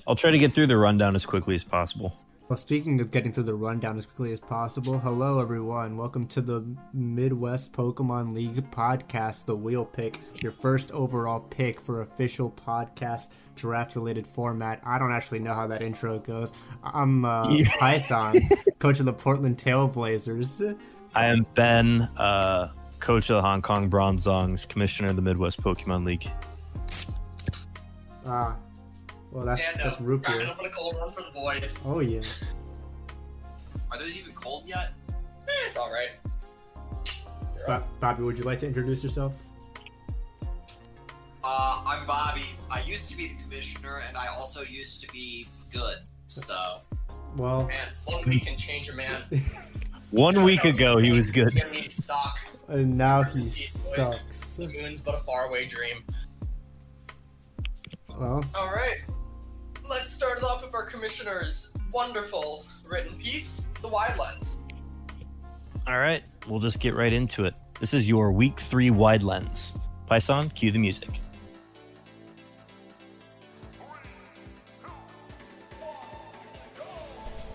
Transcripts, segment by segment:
I'll try to get through the rundown as quickly as possible. Well, speaking of getting through the rundown as quickly as possible, hello everyone. Welcome to the Midwest Pokemon League podcast, the Wheel Pick, your first overall pick for official podcast draft-related format. I don't actually know how that intro goes. I'm Pison, coach of the Portland Trailblazers. I am Ben, coach of the Hong Kong Bronzongs, commissioner of the Midwest Pokemon League. Well, that's root beer. Cracking open a cold one for the boys. Oh yeah. Are those even cold yet? It's all right. Bobby, would you like to introduce yourself? I'm Bobby. I used to be the commissioner, and I also used to be good. So. Well. Man, 1 week can change a man. 1 week ago, he was good. He's gonna need sock. And now he These boys. sucks. The moon's but a faraway dream. Well. All right. Let's start it off with our commissioner's wonderful written piece, The Wide Lens. All right, we'll just get right into it. This is your Week 3 Wide Lens. Pison, cue the music.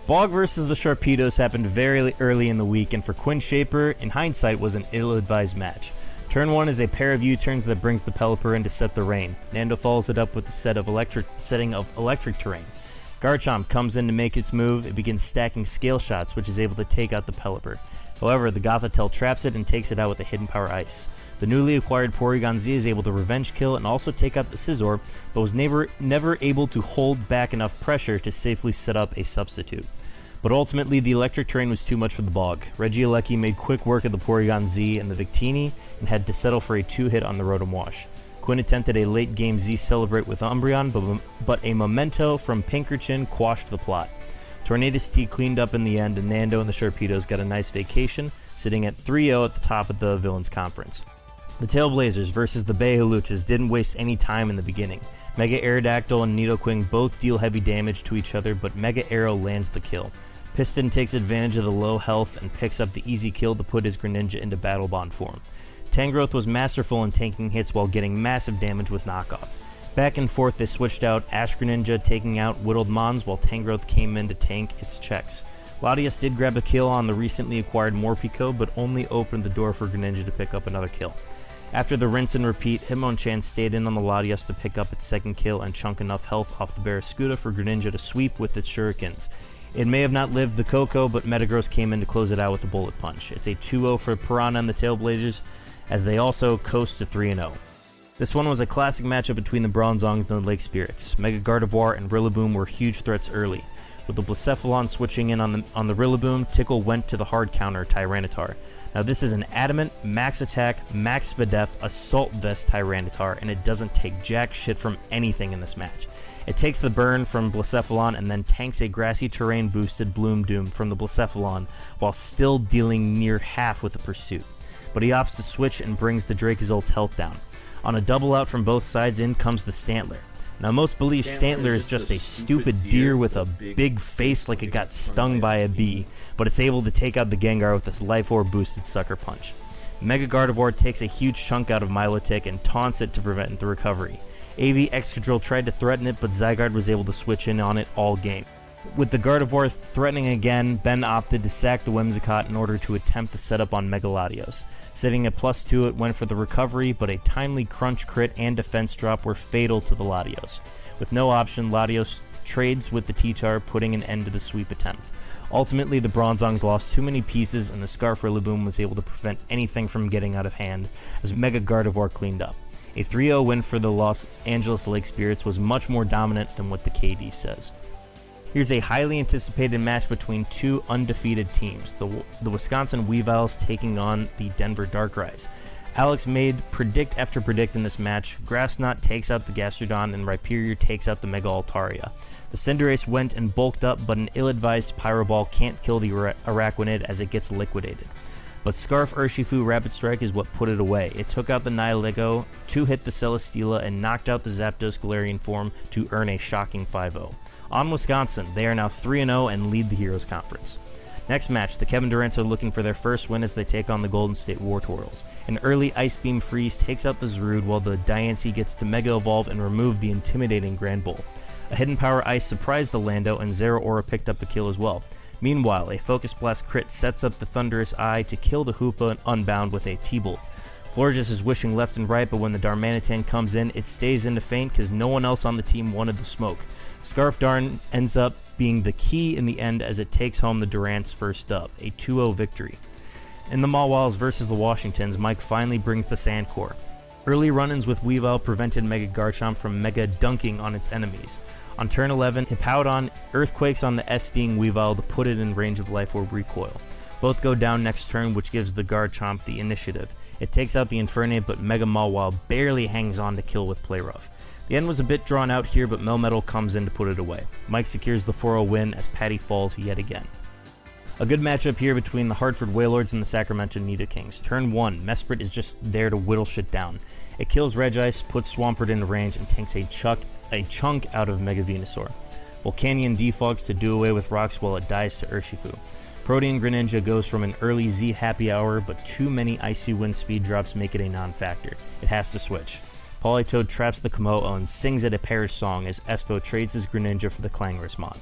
Bog versus the Sharpedos happened very early in the week, and for Quinn Shaper, in hindsight, was an ill-advised match. Turn 1 is a pair of U-turns that brings the Pelipper in to set the rain. Nando follows it up with a setting of electric terrain. Garchomp comes in to make its move. It begins stacking scale shots, which is able to take out the Pelipper. However, the Gothitelle traps it and takes it out with a hidden power ice. The newly acquired Porygon Z is able to revenge kill and also take out the Scizor, but was never able to hold back enough pressure to safely set up a substitute. But ultimately, the electric terrain was too much for the Bog. Regieleki made quick work of the Porygon Z and the Victini, and had to settle for a 2-hit on the Rotom Wash. Quinn attempted a late-game Z Celebrate with Umbreon, but a Memento from Pinkerton quashed the plot. Tornadus T cleaned up in the end, and Nando and the Sharpedos got a nice vacation, sitting at 3-0 at the top of the Villains Conference. The Trailblazers versus the Bay Haluchas didn't waste any time in the beginning. Mega Aerodactyl and Nidoqueen both deal heavy damage to each other, but Mega Arrow lands the kill. Piston takes advantage of the low health and picks up the easy kill to put his Greninja into Battle Bond form. Tangrowth was masterful in tanking hits while getting massive damage with knockoff. Back and forth they switched out, Ash Greninja taking out Whittled Mons while Tangrowth came in to tank its checks. Latias did grab a kill on the recently acquired Morpeko, but only opened the door for Greninja to pick up another kill. After the rinse and repeat, Hitmonchan stayed in on the Latias to pick up its second kill and chunk enough health off the Barraskewda for Greninja to sweep with its shurikens. It may have not lived the Coco, but Metagross came in to close it out with a Bullet Punch. It's a 2-0 for Piranha and the Trailblazers, as they also coast to 3-0. This one was a classic matchup between the Bronzongs and the Lake Spirits. Mega Gardevoir and Rillaboom were huge threats early. With the Blacephalon switching in on the Rillaboom, Tickle went to the hard counter Tyranitar. Now this is an Adamant, Max Attack, Max Spadef, Assault Vest Tyranitar, and it doesn't take jack shit from anything in this match. It takes the burn from Blacephalon and then tanks a grassy terrain boosted Bloom Doom from the Blacephalon while still dealing near half with the pursuit. But he opts to switch and brings the Dracozold's health down. On a double out from both sides, in comes the Stantler. Now most believe Stantler is just a stupid deer with a big face like it got stung by a bee, but it's able to take out the Gengar with this Life Orb boosted Sucker Punch. Mega Gardevoir takes a huge chunk out of Milotic and taunts it to prevent the recovery. AV Excadrill tried to threaten it, but Zygarde was able to switch in on it all game. With the Gardevoir threatening again, Ben opted to sack the Whimsicott in order to attempt the setup on Mega Latios. Sitting at +2, it went for the recovery, but a timely crunch crit and defense drop were fatal to the Latios. With no option, Latios trades with the T-Tar, putting an end to the sweep attempt. Ultimately, the Bronzongs lost too many pieces, and the Scarf Rillaboom was able to prevent anything from getting out of hand, as Mega Gardevoir cleaned up. A 3-0 win for the Los Angeles Lake Spirits was much more dominant than what the KD says. Here's a highly anticipated match between two undefeated teams, the Wisconsin Weaviles taking on the Denver Darkrais. Alex made predict after predict in this match. Grassnot takes out the Gastrodon and Rhyperior takes out the Mega Altaria. The Cinderace went and bulked up, but an ill-advised Pyro Ball can't kill the Araquanid as it gets liquidated. But Scarf Urshifu Rapid Strike is what put it away. It took out the Nihilego, 2-hit the Celesteela, and knocked out the Zapdos Galarian form to earn a shocking 5-0. On Wisconsin, they are now 3-0 and lead the Heroes Conference. Next match, the Kevin Durants are looking for their first win as they take on the Golden State Wartortles. An early Ice Beam Freeze takes out the Zarude while the Diancie gets to Mega Evolve and remove the intimidating Grand Bull. A hidden power ice surprised the Lando, and Zero Aura picked up a kill as well. Meanwhile, a Focus Blast crit sets up the Thunderous Eye to kill the Hoopa Unbound with a T-Bolt. Florges is wishing left and right, but when the Darmanitan comes in, it stays in to feint because no one else on the team wanted the smoke. Scarf Darn ends up being the key in the end as it takes home the Durant's first dub, a 2-0 victory. In the Mawwals versus the Washingtons, Mike finally brings the Sand Core. Early run-ins with Weavile prevented Mega Garchomp from Mega dunking on its enemies. On turn 11, Hippowdon earthquakes on the S-Sting Weavile to put it in range of Life Orb recoil. Both go down next turn, which gives the Garchomp the initiative. It takes out the Infernape, but Mega Mawile barely hangs on to kill with Play Rough. The end was a bit drawn out here, but Melmetal comes in to put it away. Mike secures the 4-0 win as Patty falls yet again. A good matchup here between the Hartford Wailords and the Sacramento Nidokings. Turn 1, Mesprit is just there to whittle shit down. It kills Regice, puts Swampert into range, and tanks a chunk out of Mega Venusaur. Volcanion defogs to do away with rocks while it dies to Urshifu. Protean Greninja goes from an early Z happy hour, but too many Icy Wind speed drops make it a non-factor. It has to switch. Politoed traps the Komodo and sings it a Perish song as Espo trades his Greninja for the Clangorous Mon.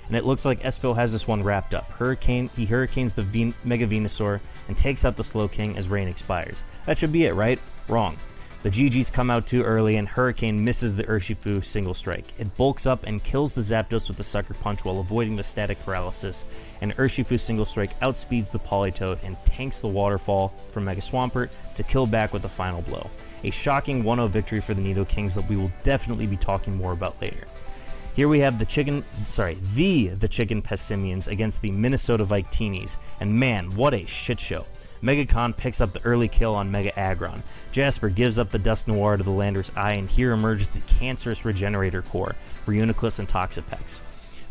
And it looks like Espo has this one wrapped up. He hurricanes the Mega Venusaur and takes out the Slowking as Rain expires. That should be it, right? Wrong. The GGs come out too early and Hurricane misses the Urshifu single strike. It bulks up and kills the Zapdos with the Sucker Punch while avoiding the static paralysis, and Urshifu single strike outspeeds the Politoed and tanks the Waterfall from Mega Swampert to kill back with the final blow. A shocking 1-0 victory for the Nidokings that we will definitely be talking more about later. Here we have the Chicken Pessimians against the Minnesota Victinis, and man, what a shit show. Megacon picks up the early kill on Mega Aggron. Jasper gives up the Dust Noir to the Landorus Eye, and here emerges the cancerous Regenerator Core, Reuniclus and Toxapex.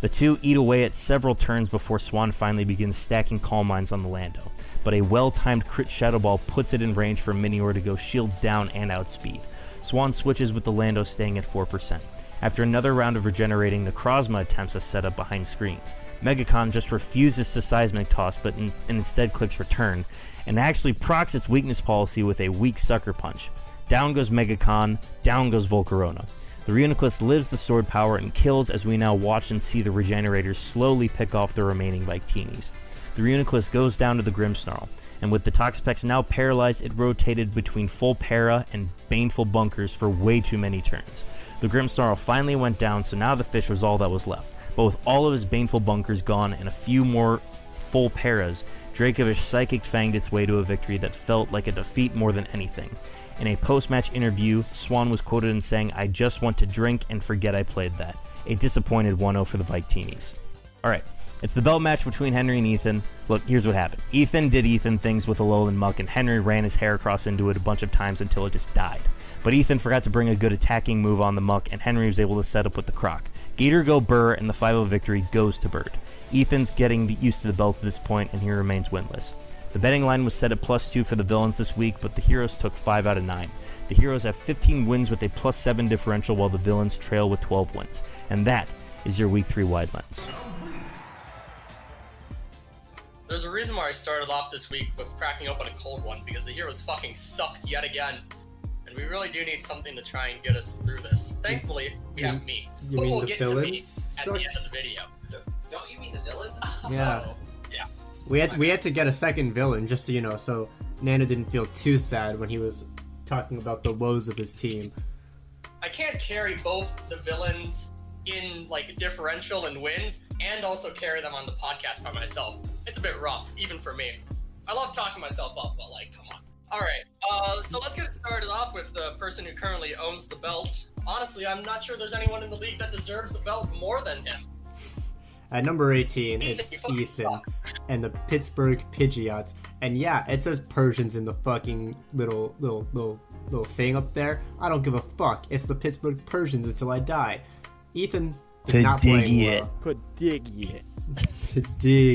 The two eat away at several turns before Swan finally begins stacking Calm Minds on the Lando, but a well-timed crit Shadow Ball puts it in range for Minior to go shields down and outspeed. Swan switches with the Lando staying at 4%. After another round of regenerating, Necrozma attempts a setup behind screens. Megacon just refuses to Seismic Toss, but instead clicks Return, and actually procs its weakness policy with a weak Sucker Punch. Down goes Megacon, down goes Volcarona. The Reuniclus lives the sword power and kills as we now watch and see the Regenerators slowly pick off the remaining Victinis. The Reuniclus goes down to the Grimmsnarl, and with the Toxapex now paralyzed, it rotated between full para and baneful bunkers for way too many turns. The Grimmsnarl finally went down, so now the fish was all that was left. But with all of his baneful bunkers gone and a few more full paras, Dracovish Psychic Fanged its way to a victory that felt like a defeat more than anything. In a post-match interview, Swan was quoted in saying, "I just want to drink and forget I played that." A disappointed 1-0 for the Victinis. Alright, it's the belt match between Henry and Ethan. Look, here's what happened. Ethan did Ethan things with Alolan Muck, and Henry ran his hair across into it a bunch of times until it just died. But Ethan forgot to bring a good attacking move on the Muck, and Henry was able to set up with the Croc. Gator go Burr, and the 5-0 victory goes to Bird. Ethan's getting used to the belt at this point, and he remains winless. The betting line was set at +2 for the villains this week, but the heroes took 5 out of 9. The heroes have 15 wins with a +7 differential, while the villains trail with 12 wins. And that is your Week 3 Wide Lens. There's a reason why I started off this week with cracking open a cold one, because the heroes fucking sucked yet again. And we really do need something to try and get us through this. Thankfully, we have me. You But mean we'll the get to me villains at the end of the video. Don't you mean the villain? Yeah. So, yeah. We had to get a second villain, just so you know, so Nando didn't feel too sad when he was talking about the woes of his team. I can't carry both the villains in like differential and wins, and also carry them on the podcast by myself. It's a bit rough, even for me. I love talking myself up, but like, come on. Alright, so let's get it started off with the person who currently owns the belt. Honestly, I'm not sure there's anyone in the league that deserves the belt more than him. At number 18, it's Ethan and the Pittsburgh Pidgeots. And yeah, it says Persians in the fucking little thing up there. I don't give a fuck. It's the Pittsburgh Persians until I die. Ethan is not playing well. Pidgeot.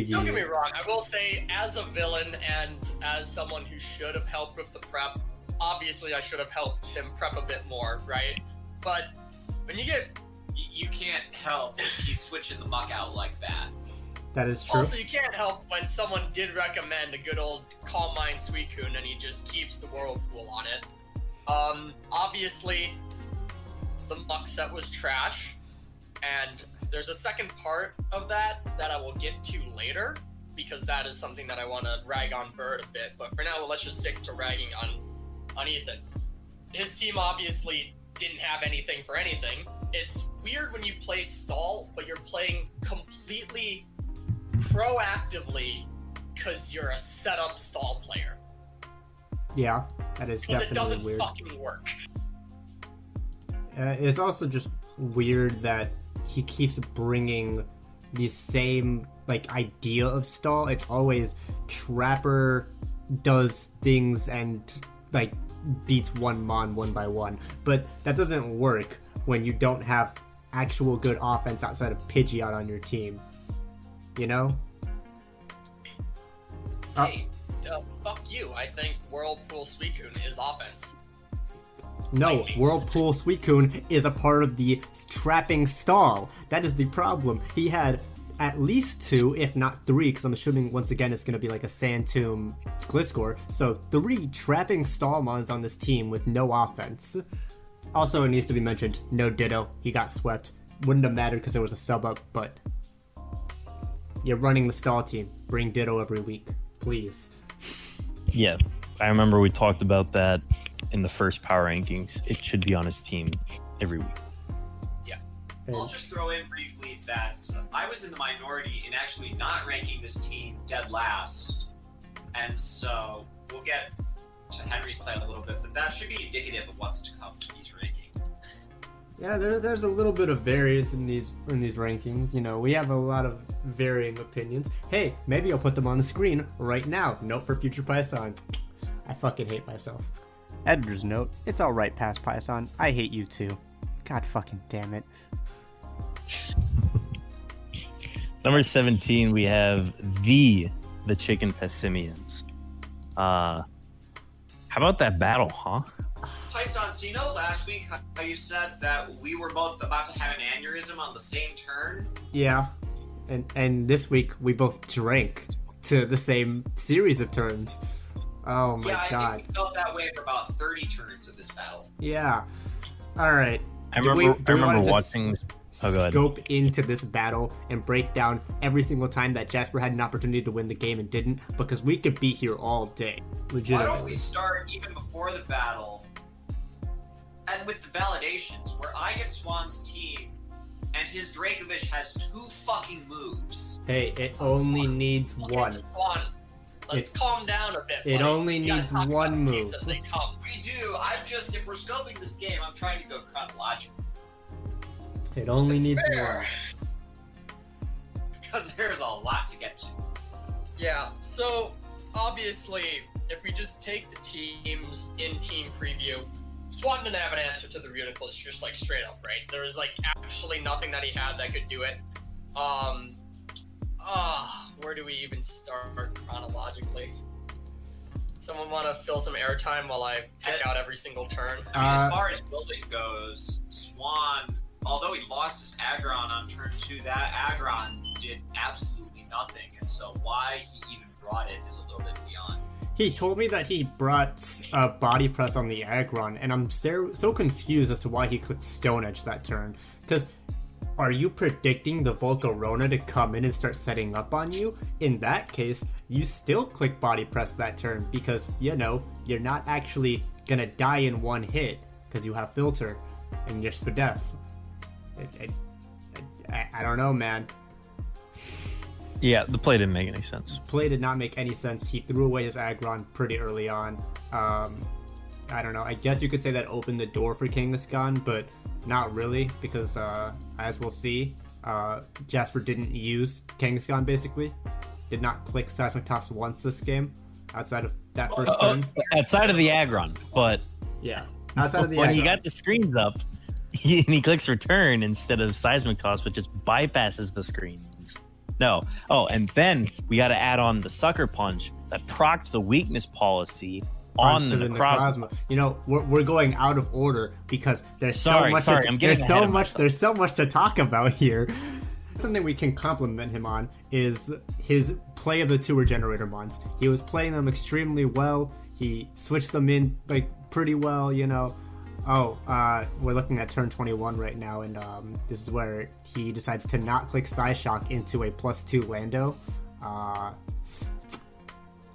Don't get me wrong, I will say, as a villain and as someone who should have helped with the prep, obviously I should have helped him prep a bit more, right? But when you get... You can't help if he's switching the Muck out like that. That is true. Also, you can't help when someone did recommend a good old Calm Mind Suicune and he just keeps the Whirlpool on it. Obviously, the Muck set was trash. And there's a second part of that I will get to later, because that is something that I want to rag on Bird a bit. But for now, let's just stick to ragging on Ethan. His team obviously didn't have anything for anything. It's weird when you play stall, but you're playing completely proactively because you're a setup stall player. Yeah, that is Because it definitely doesn't weird. fucking work. It's also just weird that he keeps bringing the same idea of stall. It's always Trapper does things and beats one mon one by one, but that doesn't work when you don't have actual good offense outside of Pidgeot on your team. You know? Hey, fuck you. I think Whirlpool Suicune is offense. No, Lightning. Whirlpool Suicune is a part of the trapping stall. That is the problem. He had at least 2, if not 3, because I'm assuming once again it's going to be like a Sand Tomb Gliscor. So 3 trapping stall mons on this team with no offense. Also, it needs to be mentioned, no Ditto. He got swept. Wouldn't have mattered because there was a sub up, but you're running the stall team. Bring Ditto every week, please. Yeah, I remember we talked about that in the first power rankings. It should be on his team every week. I'll just throw in briefly that I was in the minority in actually not ranking this team dead last. And so we'll get to Henry's play a little bit, but that should be indicative of what's to come with these rankings. Yeah, there's a little bit of variance in these rankings. You know, we have a lot of varying opinions. Hey, maybe I'll put them on the screen right now. Note for future Pison. I fucking hate myself. Editor's note, it's alright past Pison. I hate you too. God fucking damn it. Number 17, we have the Chicken Pessimians. How about that battle, huh? Pison, so you know last week how you said that we were both about to have an aneurysm on the same turn? Yeah, and this week we both drank to the same series of turns. Oh my I god. think we felt that way for about 30 turns of this battle. Yeah. All right. I Do we remember wanna just watching. Oh, go ahead. scope into this battle and break down every single time that Jasper had an opportunity to win the game and didn't, because we could be here all day. Why Legitimately. don't we start even before the battle and with the validations, where I get Swan's team and his Dracovish has 2 fucking moves. Hey, it only needs Okay, one. Swan, let's calm down a bit. It buddy. only We gotta needs talk one about the teams move. as they come. We do. If we're scoping this game, I'm trying to go chronologically. It only It's needs fair. one. Because there's a lot to get to. Yeah, so obviously, if we just take the teams in team preview, Swan didn't have an answer to the Reuniclus, just straight up, right? There was actually nothing that he had that could do it. Where do we even start chronologically? Someone want to fill some airtime while I pick out every single turn? As far as building goes, Swan, although he lost his Aggron on turn 2, that Aggron did absolutely nothing, and so why he even brought it is a little bit beyond. He told me that he brought body press on the Aggron, and I'm so confused as to why he clicked Stone Edge that turn. Because are you predicting the Volcarona to come in and start setting up on you? In that case, you still click body press that turn because, you're not actually gonna die in one hit because you have filter and you're Spadef. I don't know, man. Yeah, the play didn't make any sense. Play did not make any sense. He threw away his Aggron pretty early on. I don't know. I guess you could say that opened the door for Kangaskhan, but not really, because as we'll see, Jasper didn't use Kangaskhan basically. Did not click Seismic Toss once this game, outside of that first turn. Outside of the Aggron, but Yeah, outside of the when Aggron. he got the screens up, he clicks return instead of Seismic Toss, which just bypasses the screens. No. Oh, and then we got to add on the Sucker Punch that procced the weakness policy on the onto Necrozma. We're going out of order because there's Sorry, so much. I'm getting ahead of myself. There's so much to talk about here. Something we can compliment him on is his play of the 2 Regenerator mons. He was playing them extremely well. He switched them in pretty well. We're looking at turn 21 right now, and this is where he decides to not click Psyshock into a +2 Lando.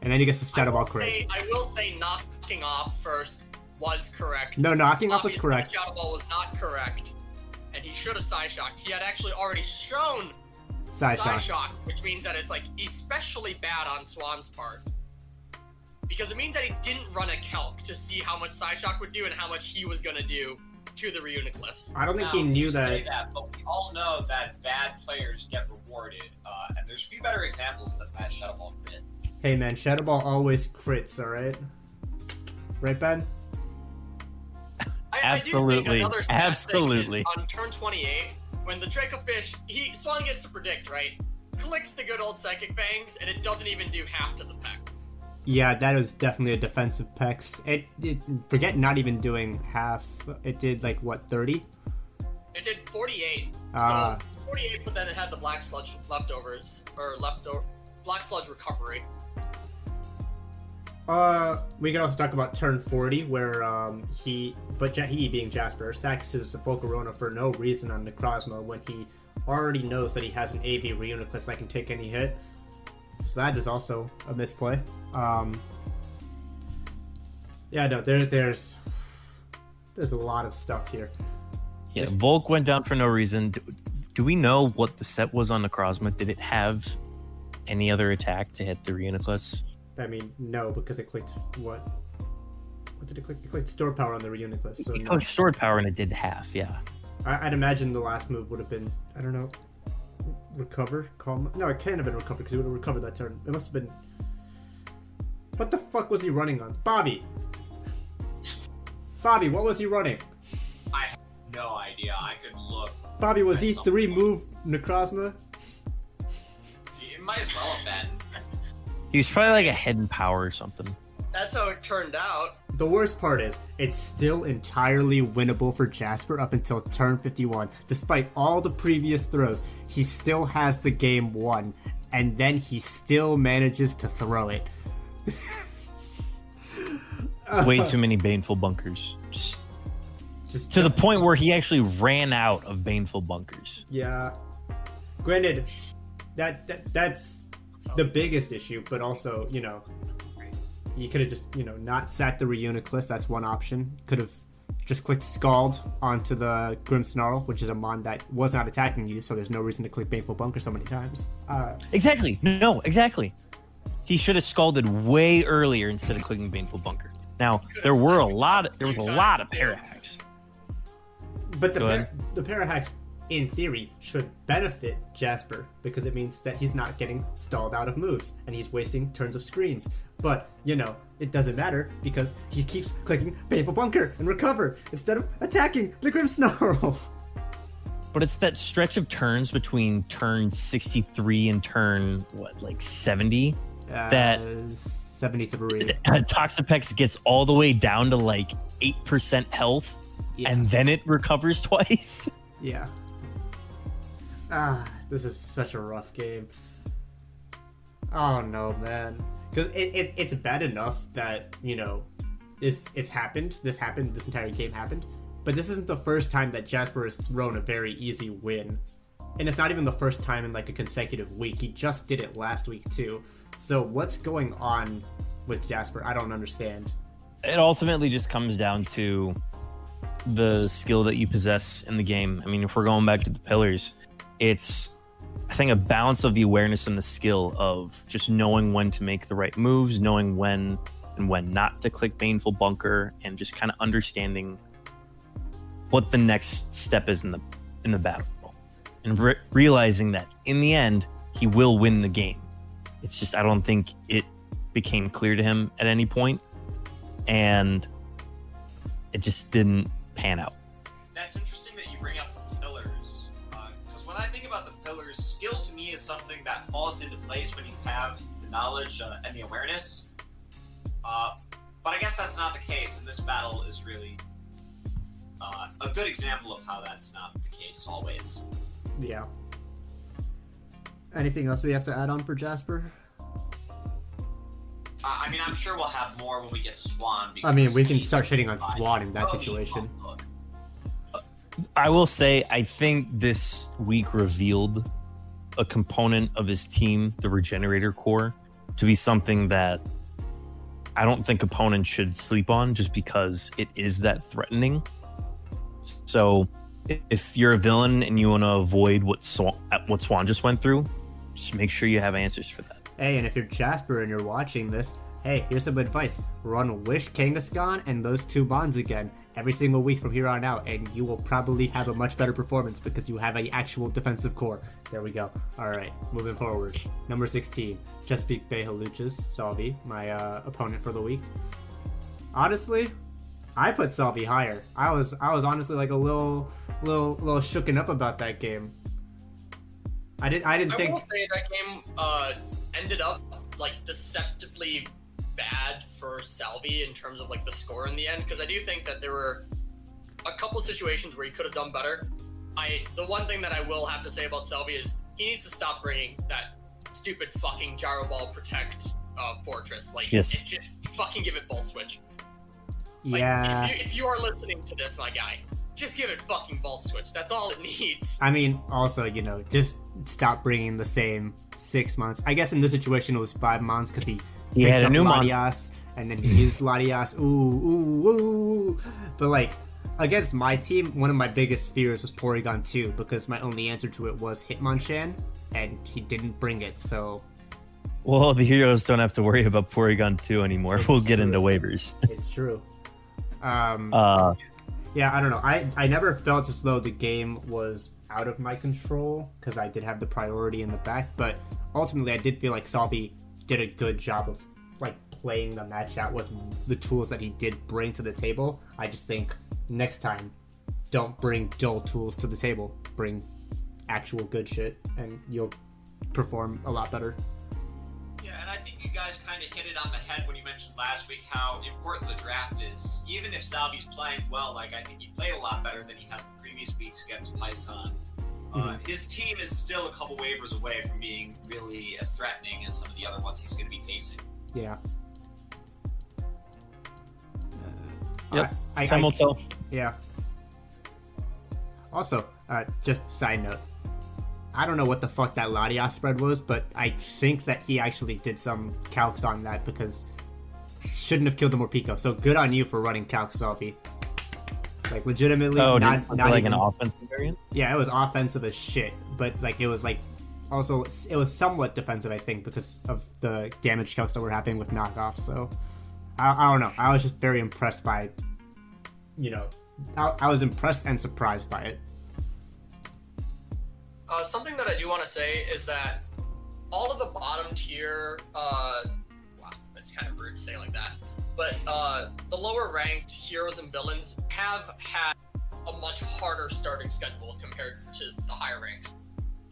And then he gets the Shadow Ball crit. I will say knocking off first was correct. No, knocking off was Obviously, correct. The Shadow Ball was not correct, and he should have Psyshocked. He had actually already shown Psyshock, which means that it's like especially bad on Swan's part. Because it means that he didn't run a calc to see how much Psyshock would do and how much he was going to do to the Reuniclus. I don't think he knew that. Say that, but we all know that bad players get rewarded, and there's a few better examples than that Shadow Ball crit. Hey man, Shadow Ball always crits, alright? Right, Ben? Absolutely. I do think another stat Absolutely. thing is on turn 28, when the Dracofish, Swan gets to predict, right? Clicks the good old Psychic Fangs, and it doesn't even do half to the peck. Yeah, that was definitely a defensive Pex. It forget not even doing half. It did like what, 30? It did 48. Ah. So 48, but then it had the Black Sludge leftovers, or Black Sludge recovery. We can also talk about turn 40, where he being Jasper sacks his Volcarona for no reason on Necrozma when he already knows that he has an AV Reuniclus that can take any hit. So that is also a misplay. Yeah, no, there's a lot of stuff here. Yeah, Volk went down for no reason. Do we know what the set was on Necrozma? Did it have any other attack to hit the Reuniclus? I mean, no, because it clicked what? What did it click? It clicked Store Power on the Reuniclus. So It no. clicked Sword Power and it did half, yeah. I'd imagine the last move would have been, I don't know, recover? Calm? No, it can't have been recover because he would have recovered that turn. It must have been... What the fuck was he running on? Bobby! Bobby, what was he running? I have no idea. I could look. Bobby, was at he some 3 point. move Necrozma? It might as well have been. He was probably like a hidden power or something. That's how it turned out. The worst part is, it's still entirely winnable for Jasper up until turn 51. Despite all the previous throws, he still has the game won, and then he still manages to throw it. Way too many Baneful Bunkers. Just To the point where he actually ran out of Baneful Bunkers. Yeah. Granted, that's the biggest issue, but also, you know, you could have just, you know, not sacked the Reuniclus. That's one option. Could have just clicked Scald onto the Grim Snarl, which is a mon that was not attacking you, so there's no reason to click Baneful Bunker so many times. Exactly. No, exactly. He should have scalded way earlier instead of clicking Baneful Bunker. Now, there was a lot of parahacks. But Go ahead. the parahacks, in theory, should benefit Jasper because it means that he's not getting stalled out of moves and he's wasting turns of screens. But, you know, it doesn't matter because he keeps clicking Painful Bunker and Recover instead of attacking the Grim Snarl. But it's that stretch of turns between turn 63 and turn, 70? That 73. Toxapex gets all the way down to like 8% health, Yeah. and then it recovers twice. Yeah. This is such a rough game. Oh no, man. Because it's bad enough that, you know, this entire game happened. But this isn't the first time that Jasper has thrown a very easy win. And it's not even the first time in like a consecutive week. He just did it last week too. So what's going on with Jasper? I don't understand. It ultimately just comes down to the skill that you possess in the game. I mean, if we're going back to the pillars, it's, I think, a balance of the awareness and the skill of just knowing when to make the right moves, knowing when and when not to click Baneful Bunker, and just kind of understanding what the next step is in the battle, and realizing that in the end he will win the game. It's just, I don't think it became clear to him at any point, and it just didn't pan out. That's interesting that you bring up the pillars, because when I think about the pillars, skill to me is something that falls into place when you have the knowledge and the awareness. But I guess that's not the case, and this battle is really a good example of how that's not the case always. Yeah. Anything else we have to add on for Jasper? I mean, I'm sure we'll have more when we get to Swan. I mean, we can he's start shitting on Swan in that really situation. look. I will say, I think this week revealed a component of his team, the Regenerator Core, to be something that I don't think opponents should sleep on just because it is that threatening. So if you're a villain and you want to avoid what Swan just went through, just make sure you have answers for that. Hey, and if you're Jasper and you're watching this, hey, here's some advice. Run Wish Kangaskhan and those two bonds again every single week from here on out, and you will probably have a much better performance because you have an actual defensive core. There we go. Alright, moving forward. Number 16, Chesapeake Bay Haluchas, Salvi, my opponent for the week. Honestly, I put Salvi higher. I was honestly like a little shooken up about that game. I didn't think. I will say that game ended up like deceptively bad for Salvi in terms of like the score in the end, because I do think that there were a couple situations where he could have done better. The one thing that I will have to say about Salvi is he needs to stop bringing that stupid fucking gyro ball protect fortress. Like, Yes. it just fucking give it Bolt Switch. Like, Yeah. if you are listening to this, my guy, just give it fucking Bolt Switch. That's all it needs. I mean, also, just stop bringing the same 6 months. I guess in this situation it was 5 months because he picked had a up new Latias, and then he used Latias. Ooh. But like, against my team, one of my biggest fears was Porygon 2 because my only answer to it was Hitmonchan, and he didn't bring it, so... Well, the heroes don't have to worry about Porygon 2 anymore. It's We'll get true. into waivers. It's true. Yeah, I don't know. I never felt as though the game was out of my control because I did have the priority in the back, but ultimately I did feel like Salvi did a good job of like playing the match out with the tools that he did bring to the table. I just think next time, don't bring dull tools to the table. Bring actual good shit, and you'll perform a lot better. Yeah, and I think you guys kind of hit it on the head when you mentioned last week how important the draft is. Even if Salvi's playing well, like I think he played a lot better than he has the previous weeks against Pison. His team is still a couple waivers away from being really as threatening as some of the other ones he's going to be facing. Yeah. Yep. Time will tell. Yeah. Also, just side note. I don't know what the fuck that Latias spread was, but I think that he actually did some calcs on that because shouldn't have killed the Morpeko. So good on you for running calc Salvi. Like legitimately, Oh, not like even, an offensive variant? Yeah, it was offensive as shit, but like it was like also it was somewhat defensive, I think, because of the damage calcs that were happening with knockoffs. So I don't know. I was just very impressed by, I was impressed and surprised by it. Something that I do want to say is that all of the bottom tier, wow, it's kind of rude to say like that, but the lower ranked heroes and villains have had a much harder starting schedule compared to the higher ranks.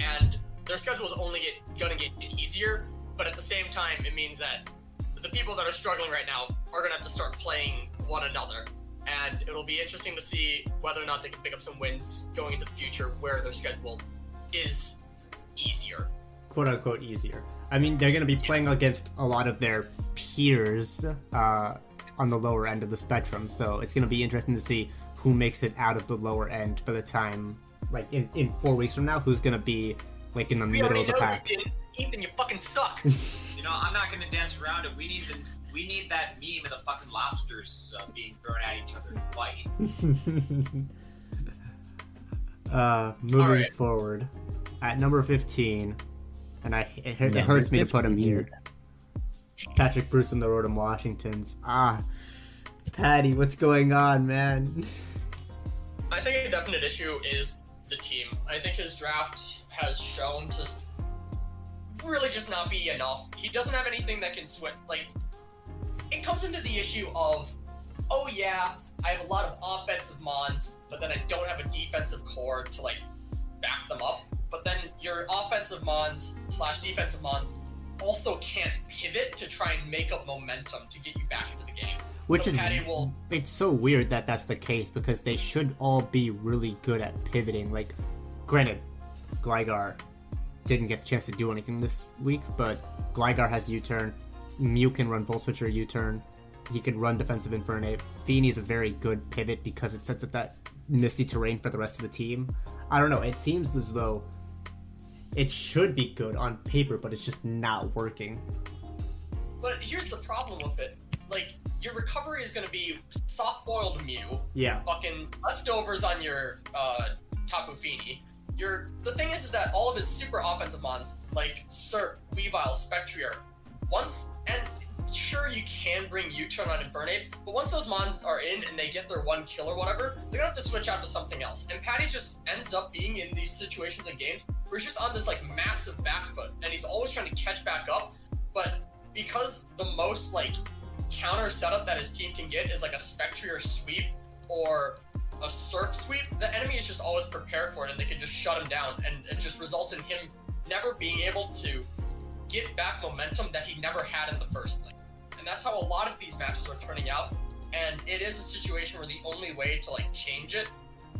And their schedule is only going to get easier, but at the same time, it means that the people that are struggling right now are going to have to start playing one another. And it'll be interesting to see whether or not they can pick up some wins going into the future where their schedule is easier, quote unquote easier. I mean, they're going to be playing against a lot of their peers on the lower end of the spectrum, so it's going to be interesting to see who makes it out of the lower end by the time, like in 4 weeks from now, who's going to be like in the middle of the pack. Ethan, you fucking suck. I'm not going to dance around it. We need that meme of the fucking lobsters being thrown at each other to fight. Moving right. forward, at number 15, and it hurts me to put him here. Patrick Bruce and the Rotom Washingtons. Patty, what's going on, man? I think a definite issue is the team. I think his draft has shown to really just not be enough. He doesn't have anything that can switch. Like, it comes into the issue of, oh yeah, I have a lot of offensive mons, but then I don't have a defensive core to like back them up. But then your offensive mons / defensive mons also can't pivot to try and make up momentum to get you back into the game. Which so is, Patty will, it's so weird that that's the case because they should all be really good at pivoting. Like, granted, Gligar didn't get the chance to do anything this week, but Gligar has U-turn. Mew can run Volt Switch or U-turn. He can run defensive Infernape. Feeny is a very good pivot because it sets up that misty terrain for the rest of the team. I don't know, it seems as though it should be good on paper, but it's just not working. But here's the problem with it. Like, your recovery is gonna be soft-boiled Mew. Yeah. Fucking leftovers on your Tapu Fini. The thing is that all of his super offensive mons, like Surf, Weavile, Spectrier, and sure you can bring U-turn on Infernape, but once those mons are in and they get their 1 kill or whatever, they're gonna have to switch out to something else. And Patty just ends up being in these situations in games where he's just on this like massive back foot, and he's always trying to catch back up, but because the most like counter setup that his team can get is like a Spectrier sweep or a Surf sweep, the enemy is just always prepared for it and they can just shut him down, and it just results in him never being able to get back momentum that he never had in the first place. And that's how a lot of these matches are turning out, and it is a situation where the only way to like change it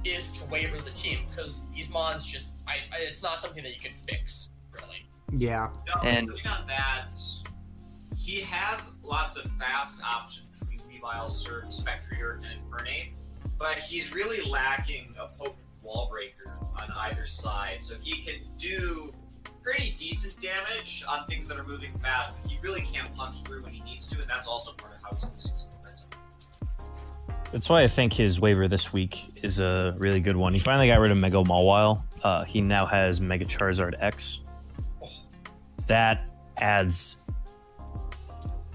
is to waiver the team, because these mons just, it's not something that you can fix, really. Yeah. No, And- looking on that, he has lots of fast options between Weavile, Surf, Spectrier, and Infernape, but he's really lacking a potent wall breaker on either side, so he can do pretty decent damage on things that are moving fast, but he really can't punch through when he needs to, and that's also part of how he's losing some momentum. That's why I think his waiver this week is a really good one. He finally got rid of Mega Mawile. He now has Mega Charizard X. That adds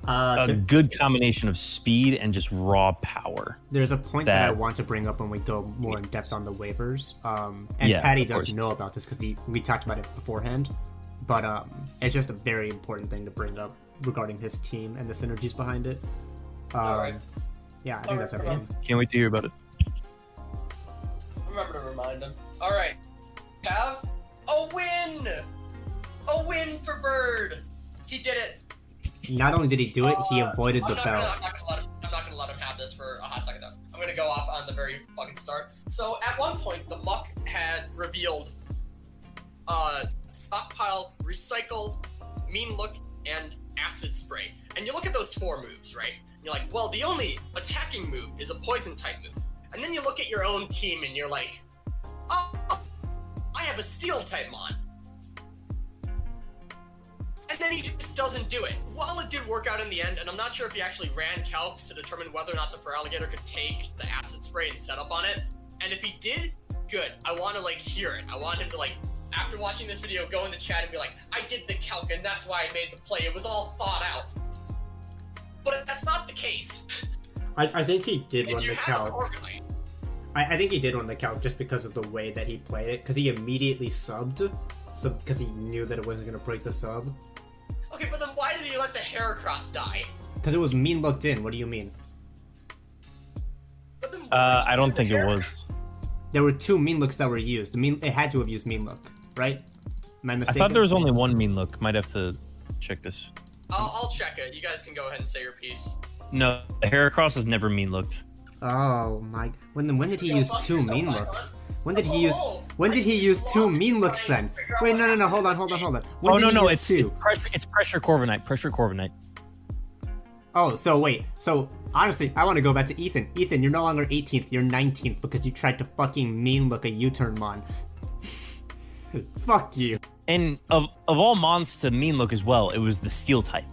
a good combination of speed and just raw power. There's a point that I that- want to bring up when we go more in depth on the waivers. And Yeah, Patty of does course. know about this because we talked about it beforehand. But it's just a very important thing to bring up regarding his team and the synergies behind it. Alright. Yeah, I think that's everything. Can't wait to hear about it. Remember to remind him. Alright. Have a win! A win for Bird! He did it! Not only did he do it, he avoided the bell. I'm not gonna let him have this for a hot second though. I'm gonna go off on the very fucking start. So at one point, the Muck had revealed Stockpile, Recycle, Mean Look, and Acid Spray. And you look at those 4 moves, right? And you're like, well, the only attacking move is a poison type move. And then you look at your own team and you're like, oh, I have a steel type mon. And then he just doesn't do it. While it did work out in the end, and I'm not sure if he actually ran calcs to determine whether or not the Feraligatr could take the acid spray and set up on it. And if he did, good. I want to like hear it. I want him to like, after watching this video, go in the chat and be like, I did the calc and that's why I made the play. It was all thought out. But that's not the case. I think he did And run you the have calc. Corviknight. I think he did run the calc just because of the way that he played it. Because he immediately subbed. So because he knew that it wasn't going to break the sub. Okay, but then why did he let the Heracross die? Because it was mean looked in. What do you mean? But then I don't think it was. There were 2 mean looks that were used. It had to have used mean look, right? Am I I mistaken? thought there was only one mean look. Might have to check this. I'll check it. You guys can go ahead and say your piece. No, the Heracross has never mean looked. Oh my! When did he Yo, use fuck 2 yourself, mean Icon. looks? When did he use? When did he use 2 mean looks then? Wait, no! Hold on! When Oh did he no, use it's 2? pressure Corviknight. Pressure Corviknight. Oh, so wait. So honestly, I want to go back to Ethan. Ethan, you're no longer 18th. You're 19th because you tried to fucking mean look a U-turn mon. Fuck you. And of all mons to mean look as well, it was the steel type.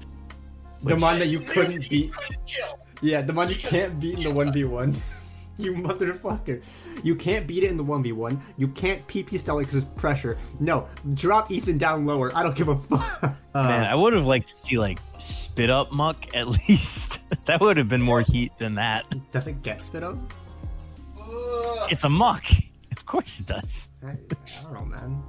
The mon that you couldn't beat. Couldn't kill. Yeah, the one you can't beat in the 1v1. You motherfucker. You can't beat it in the 1v1. You can't PP Stellar because it's pressure. No, drop Ethan down lower. I don't give a fuck. Man, I would have liked to see like spit up Muck at least. That would have been more heat than that. Does it get spit up? Ugh. It's a Muck. Of course it does. I don't know, man.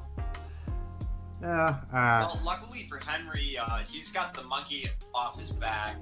Well, luckily for Henry, he's got the monkey off his back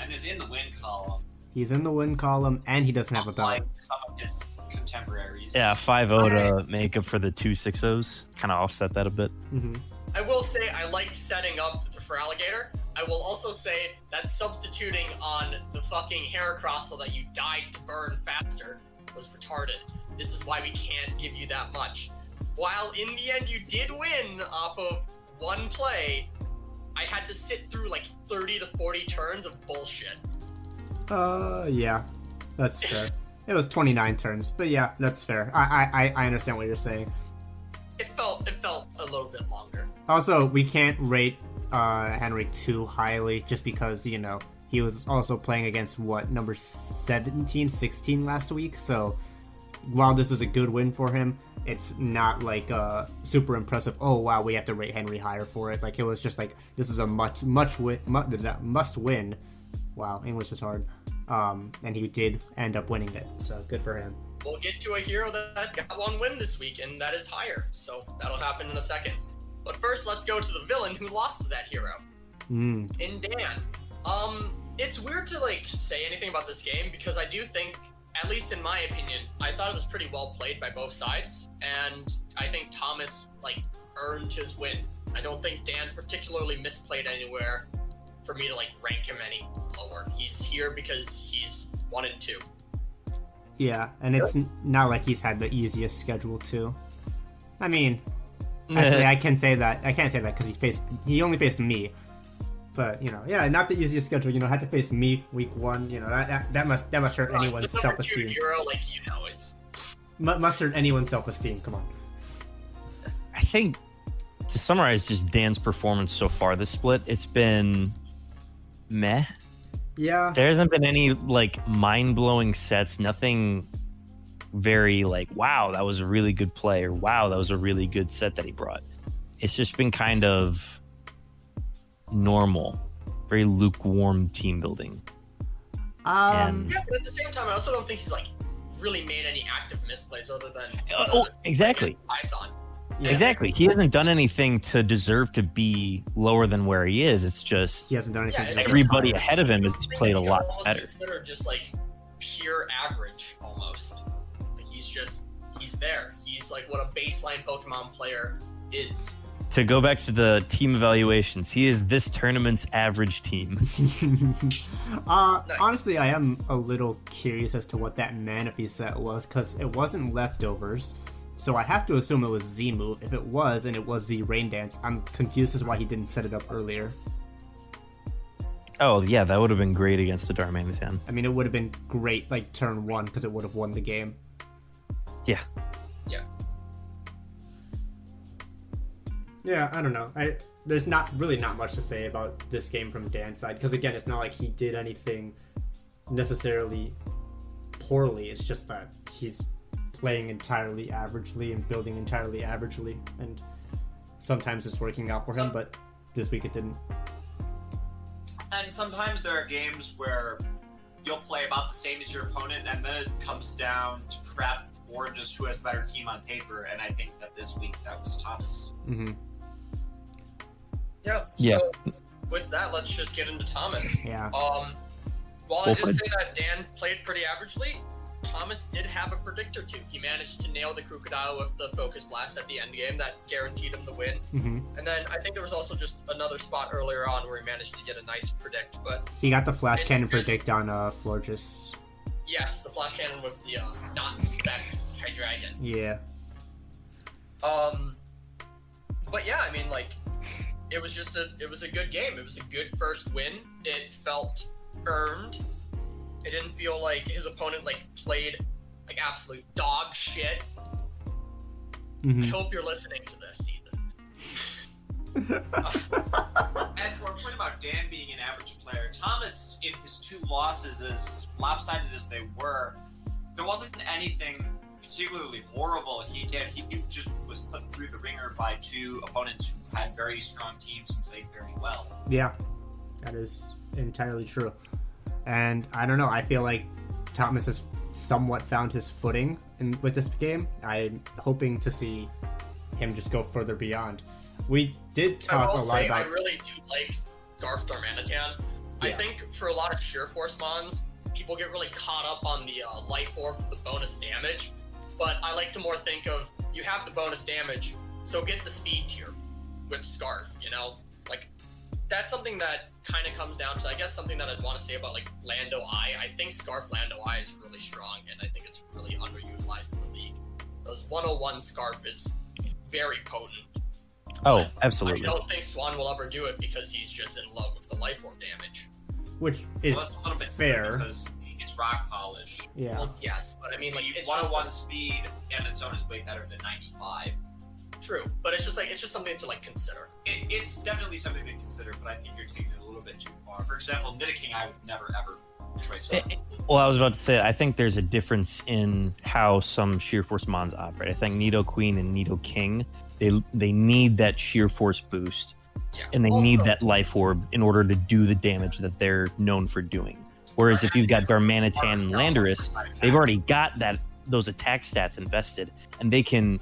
and is in the win column, He's in the win column, and he doesn't have a belt. unlike some of his contemporaries. Yeah, 5-0 to make up for the 2 6-0s. Kind of offset that a bit. Mm-hmm. I will say I like setting up the Feraligatr. I will also say that substituting on the fucking Heracross so that you died to burn faster was retarded. This is why we can't give you that much. While in the end you did win off of one play, I had to sit through like 30 to 40 turns of bullshit. Yeah, that's fair. It was 29 turns, but yeah, that's fair. I understand what you're saying. It felt a little bit longer. Also, we can't rate Henry too highly just because, you know, he was also playing against, number 17, 16 last week. So, while this was a good win for him, it's not like super impressive. Oh, wow, we have to rate Henry higher for it. Like, it was just like, this is a must win. Wow, English is hard. And he did end up winning it. So, good for him. We'll get to a hero that got one win this week, and that is higher. So, that'll happen in a second. But first, let's go to the villain who lost to that hero. In Dan. It's weird to, like, say anything about this game because I do think, at least in my opinion, I thought it was pretty well played by both sides, and I think Thomas, like, earned his win. I don't think Dan particularly misplayed anywhere for me to, like, rank him any lower. He's here because he's 1 and 2. Yeah, and it's not like he's had the easiest schedule, too. I mean, actually, I can't say that because he only faced me. But, you know, yeah, not the easiest schedule. You know, had to face me week 1. You know, that must hurt anyone's self-esteem. Hero, like, you know, it's must hurt anyone's self-esteem. Come on. I think to summarize just Dan's performance so far this split, it's been meh. Yeah. There hasn't been any like mind-blowing sets. Nothing very like, wow, that was a really good play, or wow, that was a really good set that he brought. It's just been kind of normal, very lukewarm team building. Yeah, but at the same time, I also don't think he's like really made any active misplays other than exactly. Pison. Yeah. Exactly. He hasn't done anything to deserve to be lower than where he is. It's just He hasn't done anything. Yeah, everybody ahead of him has played a lot better. Consider just like pure average almost. Like he's there. He's like what a baseline Pokemon player is. To go back to the team evaluations, he is this tournament's average team. Nice. Honestly, I am a little curious as to what that Manaphy set was, because it wasn't leftovers. So I have to assume it was Z move. If it was, and it was Z Rain Dance, I'm confused as to why he didn't set it up earlier. Oh, yeah, that would have been great against the Darmanitan. I mean, it would have been great, like, turn 1, because it would have won the game. Yeah. Yeah. Yeah, I don't know. There's not much to say about this game from Dan's side, because again, it's not like he did anything necessarily poorly. It's just that he's playing entirely averagely and building entirely averagely, and sometimes it's working out for him, but this week it didn't. And sometimes there are games where you'll play about the same as your opponent, and then it comes down to crap or just who has better team on paper, and I think that this week that was Thomas. Mm-hmm. Yeah. Yeah. So with that, let's just get into Thomas. Yeah. While I did say that Dan played pretty averagely, Thomas did have a predictor too. He managed to nail the Crocodile with the Focus Blast at the end game that guaranteed him the win. Mm-hmm. And then I think there was also just another spot earlier on where he managed to get a nice predict, but He got the Flash Cannon predict on Florges. yes, the Flash Cannon with the not specs Hydreigon. Yeah. But yeah, I mean, like, it was a good game. It was a good first win. It felt earned. It didn't feel like his opponent like played like absolute dog shit. Mm-hmm. I hope you're listening to this, Ethan. And to our point about Dan being an average player, Thomas, in his 2 losses, as lopsided as they were, there wasn't anything particularly horrible he did. He just was put through the ringer by 2 opponents who had very strong teams and played very well. Yeah, that is entirely true. And I don't know, I feel like Thomas has somewhat found his footing with this game. I'm hoping to see him just go further beyond. We did talk a lot about... I really do like Scarf Darmanitan. Yeah. I think for a lot of Sheer Force mons, people get really caught up on the Life Orb for the bonus damage. But I like to more think of, you have the bonus damage, so get the speed tier with Scarf, you know? Like, that's something that kind of comes down to, I guess, something that I'd want to say about, like, Lando Eye. I think Scarf Lando Eye is really strong, and I think it's really underutilized in the league. Because 101 Scarf is very potent. Oh, But absolutely. I don't think Swan will ever do it because he's just in love with the life orb damage. Which is Well, that's a little bit fair. because it's rock polish. Yeah. Well, yes, but I mean, like, it's 101 just speed and its own is way better than 95. true. But it's just something to like consider. It's definitely something to consider, but I think you're taking it a little bit too far. For example, Nidoking, I would never ever choice of. Well, I was about to say, I think there's a difference in how some sheer force mons operate. I think Nido Queen and Nido King, they need that sheer force boost, Yeah. and they Also- need that life orb in order to do the damage that they're known for doing. Whereas if you've got Darmanitan and Landorus, they've already got those attack stats invested, and they can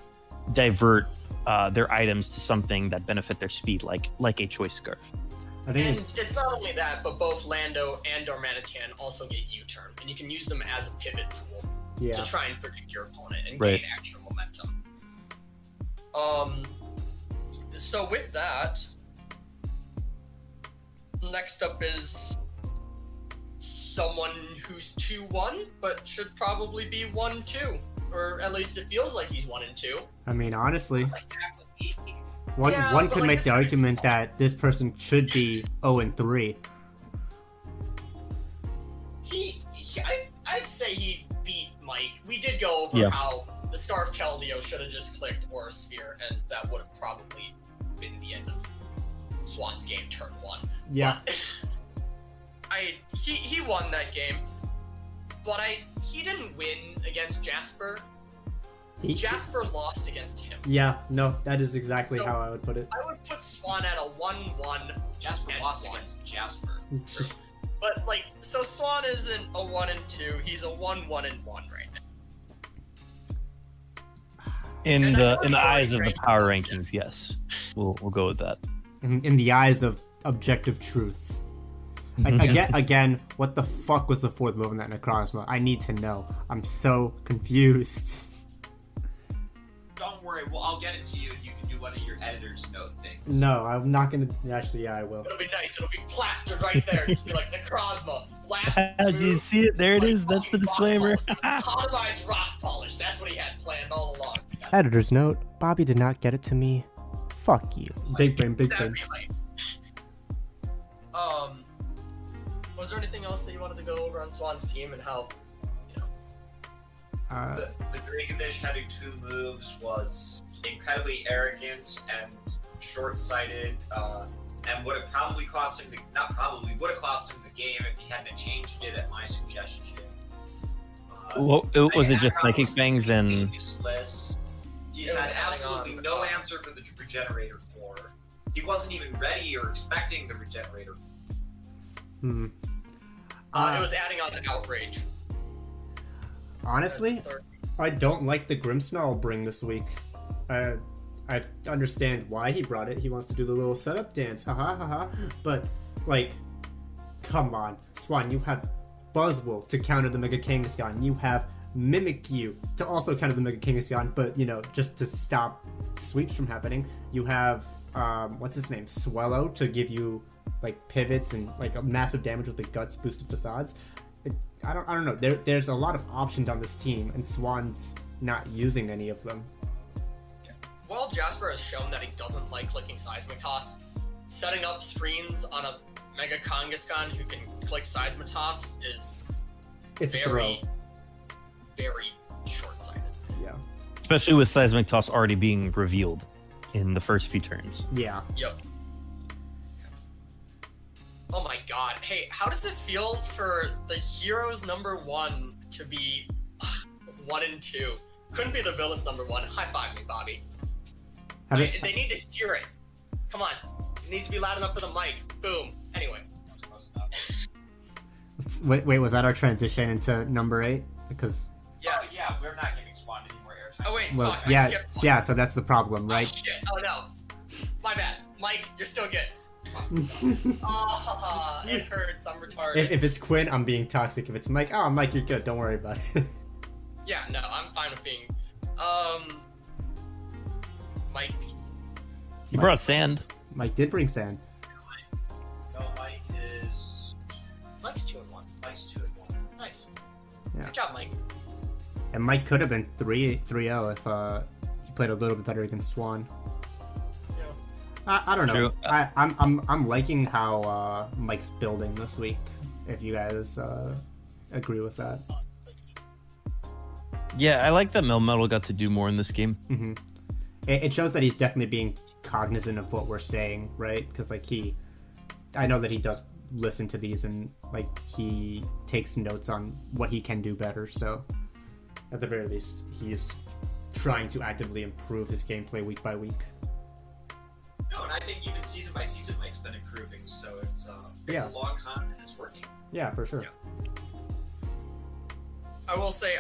divert their items to something that benefit their speed, like a choice scarf. I think And it's not only that, but both Lando and Darmanitan also get U-turn, and you can use them as a pivot tool yeah. to try and predict your opponent and Right. gain extra momentum. So with that, next up is someone who's 2-1, but should probably be 1-2, or at least it feels like he's 1-2. I mean, honestly, Like that with me. one Yeah, one but, could like, make this the is argument small. that this person should be 0-3. I'd say he beat Mike. We did go over Yeah. how the Scarf Keldeo should have just clicked Aura Sphere, and that would have probably been the end of Swan's game turn 1. Yeah. But he won that game, but he didn't win against Jasper. He- Jasper lost against him. Yeah, no, that is exactly So- how I would put it. I would put Swan at a 1-1. Jasper And lost one. against Jasper. But like, so Swan isn't a 1-2. He's a 1-1-1 right now. In And I know the it's eyes of the already power ranked. rankings, yes, we'll go with that. In the eyes of objective truth. Again, what the fuck was the fourth move in that Necrozma? I need to know. I'm so confused. Don't worry, well, I'll get it to you and you can do one of your editor's note things. No, I'm not gonna. Actually, yeah, I will. It'll be nice. It'll be plastered right there. Just be like Necrozma. Last Do you move, see it? There it like, is. That's the rock disclaimer. polish. Automized rock polish. That's what he had planned all along. Editor's note, Bobby did not get it to me. Fuck you. Big brain, big That'd brain. be like. Was there anything else that you wanted to go over on Swan's team and how, you know? The Dracovish having 2 moves was incredibly arrogant and short-sighted, and would have probably cost him would have cost him the game if he hadn't changed it at my suggestion. Well, was it just Psychic Fangs and Useless. He It was had adding absolutely on. no answer for the Regenerator core. He wasn't even ready or expecting the Regenerator. Hmm. It was adding on to outrage. Honestly, As the third- I don't like the Grimmsnarl bring this week. I understand why he brought it. He wants to do the little setup dance, haha, haha. But like, come on, Swan, you have Buzzwole to counter the Mega Kangaskhan. You have Mimikyu to also counter the Mega Kangaskhan, but just to stop sweeps from happening. You have what's his name, Swellow, to give you like pivots and like a massive damage with the guts boosted facades. I don't know. There's a lot of options on this team, and Swan's not using any of them. Well, Jasper has shown that he doesn't like clicking Seismic Toss. Setting up screens on a Mega Kangaskhan who can click Seismic Toss is It's a throw. very, very short-sighted. Yeah. especially with Seismic Toss already being revealed in the first few turns? Yeah. Yep. Oh my god. Hey, how does it feel for the heroes #1 to be 1-2? Couldn't be the villains #1. High five me, Bobby. Have They it, need to hear it. Come on. It needs to be loud enough for the mic. Boom. Anyway. Close enough. wait, was that our transition into number 8? Because Yes. Yeah, we're not giving Swan any more airtime. Oh wait, well, fuck, I yeah, skipped one. yeah. So that's the problem, Oh right? shit. Oh no. My bad. Mike, you're still good. Ah, it hurts. I'm retarded. If it's Quinn, I'm being toxic. If it's Mike, oh Mike, you're good. Don't worry about it. Yeah, no, I'm fine with being. Mike. You brought sand. Mike did bring sand. No, Mike is. Mike's 2-1. Mike's 2-1. Nice. Yeah. Good job, Mike. And Mike could have been 3-0 if he played a little bit better against Swan. Yeah. I don't know. True. I'm liking how Mike's building this week. If you guys agree with that. Yeah, I like that Melmetal got to do more in this game. Mm-hmm. It shows that he's definitely being cognizant of what we're saying, right? Because like I know that he does listen to these and like he takes notes on what he can do better. So at the very least, he's trying to actively improve his gameplay week by week. No, and I think even season by season, Mike's been improving. So it's a long con and it's working. Yeah, for sure. Yeah. I will say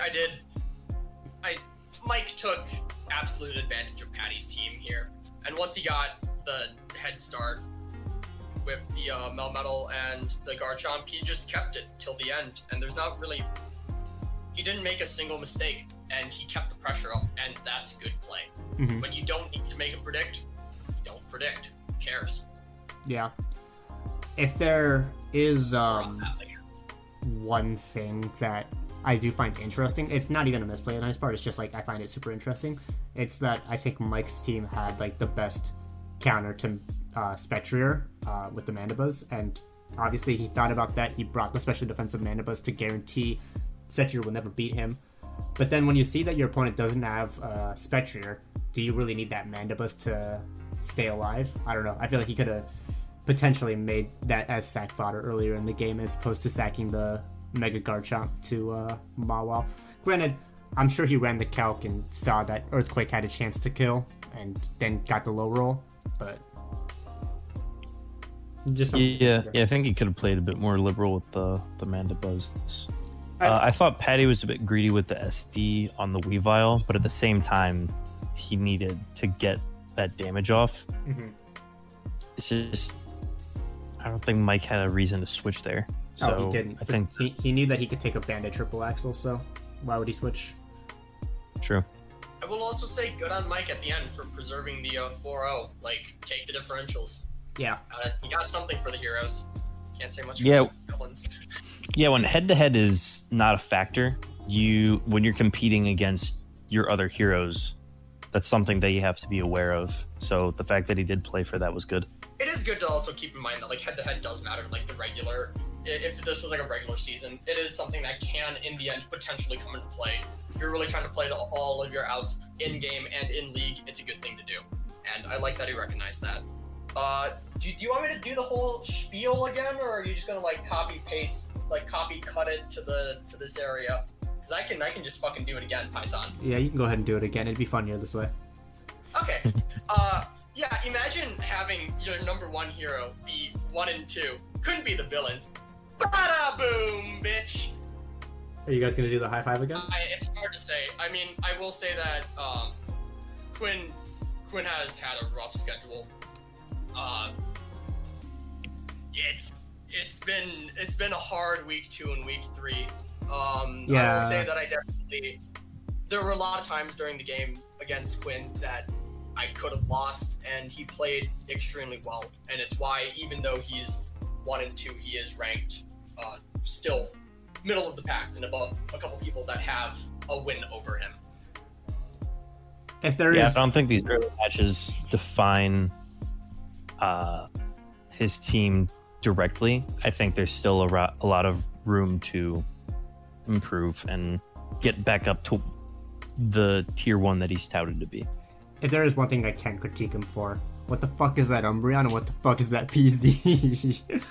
Mike took absolute advantage of Patty's team here, and once he got the head start with the Melmetal and the Garchomp, he just kept it till the end, and he didn't make a single mistake, and he kept the pressure up, and that's good play. Mm-hmm. When you don't need to make a predict, you don't predict. Who cares? Yeah. If there is one thing that I do find interesting, it's not even a misplay on his part, it's just like I find it super interesting. It's that I think Mike's team had like the best counter to Spectrier with the Mandibuzz, and obviously he thought about that. He brought the special defensive Mandibuzz to guarantee Spectrier will never beat him. But then when you see that your opponent doesn't have Spectrier, do you really need that Mandibuzz to stay alive? I don't know. I feel like he could have potentially made that as sack fodder earlier in the game as opposed to sacking the Mega Garchomp to Mawile. Granted, I'm sure he ran the calc and saw that Earthquake had a chance to kill and then got the low roll, but just Yeah, I think he could have played a bit more liberal with the Mandibuzz. I thought Patty was a bit greedy with the SD on the Weavile, but at the same time, he needed to get that damage off. Mm-hmm. It's just, I don't think Mike had a reason to switch there. So he didn't. I think he knew that he could take a Bandit triple axle, so why would he switch? True. I will also say good on Mike at the end for preserving the 4-0. Like, take the differentials. Yeah. He got something for the heroes. Can't say much for Yeah. the villains. Yeah, when head-to-head is not a factor, when you're competing against your other heroes, that's something that you have to be aware of. So the fact that he did play for that was good. It is good to also keep in mind that like head-to-head does matter. Like the regular, if this was like a regular season, it is something that can, in the end, potentially come into play. If you're really trying to play to all of your outs in-game and in league, it's a good thing to do. And I like that he recognized that. Do you want me to do the whole spiel again, or are you just gonna like copy cut it to this area? Because I can just fucking do it again, Pison. Yeah, you can go ahead and do it again. It'd be funnier this way. Okay. Yeah, imagine having your number one hero be 1 and 2. Couldn't be the villains. Bada boom, bitch! Are you guys gonna do the high five again? It's hard to say. I mean, I will say that Quinn has had a rough schedule. It's been a hard week 2 and week 3. Yeah. I will say that there were a lot of times during the game against Quinn that I could have lost, and he played extremely well. And it's why, even though he's 1 and 2, he is ranked still middle of the pack and above a couple people that have a win over him. If there I is, don't think these early matches define his team directly. I think there's still a lot of room to improve and get back up to the tier 1 that he's touted to be. if there is one thing I can critique him for, what the fuck is that Umbreon and what the fuck is that PZ?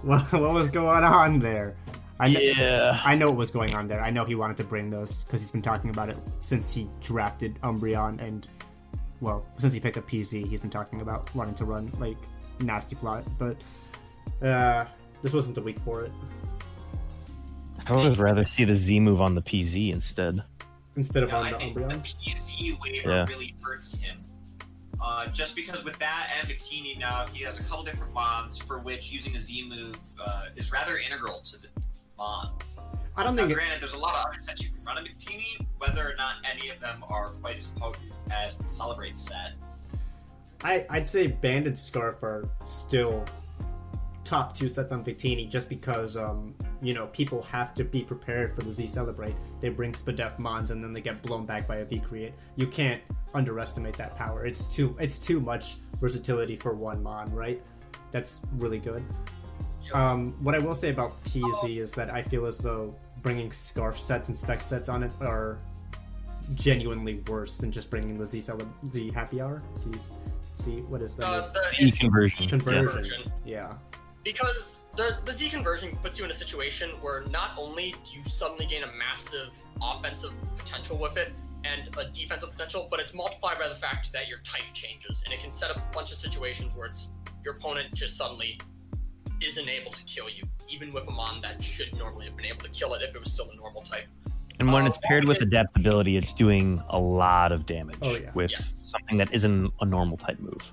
what was going on there? I know what was going on there. I know he wanted to bring those because he's been talking about it since he drafted Umbreon, and well, since he picked up PZ, he's been talking about wanting to run like nasty plot. But this wasn't the week for it. I would rather see the Z move on the PZ instead of on I the think Umbreon. the PZ waiver really hurts him. Just because with that and Bikini now, he has a couple different bonds for which using a Z move is rather integral to the bond. I don't think. Granted, there's a lot of other sets you can run in Bikini, whether or not any of them are quite as potent as the Celebrate set. I'd say Banded Scarf are still top 2 sets on Victini just because people have to be prepared for the Z Celebrate. They bring Spadef Mons and then they get blown back by a V Create. You can't underestimate that power. It's too much versatility for one Mon, right? That's really good. What I will say about PZ is that I feel as though bringing Scarf sets and Spec sets on it are genuinely worse than just bringing the Z Happy Hour. What is that? Z conversion. Yeah. Because the Z conversion puts you in a situation where not only do you suddenly gain a massive offensive potential with it and a defensive potential, but it's multiplied by the fact that your type changes, and it can set up a bunch of situations where your opponent just suddenly isn't able to kill you, even with a Mon that should normally have been able to kill it if it was still a normal type. And when it's paired with Adept ability, it's doing a lot of damage with something that isn't a normal type move.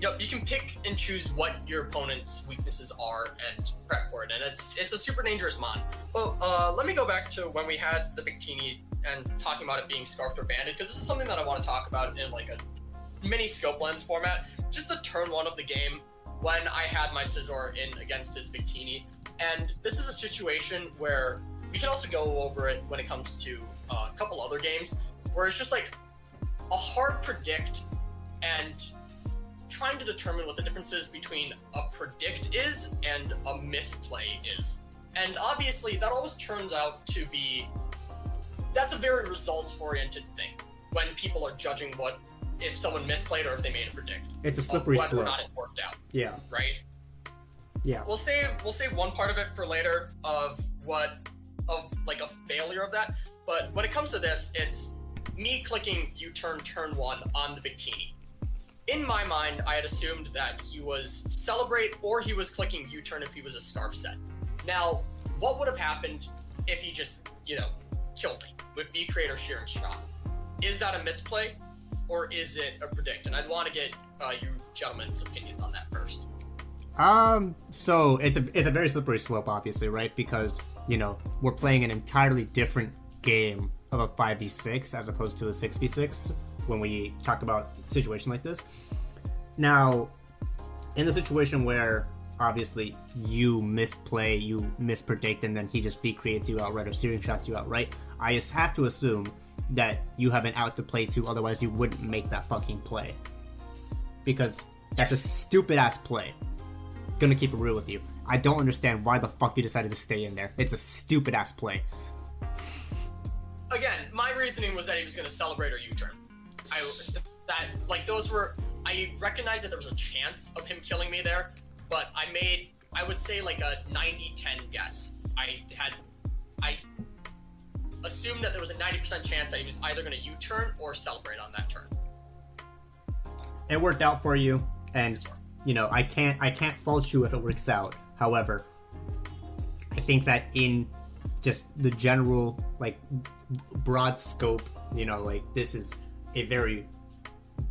Yep, you can pick and choose what your opponent's weaknesses are and prep for it, and it's a super dangerous Mon. Well, let me go back to when we had the Victini and talking about it being scarfed or banded, because this is something that I want to talk about in like a mini scope lens format. Just the turn one of the game when I had my Scizor in against his Victini, and this is a situation where we can also go over it when it comes to a couple other games, where it's just like a hard predict and trying to determine what the difference is between a predict is and a misplay is. And obviously that always turns out to be, that's a very results-oriented thing when people are judging if someone misplayed or if they made a predict. It's a slippery slope. Whether or slope. not it worked out. Yeah. Right? Yeah. We'll save one part of it for later of a failure of that. But when it comes to this, it's me clicking U-turn turn one on the Victini. In my mind, I had assumed that he was Celebrate or he was clicking U-turn if he was a Scarf set. Now, what would have happened if he just, killed me with V-Create or Shearing Shot? Is that a misplay or is it a predict? And I'd want to get you gentlemen's opinions on that first. So it's a very slippery slope, obviously, right? Because, we're playing an entirely different game of a 5v6 as opposed to a 6v6 when we talk about a situation like this. Now, in the situation where obviously you misplay, you mispredict, and then he just V-creates you outright or Searing Shots you outright, I just have to assume that you have an out to play too, otherwise you wouldn't make that fucking play. Because that's a stupid ass play. Gonna keep it real with you. I don't understand why the fuck you decided to stay in there. It's a stupid ass play. Again, my reasoning was that he was gonna Celebrate or U-turn. I recognized that there was a chance of him killing me there, but I would say like a 90-10 guess. I assumed that there was a 90% chance that he was either going to U-turn or Celebrate on that turn. It worked out for you, and I can't fault you if it works out. However, I think that in just the general broad scope, this is a very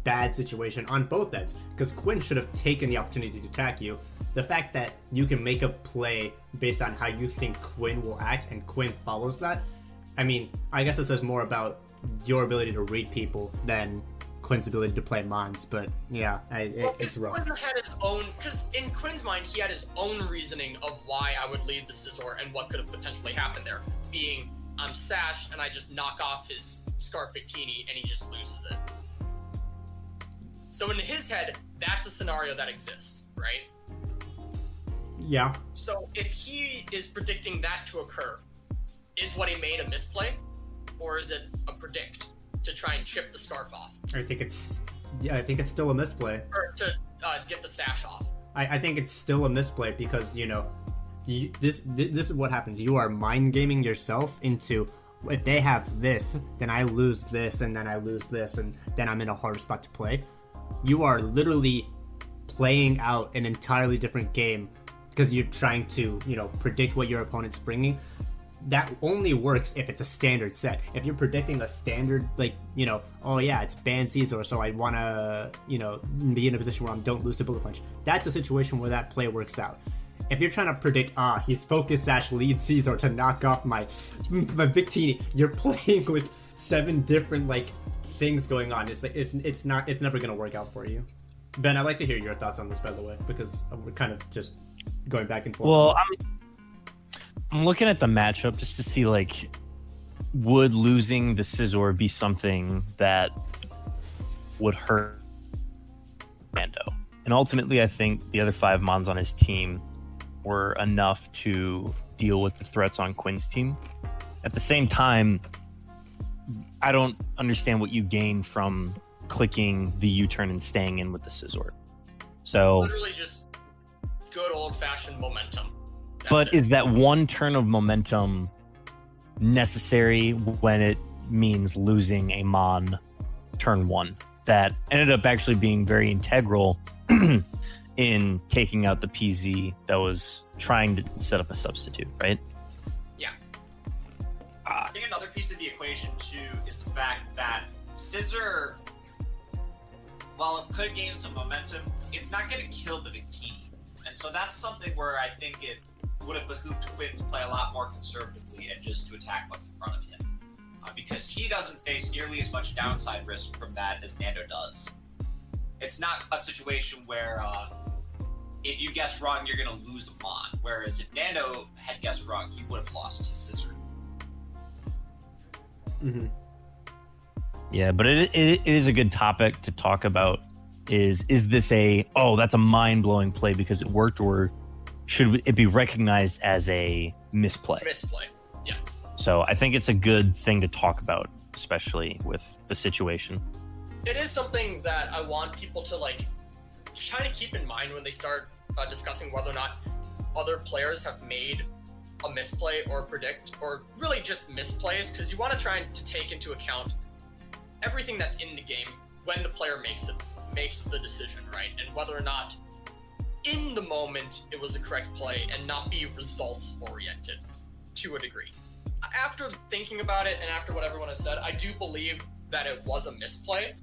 bad situation on both ends, because Quinn should have taken the opportunity to attack you. The fact that you can make a play based on how you think Quinn will act and Quinn follows that, I guess it says more about your ability to read people than Quinn's ability to play Mons, but yeah, it's rough. Quinn had his own, because in Quinn's mind, he had his own reasoning of why I would lead the Scizor and what could have potentially happened there, being I'm Sash and I just knock off his Scarf Victini and he just loses it. So in his head, that's a scenario that exists, right? Yeah. So if he is predicting that to occur, is what he made a misplay? Or is it a predict to try and chip the Scarf off? I think it's still a misplay. Or to get the Sash off? I think it's still a misplay because, this is what happens. You are mind gaming yourself into, if they have this, then I lose this, and then I lose this, and then I'm in a harder spot to play. You are literally playing out an entirely different game because you're trying to, predict what your opponent's bringing. That only works if it's a standard set. If you're predicting a standard, oh yeah, it's Ban Scizor, so I want to, be in a position where I don't lose to Bullet Punch. That's a situation where that play works out. If you're trying to predict, he's Focus Sash lead Scizor to knock off my Victini, you're playing with 7 different, things going on. It's never gonna work out for you. Ben, I'd like to hear your thoughts on this, by the way, because we're kind of just going back and forth. Well, I'm looking at the matchup just to see, like, would losing the Scizor be something that would hurt Nando? And ultimately, I think the other 5 Mons on his team were enough to deal with the threats on Quinn's team. At the same time, I don't understand what you gain from clicking the U-turn and staying in with the Scizor. So, Literally just good old-fashioned momentum. But is that one turn of momentum necessary when it means losing a Mon turn 1? That ended up actually being very integral in taking out the PZ that was trying to set up a substitute, right? Yeah. I think another piece of the equation, too, is the fact that Scizor, while it could gain some momentum, it's not going to kill the Victini. And so that's something where I think it would have behooved Quinn to play a lot more conservatively and just to attack what's in front of him. Because he doesn't face nearly as much downside risk from that as Nando does. It's not a situation where if you guess wrong, you're going to lose a Mon. Whereas if Nando had guessed wrong, he would have lost his Scizor. Mm-hmm. Yeah, but it is a good topic to talk about. Is this that's a mind-blowing play because it worked, or should it be recognized as a misplay? Misplay, yes. So I think it's a good thing to talk about, especially with the situation. It is something that I want people to kind of keep in mind when they start discussing whether or not other players have made a misplay or predict, or really just misplays, because you want to try to take into account everything that's in the game when the player makes the decision, right? And whether or not in the moment it was a correct play and not be results oriented to a degree. After thinking about it and after what everyone has said, I do believe that it was a misplay.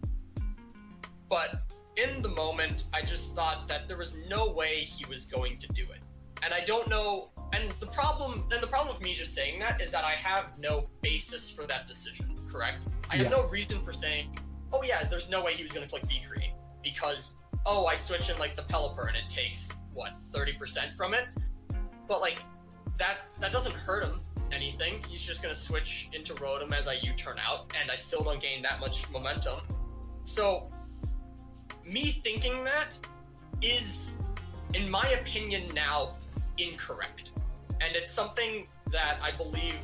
But in the moment, I just thought that there was no way he was going to do it. And I don't know, and the problem with me just saying that is that I have no basis for that decision, correct? I have no reason for saying, oh yeah, there's no way he was going to click B create because, I switch in the Pelipper and it takes, 30% from it? But that doesn't hurt him anything. He's just going to switch into Rotom as I U-turn out, and I still don't gain that much momentum. So, me thinking that is, in my opinion now, incorrect. And it's something that I believe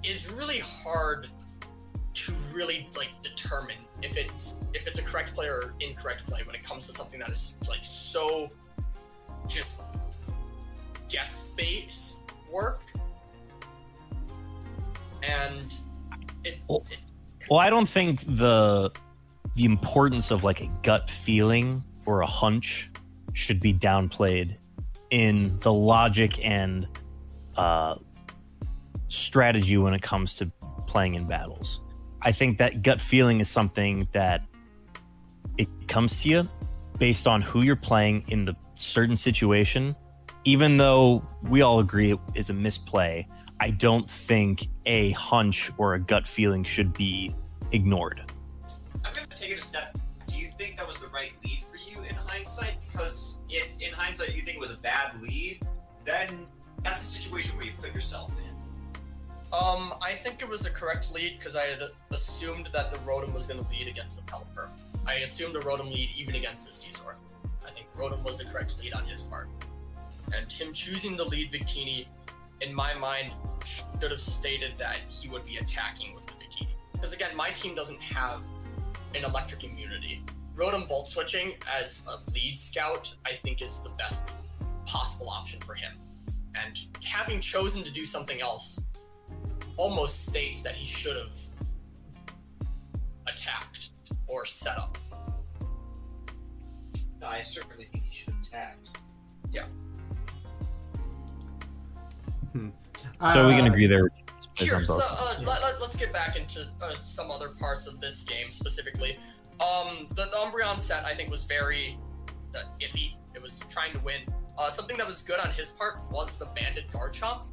is really hard to really determine if it's a correct play or incorrect play when it comes to something that is so just guess-based work. And well, I don't think the importance of a gut feeling or a hunch should be downplayed in the logic and strategy when it comes to playing in battles. I think that gut feeling is something that it comes to you based on who you're playing in the certain situation. Even though we all agree it is a misplay, I don't think a hunch or a gut feeling should be ignored. I'm going to take it a step. Do you think that was the right lead for you in hindsight? Because if in hindsight you think it was a bad lead, then that's a situation where you put yourself in. I think it was a correct lead because I had assumed that the Rotom was going to lead against the Pelipper. I assumed a Rotom lead even against the Scizor. I think Rotom was the correct lead on his part. And him choosing the lead Victini, in my mind, should have stated that he would be attacking with the Victini. Because again, my team doesn't have an electric immunity. Rotom Volt switching as a lead scout, I think is the best possible option for him. And having chosen to do something else almost states that he should have attacked or set up. No, I certainly think he should have attacked. Yeah. So we can agree there. Sure, so let's get back into some other parts of this game specifically. The Umbreon set I think was very iffy. It was trying to win. Something that was good on his part was the Banded Garchomp.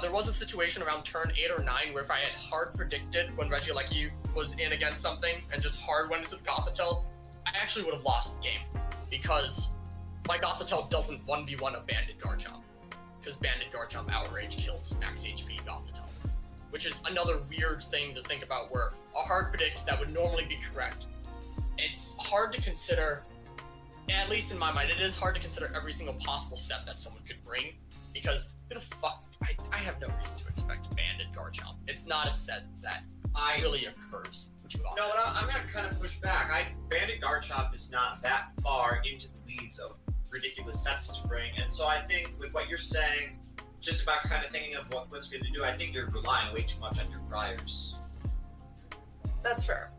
There was a situation around turn 8 or 9 where if I had hard predicted when Regieleki was in against something and just hard went into the Gothitelle, I actually would have lost the game because my Gothitelle doesn't 1v1 a Banded Garchomp. because Bandit Garchomp Outrage kills max HP Gothitelle. Which is another weird thing to think about, where a hard predict that would normally be correct. It's hard to consider, at least in my mind, it is hard to consider every single possible set that someone could bring, because who the fuck, I have no reason to expect Bandit Garchomp. It's not a set that really occurs too often. No, I'm gonna kind of push back. Bandit Garchomp is not that far into the weeds of ridiculous sets to bring, and so I think with what you're saying, just about kind of thinking of what's good to do, I think you're relying way too much on your priors. That's fair.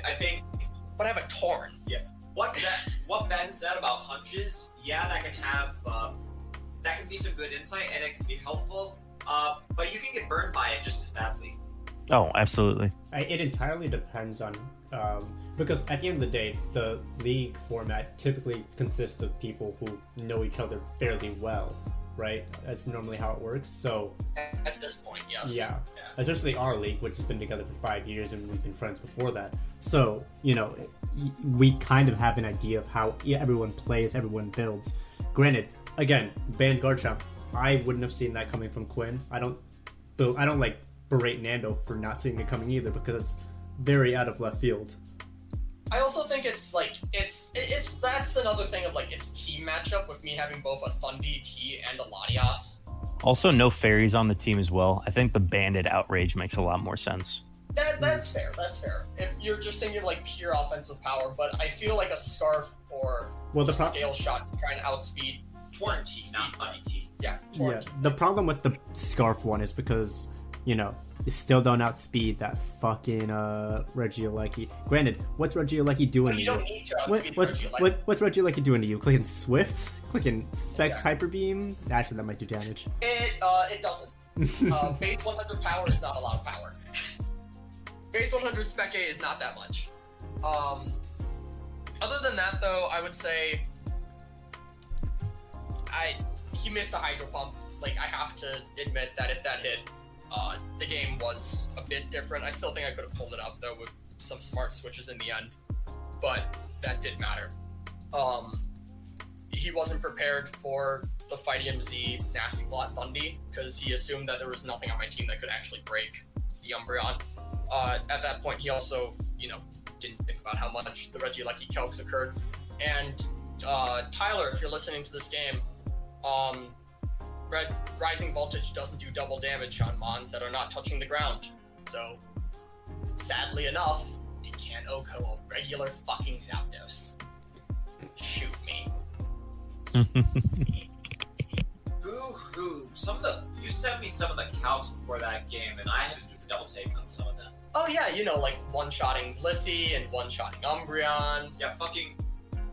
I think... But I have a Torn. Yeah. What Ben said about punches, yeah, that can have... that can be some good insight, and it can be helpful, but you can get burned by it just as badly. Oh, absolutely. It entirely depends on... because at the end of the day, the league format typically consists of people who know each other fairly well, right? That's normally how it works, so... At this point, yes. Yeah. Especially our league, which has been together for 5 years, and we've been friends before that. So, we kind of have an idea of how everyone plays, everyone builds. Granted, again, Band Garchomp, I wouldn't have seen that coming from Quinn. I don't berate Nando for not seeing it coming either, because it's very out of left field. I also think it's that's another thing of its team matchup, with me having both a Thundi T and a Latias. Also, no fairies on the team as well. I think the Bandit Outrage makes a lot more sense. That's fair. That's fair. If you're just thinking pure offensive power, but I feel like a Scarf or a Scale Shot to try and outspeed Torn T, not Funny T. Yeah. The problem with the Scarf one is because, you still don't outspeed that fucking Regieleki. Granted, what's Regieleki doing to you? You don't need to outspeed Regieleki. What's Regieleki doing to you? Clicking Swift? Clicking Specs Hyper Beam? Actually, that might do damage. It doesn't. Base 100 power is not a lot of power. Base 100 Spec A is not that much. Other than that, though, I would say he missed a Hydro Pump. I have to admit that if that hit, the game was a bit different. I still think I could have pulled it up, though, with some smart switches in the end, but that didn't matter. He wasn't prepared for the Fight EMZ Nasty Blot Thundi, because he assumed that there was nothing on my team that could actually break the Umbreon. At that point, he also, didn't think about how much the Regieleki Kelks occurred. And Tyler, if you're listening to this game, Rising Voltage doesn't do double damage on mons that are not touching the ground. So, sadly enough, you can't OHKO a regular fucking Zapdos. Shoot me. You sent me some of the calcs before that game, and I had to do a double take on some of them. Oh yeah, one-shotting Blissey and one-shotting Umbreon. Yeah,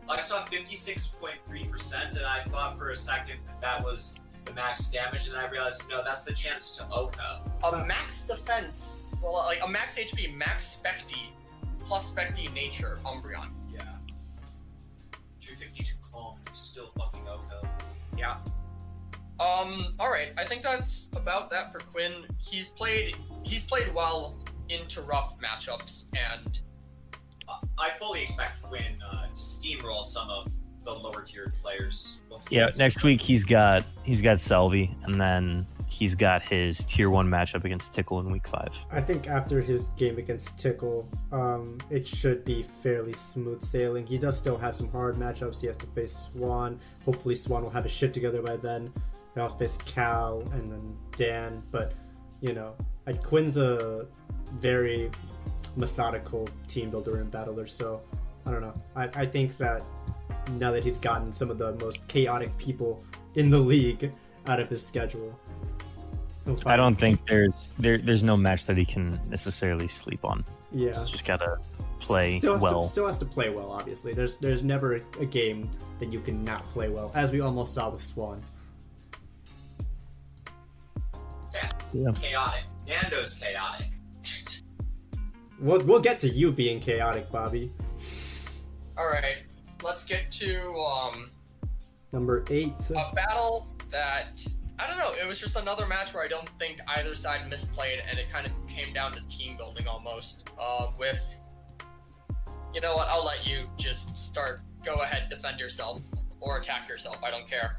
I saw 56.3%, and I thought for a second that was the max damage, and I realized, no, that's the chance to OHKO. A max defense, a max HP, max Specty, plus Specty nature Umbreon. Yeah. 252 calm, you still fucking OHKO. Yeah. Alright, I think that's about that for Quinn. He's played well into rough matchups, and I fully expect Quinn to steamroll some of the lower tiered players. Next week he's got Selvi, and then he's got his tier 1 matchup against Tickle in week 5. I think after his game against Tickle, it should be fairly smooth sailing. He does still have some hard matchups. He has to face Swan. Hopefully Swan will have his shit together by then. He also face Cal and then Dan, but Quinn's a very methodical team builder and battler, so I don't know. I think that now that he's gotten some of the most chaotic people in the league out of his schedule, I don't think there's no match that he can necessarily sleep on. Yeah, he's just gotta play well. Still has to play well. Obviously, there's never a game that you can not play well, as we almost saw with Swan. Yeah. Chaotic. Nando's chaotic. We'll get to you being chaotic, Bobby. Alright, let's get to number 8. A battle that, I don't know, it was just another match where I don't think either side misplayed, and it kind of came down to team building almost. You know what, I'll let you just start. Go ahead, defend yourself, or attack yourself, I don't care.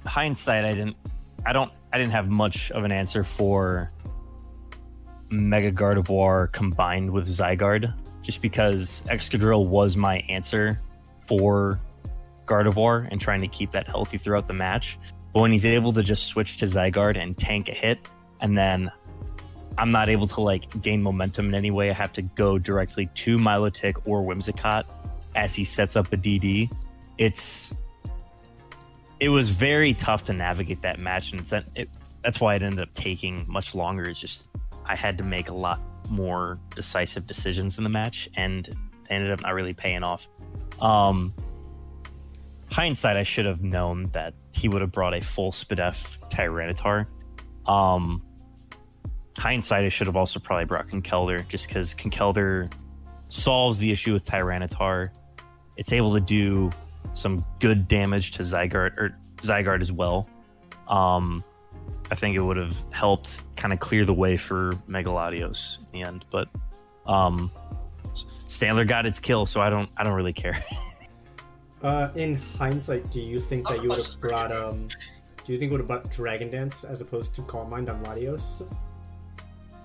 Hindsight, I didn't have much of an answer for Mega Gardevoir combined with Zygarde, just because Excadrill was my answer for Gardevoir and trying to keep that healthy throughout the match. But when he's able to just switch to Zygarde and tank a hit, and then I'm not able to like gain momentum in any way, I have to go directly to Milotic or Whimsicott as he sets up a DD. It was very tough to navigate that match, and that's why it ended up taking much longer. It's just I had to make a lot more decisive decisions in the match, and they ended up not really paying off. Hindsight, I should have known that he would have brought a full Spadef Tyranitar. Hindsight, I should have also probably brought Conkeldurr, just because Conkeldurr solves the issue with Tyranitar. It's able to do some good damage to Zygarde as well. I think it would have helped kind of clear the way for Megaladios in the end, but Stantler got its kill, so I don't really care. In hindsight, do you think that you would have brought Dragon Dance as opposed to Calm Mind on Latios?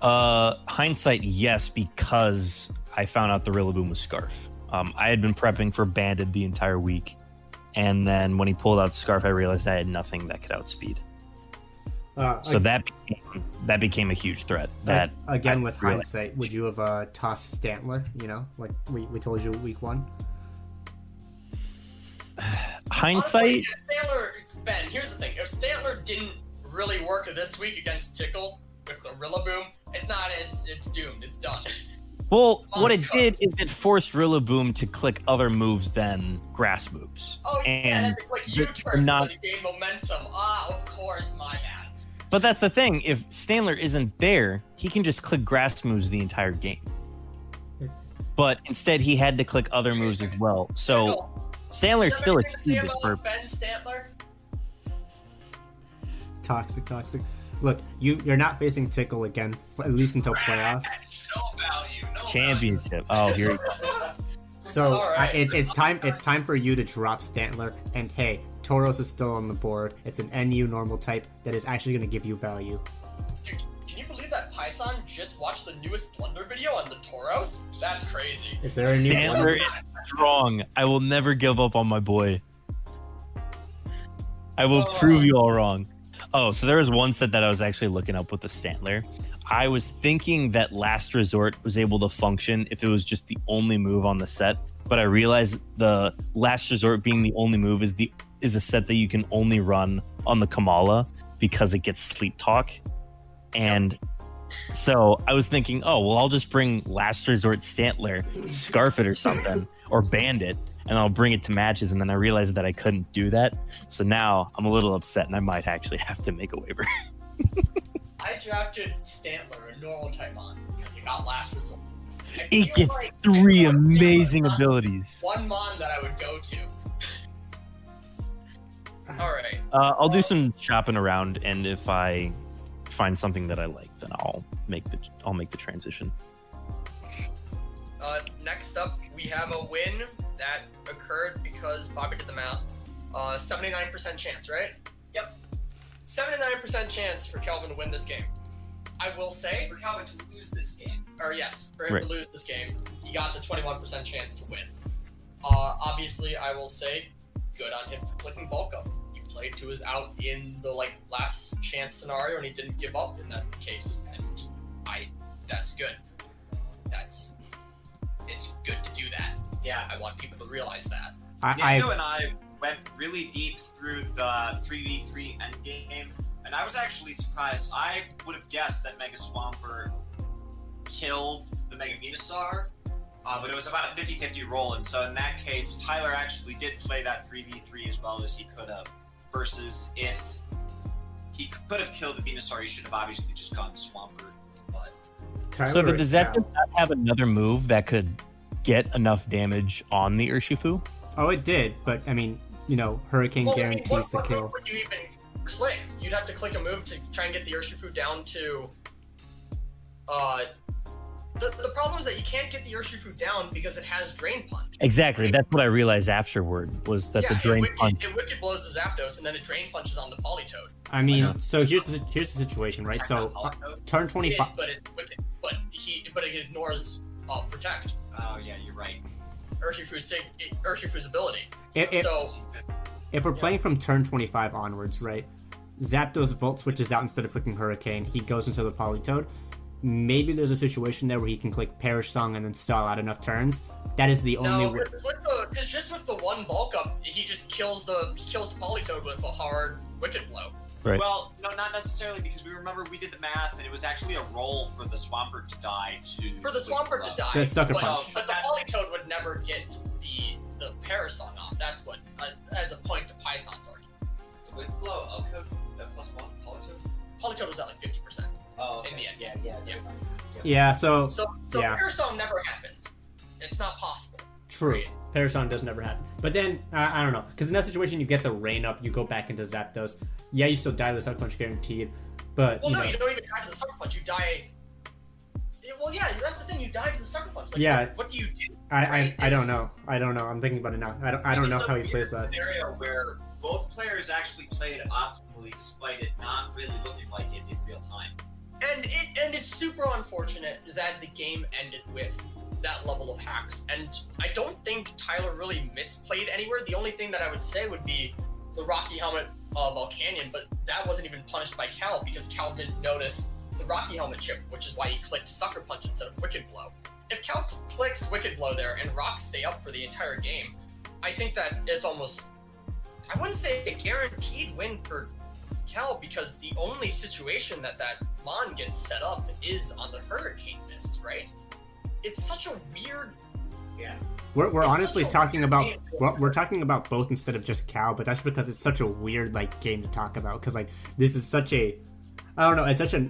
Hindsight, yes, because I found out the Rillaboom was Scarf. I had been prepping for Banded the entire week, and then when he pulled out Scarf, I realized I had nothing that could outspeed. So that became a huge threat. That again, with hindsight, would you have tossed Stantler? You know, like we told you week 1. Hindsight. Stantler, Ben. Here's the thing: if Stantler didn't really work this week against Tickle with the Rillaboom, it's not. It's doomed. It's done. Well, what it did is it forced Rillaboom to click other moves than grass moves. Oh, yeah, and like U-turns to gain momentum. Of course, my bad. But that's the thing. If Stantler isn't there, he can just click grass moves the entire game. But instead, he had to click other moves as well. So Stantler still achieved its purpose. Ben Stantler? Toxic. Look, you're not facing Tickle again, at least until playoffs. No value. No Championship. Oh, here you go. So right. it's time for you to drop Stantler. And hey, Tauros is still on the board. It's an NU normal type that is actually going to give you value. Dude, can you believe that Pison just watched the newest Blunder video on the Tauros? That's crazy. Is there a new Stantler is strong. I will never give up on my boy. I will prove you all wrong. Oh, so there was one set that I was actually looking up with the Stantler. I was thinking that Last Resort was able to function if it was just the only move on the set, but I realized the Last Resort being the only move is a set that you can only run on the Kamala because it gets Sleep Talk. And so I was thinking, oh, well, I'll just bring Last Resort Stantler, Scarf it or something, or Bandit, and I'll bring it to matches. And then I realized that I couldn't do that. So now I'm a little upset and I might actually have to make a waiver. I drafted Stantler, a normal type mon, because he got Last Resort. It gets 3 amazing abilities. One mon that I would go to. All right. I'll do some shopping around, and if I find something that I like, then I'll make the transition. Next up, we have a win that occurred because Bobby did the math. 79% chance, right? Yep. 79% chance for Kelvin to win this game. I will say, For Calvin to lose this game. or yes, for him to lose this game, he got the 21% chance to win. Obviously, I will say, good on him for clicking bulk up. He played to his out in the last chance scenario, and he didn't give up in that case. And that's good. It's good to do that. Yeah. I want people to realize that. Nando and I went really deep through the 3v3 endgame, and I was actually surprised. I would have guessed that Mega Swampert killed the Mega Venusaur, but it was about a 50-50 roll, and so in that case, Tyler actually did play that 3v3 as well as he could have, versus if he could have killed the Venusaur, he should have obviously just gone Swampert. But So did the Zeppelin not have another move that could get enough damage on the Urshifu? Oh, it did, but I mean, Hurricane guarantees the what kill. move would you even click? You'd have to click a move to try and get the Urshifu down to The problem is that you can't get the Urshifu down because it has Drain Punch. Exactly. Right? That's what I realized afterward was that the Drain Punch. It Wicked blows the Zapdos, and then it Drain Punches on the Politoed. I mean, so here's the situation, right? So turn 25. But it's Wicked, but it ignores Protect. Oh yeah, you're right. Urshifu's ability. If we're playing from turn 25 onwards, right? Zapdos Volt switches out instead of clicking Hurricane. He goes into the Politoed. Maybe there's a situation there where he can click Perish Song and then stall out enough turns. That is the only. Because just with the one bulk up, he just kills the Politoed with a hard Wicked Blow. Right. Well, no, not necessarily, because we remember we did the math, and it was actually a roll for the Swampert to die For the Swampert to die. The Sucker Punch. But the Politoed would never get the Perish Song off. That's what, as a point to Pison's argument. The Wicked Blow, okay, that +1, Politoed? Politoed was at like 50%. Oh, okay. In the end. Yeah. So yeah. Perish Song never happens. It's not possible. True. Right. Perish Song does never happen. But then, I don't know. Because in that situation, you get the rain up, you go back into Zapdos. Yeah, you still die to the Sucker Punch guaranteed. But, Well, no, you don't even die to the Sucker Punch. You die... Well, yeah, that's the thing. You die to the Sucker Punch. Like, yeah. What do you do? I don't know. I don't know. I'm thinking about it now. I don't know how he plays that. It's a scenario where both players actually played optimally, despite it not really looking like it in real time. And it's super unfortunate that the game ended with that level of hacks. And I don't think Tyler really misplayed anywhere. The only thing that I would say would be the Rocky Helmet Volcanion, but that wasn't even punished by Cal because Cal didn't notice the Rocky Helmet chip, which is why he clicked Sucker Punch instead of Wicked Blow. If Cal clicks Wicked Blow there and rocks stay up for the entire game, I think that it's almost, I wouldn't say a guaranteed win for Cal, because the only situation that Mon gets set up is on the Hurricane Mist, right? It's such a weird... Yeah. We're honestly talking about we're talking about both instead of just Cal, but that's because it's such a weird like game to talk about, because like this is such a, I don't know, it's such a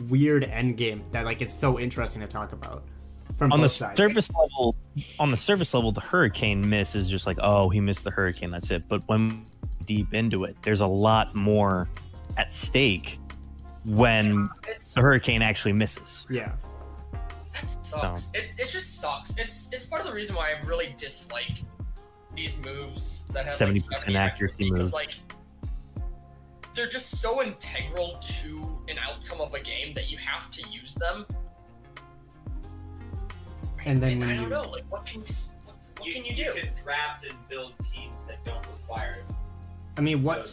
weird end game that like it's so interesting to talk about from both sides. On the surface level, the Hurricane miss is just like, oh, he missed the Hurricane, that's it. But when deep into it, there's a lot more at stake when the Hurricane actually misses. Yeah. That sucks. So. It just sucks. It's part of the reason why I really dislike these moves that have 70% like 70 accuracy moves. Because like they're just so integral to an outcome of a game that you have to use them. And then I don't know, like what can you do? You can draft and build teams that don't require it. I mean, what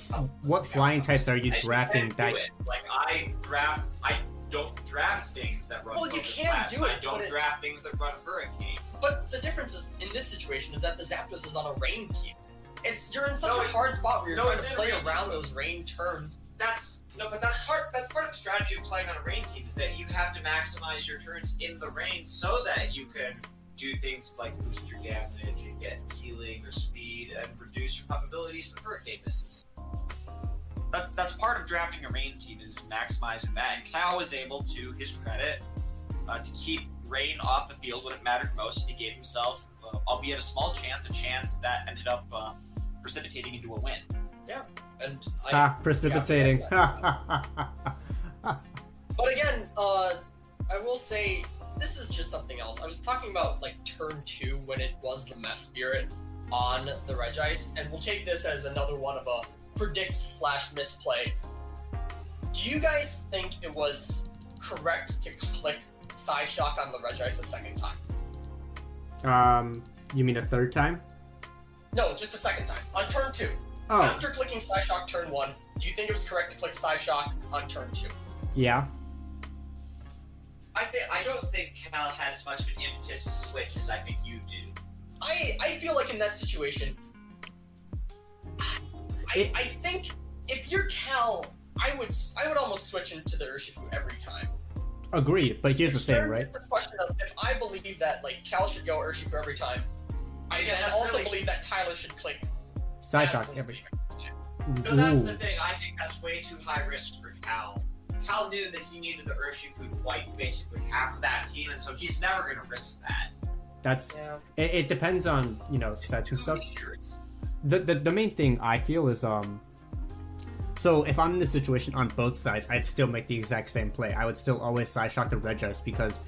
flying types are you drafting that? Like I don't draft things that run. Well, you can do it. I don't draft things that run Hurricane. But the difference is in this situation is that the Zapdos is on a rain team. You're in such a hard spot where you're trying to play around those rain turns. That's part of the strategy of playing on a rain team is that you have to maximize your turns in the rain so that you can do things like boost your damage and get healing or speed and reduce your probabilities for Hurricane misses. That's part of drafting a rain team is maximizing that. And Cal was able, to his credit, to keep rain off the field when it mattered most. He gave himself, albeit a small chance, a chance that ended up precipitating into a win. Yeah, and precipitating. But again, I will say this is just something else. I was talking about like turn 2 when it was the Mess Spirit on the Regice, and we'll take this as another one of a predict/misplay. Do you guys think it was correct to click Psyshock on the Regice a second time? You mean a third time? No, just a second time. On turn 2. Oh. After clicking Psyshock turn 1, do you think it was correct to click Psyshock on turn 2? Yeah. I don't think Cal had as much of an impetus to switch as I think you do. I feel like in that situation, I think if you're Cal, I would almost switch into the Urshifu every time. Agreed, but here's the thing, right? It's the question of if I believe that like Cal should go Urshifu every time, I then also believe that Tyler should click Psyshock every time. No, that's the thing. I think that's way too high risk for Cal. Cal knew that he needed the Urshifu to wipe basically half of that team, and so he's never going to risk that. That's it depends on, sets and stuff. Dangerous. The main thing I feel is so if I'm in this situation on both sides, I'd still make the exact same play. I would still always Psyshock the Regice because,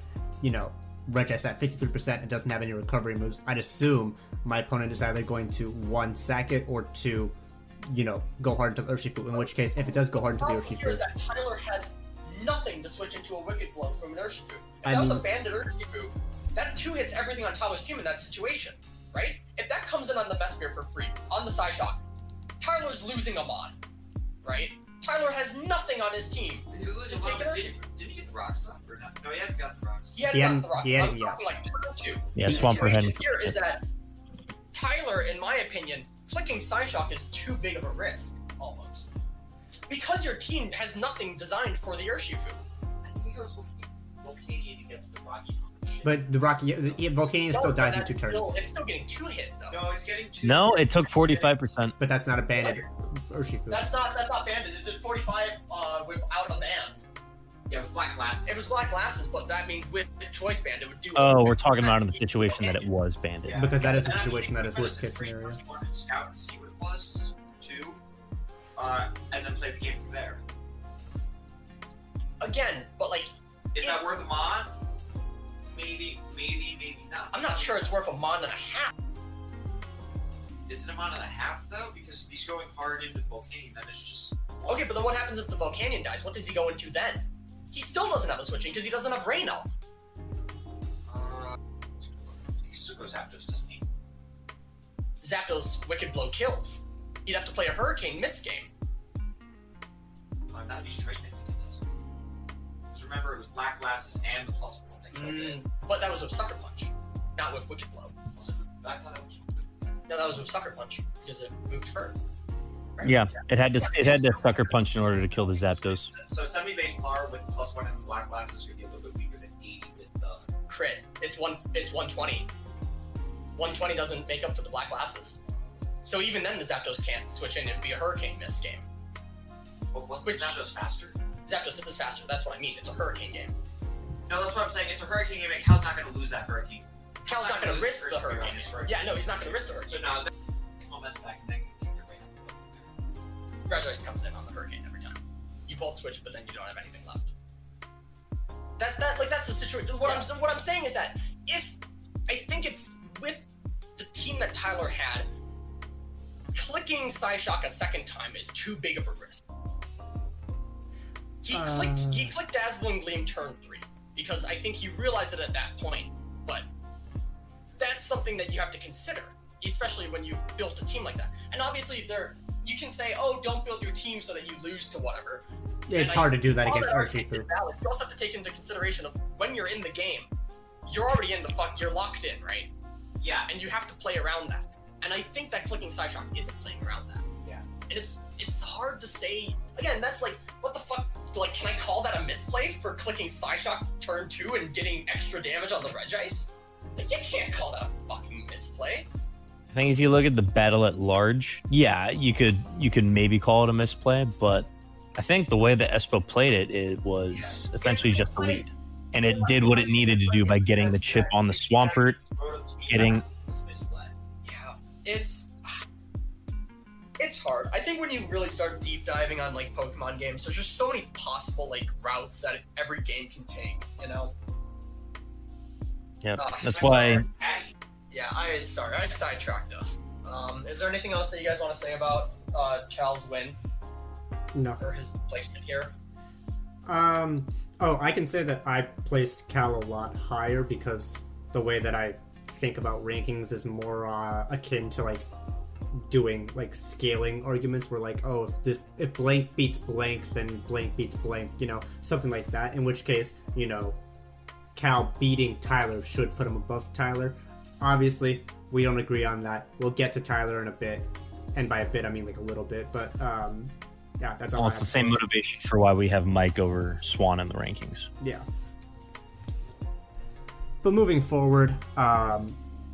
Regis at 53% and doesn't have any recovery moves, I'd assume my opponent is either going to, one, sack it, or two, go hard into the Urshifu, in which case, if it does go hard into the Here is Urshifu... that Tyler has nothing to switch into a Wicked Blow from an Urshifu. If I that was a mean- banded Urshifu, that 2 hits everything on Tyler's team in that situation, right? If that comes in on the Mesphere for free, on the Psyshock, Tyler's losing a mod, right? Tyler has nothing on his team to take an Urshifu. Did he get the rocks up or not? No, he hadn't gotten the rocks. He hadn't gotten the rocks. He I'm hadn't, talking like turn 2. Yeah, The Swampert situation hadn't. here is that Tyler, in my opinion, clicking Psyshock is too big of a risk, almost. Because your team has nothing designed for the Urshifu. I think he goes Volcanion against the Rocky. But the Volcanion still No, dies but in 2 that's turns. It's still getting 2 hit, though. No, it's getting 2. No, it took 45%. But that's not a banded Urshifu. That's not banded. It did 45 without a band. Yeah, with black glasses. It was black glasses, but that means with the choice band, it would do. Oh, we're talking about in the situation that it was banded. Yeah. Because that is the And I mean, situation that is kind of worst case situation scenario. where He wanted to scout and see what it was, too, and then play the game from there. Again, but like, Is that worth a mod? Maybe not. I'm not sure it's worth a mod and a half. Is it a mod and a half though? Because if he's going hard into Volcanion, then it's just Okay, but then what happens if the Volcanion dies? What does he go into then? He still doesn't have a switching because he doesn't have Rain up. he still goes Zapdos, doesn't he? Zapdos Wicked Blow kills. He'd have to play a Hurricane Miss game. Not if he's choice making it does. Because remember, it was black glasses and the +1 that killed it. But that was with Sucker Punch, not with Wicked Blow. Also, I thought that was No, that was with Sucker Punch because it moved fur. Right? Yeah, it had to sucker punch in order to kill the Zapdos. So semi-base power with +1 and the black glasses could be a little bit weaker than 80 with the. Crit. It's 120. 120 doesn't make up for the black glasses. So even then, the Zapdos can't switch in. It'd be a Hurricane Miss game. Well, wasn't Zapdos faster? Zapdos is faster. That's what I mean. It's a Hurricane game. No, that's what I'm saying. It's a Hurricane game, and Cal's not going to lose that Hurricane. Cal's not going to risk the Hurricane. Hurricane. Yeah, no, he's not going to risk the So Hurricane. now, momentum back and then Regice comes in on the Hurricane every time. You bolt switch, but then you don't have anything left. That's the situation. What I'm saying is that if I think it's with the team that Tyler had, clicking Psyshock a second time is too big of a risk. He clicked Dazzling Gleam turn 3 because I think he realized it at that point. But that's something that you have to consider, especially when you've built a team like that. And obviously, you can say, "Oh, don't build your team so that you lose to whatever." It's hard to do that All against argument is Urshifu. valid. You also have to take into consideration of when you're in the game, you're already in the you're locked in, right? Yeah, And you have to play around that. And I think that clicking Psyshock isn't playing around that. Yeah. And it's hard to say. Again, that's like, what the fuck? Like, can I call that a misplay for clicking Psyshock turn 2 and getting extra damage on the Regice? Like, you can't call that a fucking misplay. I think if you look at the battle at large, yeah, you could maybe call it a misplay, but I think the way that Espo played it was essentially just the lead. And it did what it needed to do by getting the chip on the Swampert, getting... Yeah, it's hard. I think when you really start deep diving on like Pokemon games, there's just so many possible like routes that every game can take, you know? Yeah, Ah, that's I'm why... sorry. Yeah, I sidetracked us. Is there anything else that you guys want to say about Cal's win No. or his placement here? I can say that I placed Cal a lot higher because the way that I think about rankings is more akin to like doing like scaling arguments where like, oh, if blank beats blank, then blank beats blank, something like that. In which case, Cal beating Tyler should put him above Tyler. Obviously, we don't agree on that. We'll get to Tyler in a bit. And by a bit, I mean like a little bit. But, yeah, that's all Well, I it's the have to same say. motivation for why we have Mike over Swan in the rankings. Yeah. But moving forward,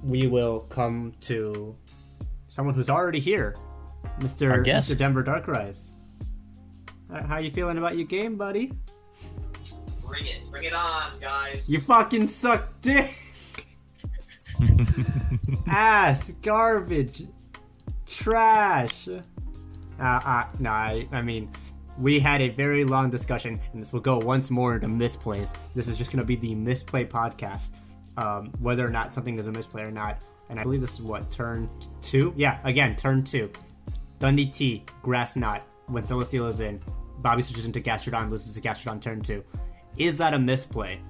we will come to someone who's already here. Our Mr. guest. Mr. Denver Darkrise. How you feeling about your game, buddy? Bring it on, guys. You fucking suck dick! Ass, garbage, trash. I mean, we had a very long discussion, and this will go once more into Misplays. This is just going to be the Misplay podcast. whether or not something is a misplay or not. And I believe this is what, turn 2? Yeah, again, turn 2. Dundee T, Grass Knot. When Celesteela is in, Bobby switches into Gastrodon, loses to Gastrodon turn 2. Is that a misplay?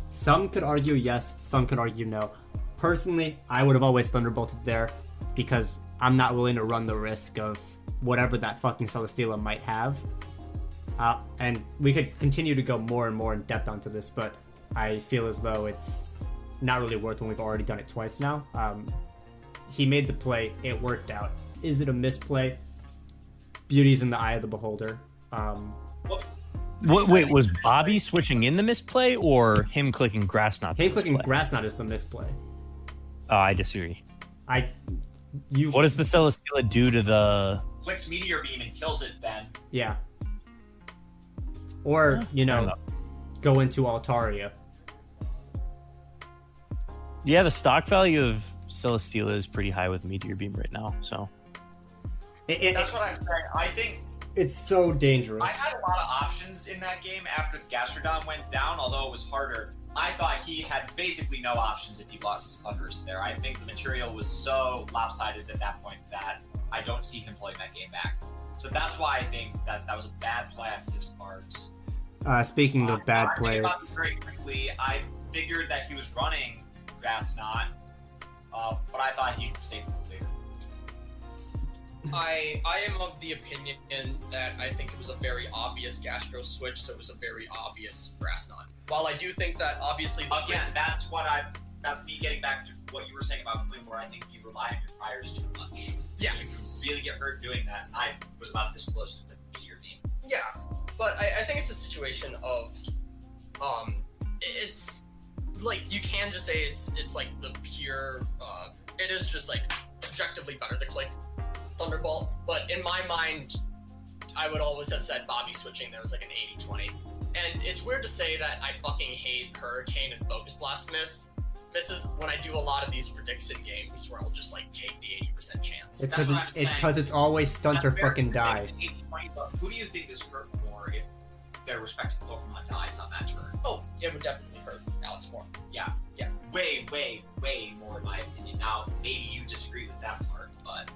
Some could argue yes, some could argue no. Personally, I would have always Thunderbolted there because I'm not willing to run the risk of whatever that fucking Celesteela might have. And we could continue to go more and more in depth onto this, but I feel as though it's not really worth when we've already done it twice now. He made the play, it worked out. Is it a misplay? Beauty's in the eye of the beholder. Wait, was Bobby switching in the misplay or him clicking Grass Knot? Him clicking Grass Knot is the misplay. Oh, I disagree. What does the Celesteela do to the... Clicks Meteor Beam and kills it, Ben. Yeah. Or, go into Altaria. Yeah, the stock value of Celesteela is pretty high with Meteor Beam right now, so... That's what I'm saying. I think... It's so dangerous. I had a lot of options in that game after the Gastrodon went down, although it was harder. I thought he had basically no options if he lost his Thundurus there. I think the material was so lopsided at that point that I don't see him playing that game back. So that's why I think that was a bad play on his part. Speaking of bad players... About this very quickly, I figured that he was running Grass Knot, but I thought he'd save it for later. I am of the opinion that I think it was a very obvious Gastro switch, so it was a very obvious Grass Knot. While I do think that obviously... Again, that's me getting back to what you were saying about Quinn, where I think you rely on your priors too much. Yes. You really get hurt doing that. I was about this close to the Meteor Beam. Yeah, but I think it's a situation of, it's like, you can just say it's like the pure, it is just like objectively better to click Thunderbolt, but in my mind, I would always have said Bobby switching there was like an 80-20. And it's weird to say that I fucking hate Hurricane and Focus Blast misses when I do a lot of these prediction games where I'll just like take the 80% chance. It's because it's always stunt or fucking die. 80-20, but who do you think is hurt more if their respective Pokemon dies on that turn? Oh, it would definitely hurt Alex more. Yeah. Way more in my opinion. Now, maybe you disagree with that part, but...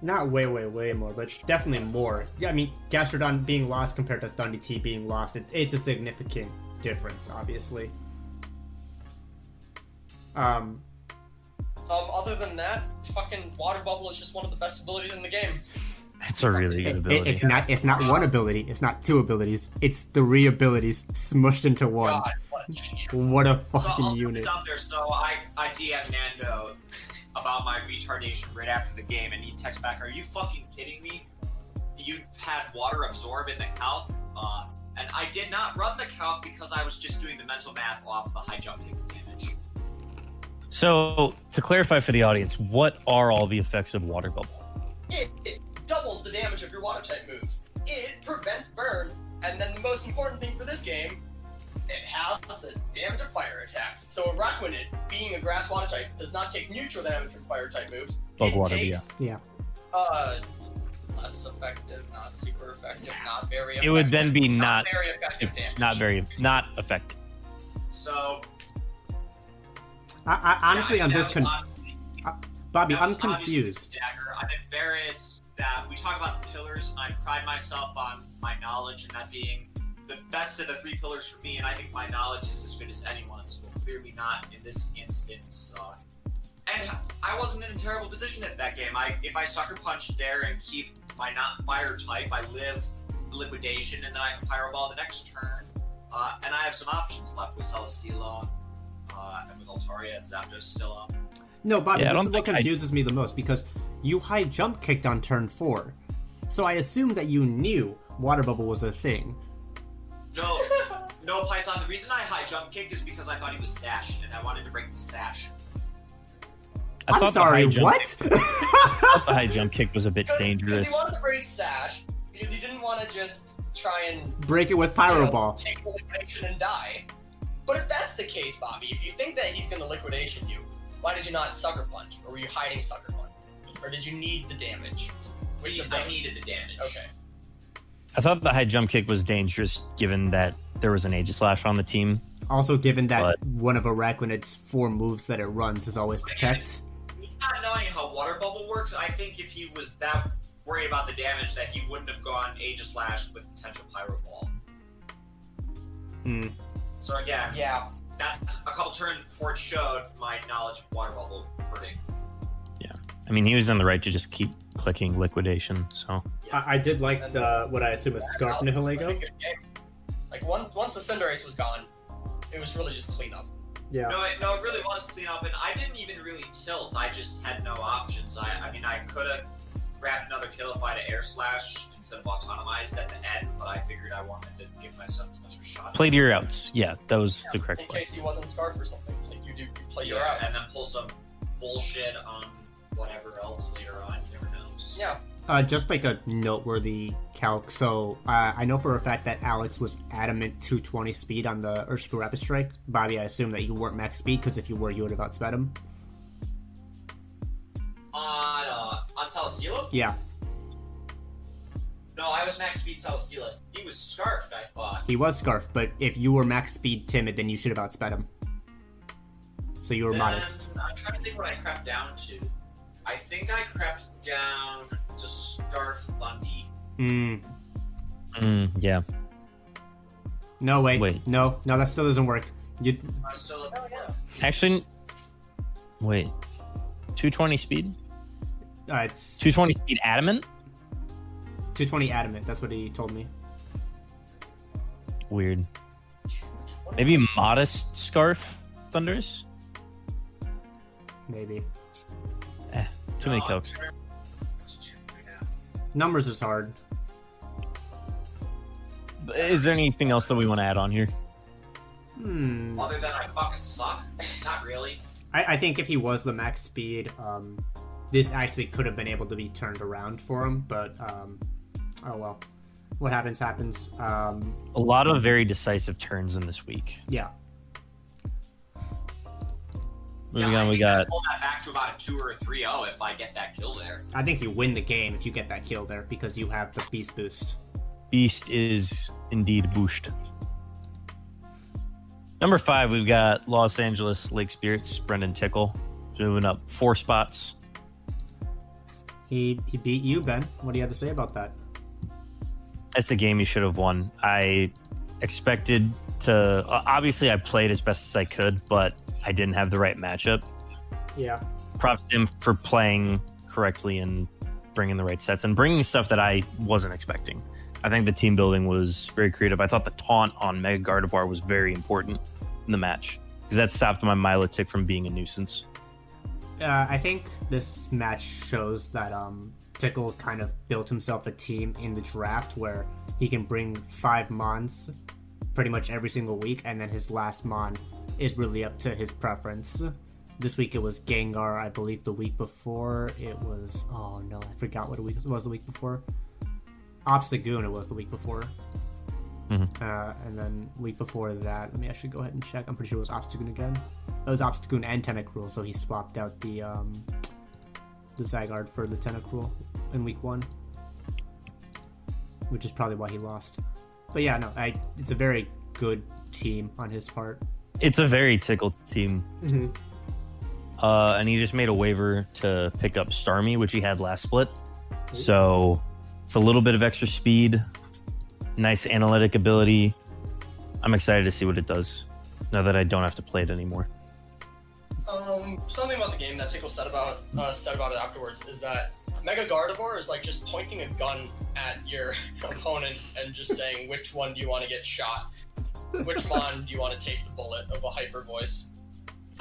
Not way more, but it's definitely more. Yeah, I mean, Gastrodon being lost compared to Dundee T being lost, it's a significant difference, obviously. Other than that, fucking Water Bubble is just one of the best abilities in the game. It's a really good ability. It's not one ability, it's not two abilities, it's 3 abilities smushed into one. God, what a fucking I'll unit. Put this out there. So I DM'd Nando about my retardation right after the game, and he texts back, "Are you fucking kidding me? You had water absorb in the calc?" And I did not run the calc because I was just doing the mental math off the high jump kick damage. So, to clarify for the audience, what are all the effects of Water Bubble? It doubles the damage of your water type moves. It prevents burns, and then the most important thing for this game, it has the damage of fire attacks. So a Raquinid, being a grass water type, does not take neutral damage from fire type moves. Bug it water, takes, Yeah. Less effective, not super effective, not very effective. It would then be not very effective damage. not effective. So I honestly, I'm just Bobby, I'm obviously confused. Dagger. I'm embarrassed that we talk about the pillars. I pride myself on my knowledge and that being the best of the 3 pillars for me, and I think my knowledge is as good as anyone's. Well, clearly not in this instance. And I wasn't in a terrible position at that game. If I sucker punch there and keep my not fire type, I live the liquidation, and then I can Pyro Ball the next turn. And I have some options left with Celesteela, and with Altaria and Zapdos still up. No, Bobby, Yeah, this is what I- confuses me the most, because you high jump kicked on turn 4. So I assume that you knew Water Bubble was a thing. No, Pison. The reason I high jump kicked is because I thought he was Sash, and I wanted to break the Sash. I'm sorry, what? I thought the high jump kick was a bit dangerous. He wanted to break Sash, because he didn't want to just try and Break it with Pyro Ball. take the liquidation and die. But if that's the case, Bobby, if you think that he's going to liquidation you, why did you not sucker punch? Or were you hiding sucker punch? Or did you need the damage? Which of I those? needed the damage. Okay. I thought the high jump kick was dangerous given that there was an Aegislash on the team. Also, given that But- one of Araquanid's 4 moves that it runs is always protect. Not knowing how Water Bubble works, I think if he was that worried about the damage, that he wouldn't have gone Aegislash with potential Pyro Ball. So again, Yeah. that's a couple turns before it showed my knowledge of Water Bubble hurting. I mean, he was in the right to just keep clicking liquidation. So I did like the what I assume is Scarf Pretty Nihilego. good game. Like once the Cinderace was gone, it was really just cleanup. Yeah. No, it really was clean up, and I didn't even really tilt. I just had no options. I mean, I could have grabbed another Killify to Air Slash instead of Autonomized at the end, but I figured I wanted to give myself as much of a shot. played your outs. Yeah, that was the correct In play. case he wasn't Scarf or something. Like you play your Yeah, outs. and then pull some bullshit on whatever else later on. You never know. Yeah. Just like a noteworthy calc. So I know for a fact that Alex was adamant 220 speed on the Urshifu Rapid Strike. Bobby, I assume that you weren't max speed because if you were, you would have outsped him. On Celesteela? Yeah, No, I was max speed Celesteela. He was Scarfed, I thought. he was Scarf, but if you were max speed Timid, then you should have outsped him. So you were modest. I'm trying to think what I crept down to. I think I crept down to Scarf Lundy. Yeah. No, wait. Wait. No, that still doesn't work. You, I still doesn't work. Actually, wait. 220 speed? it's 220 speed adamant? 220 adamant. That's what he told me. Weird. Maybe modest Scarf Thunders? Maybe. Too many No, cokes. it's too big now. Numbers is hard. Is there anything else that we want to add on here? Other than I fucking suck? Not really. I think if he was the max speed, this actually could have been able to be turned around for him, but oh well. What happens, happens. A lot of very decisive turns in this week. Yeah. Moving Yeah, I on, we think I got pull that back to about a 2 or a 3-0 if I get that kill there. I think you win the game if you get that kill there because you have the beast boost. Beast is indeed boosted. Number 5, we've got Los Angeles Lake Spirits, Brendan Tickle, moving up 4 spots. He beat you, Ben. What do you have to say about that? That's a game you should have won. I expected to... Obviously, I played as best as I could, but I didn't have the right matchup. Yeah. Props to him for playing correctly and bringing the right sets and bringing stuff that I wasn't expecting. I think the team building was very creative. I thought the taunt on Mega Gardevoir was very important in the match because that stopped my Milotic from being a nuisance. I think this match shows that Tickle kind of built himself a team in the draft where he can bring 5 Mons pretty much every single week, and then his last Mon is really up to his preference. This week it was Gengar. I believe the week before it was... Oh no, I forgot what it was the week before. Obstagoon it was the week before. And then week before that, let me actually go ahead and check. I'm pretty sure it was Obstagoon again. It was Obstagoon and Tentacruel, so he swapped out the Zygarde for the Tentacruel in week 1, which is probably why he lost. But yeah, no, it's a very good team on his part. It's a very Tickle team. And he just made a waiver to pick up Starmie, which he had last split. So it's a little bit of extra speed, nice analytic ability. I'm excited to see what it does now that I don't have to play it anymore. Something about the game that Tickle said about it afterwards is that Mega Gardevoir is like just pointing a gun at your opponent and just saying, which one do you want to get shot? Which one do you want to take the bullet of a hyper voice?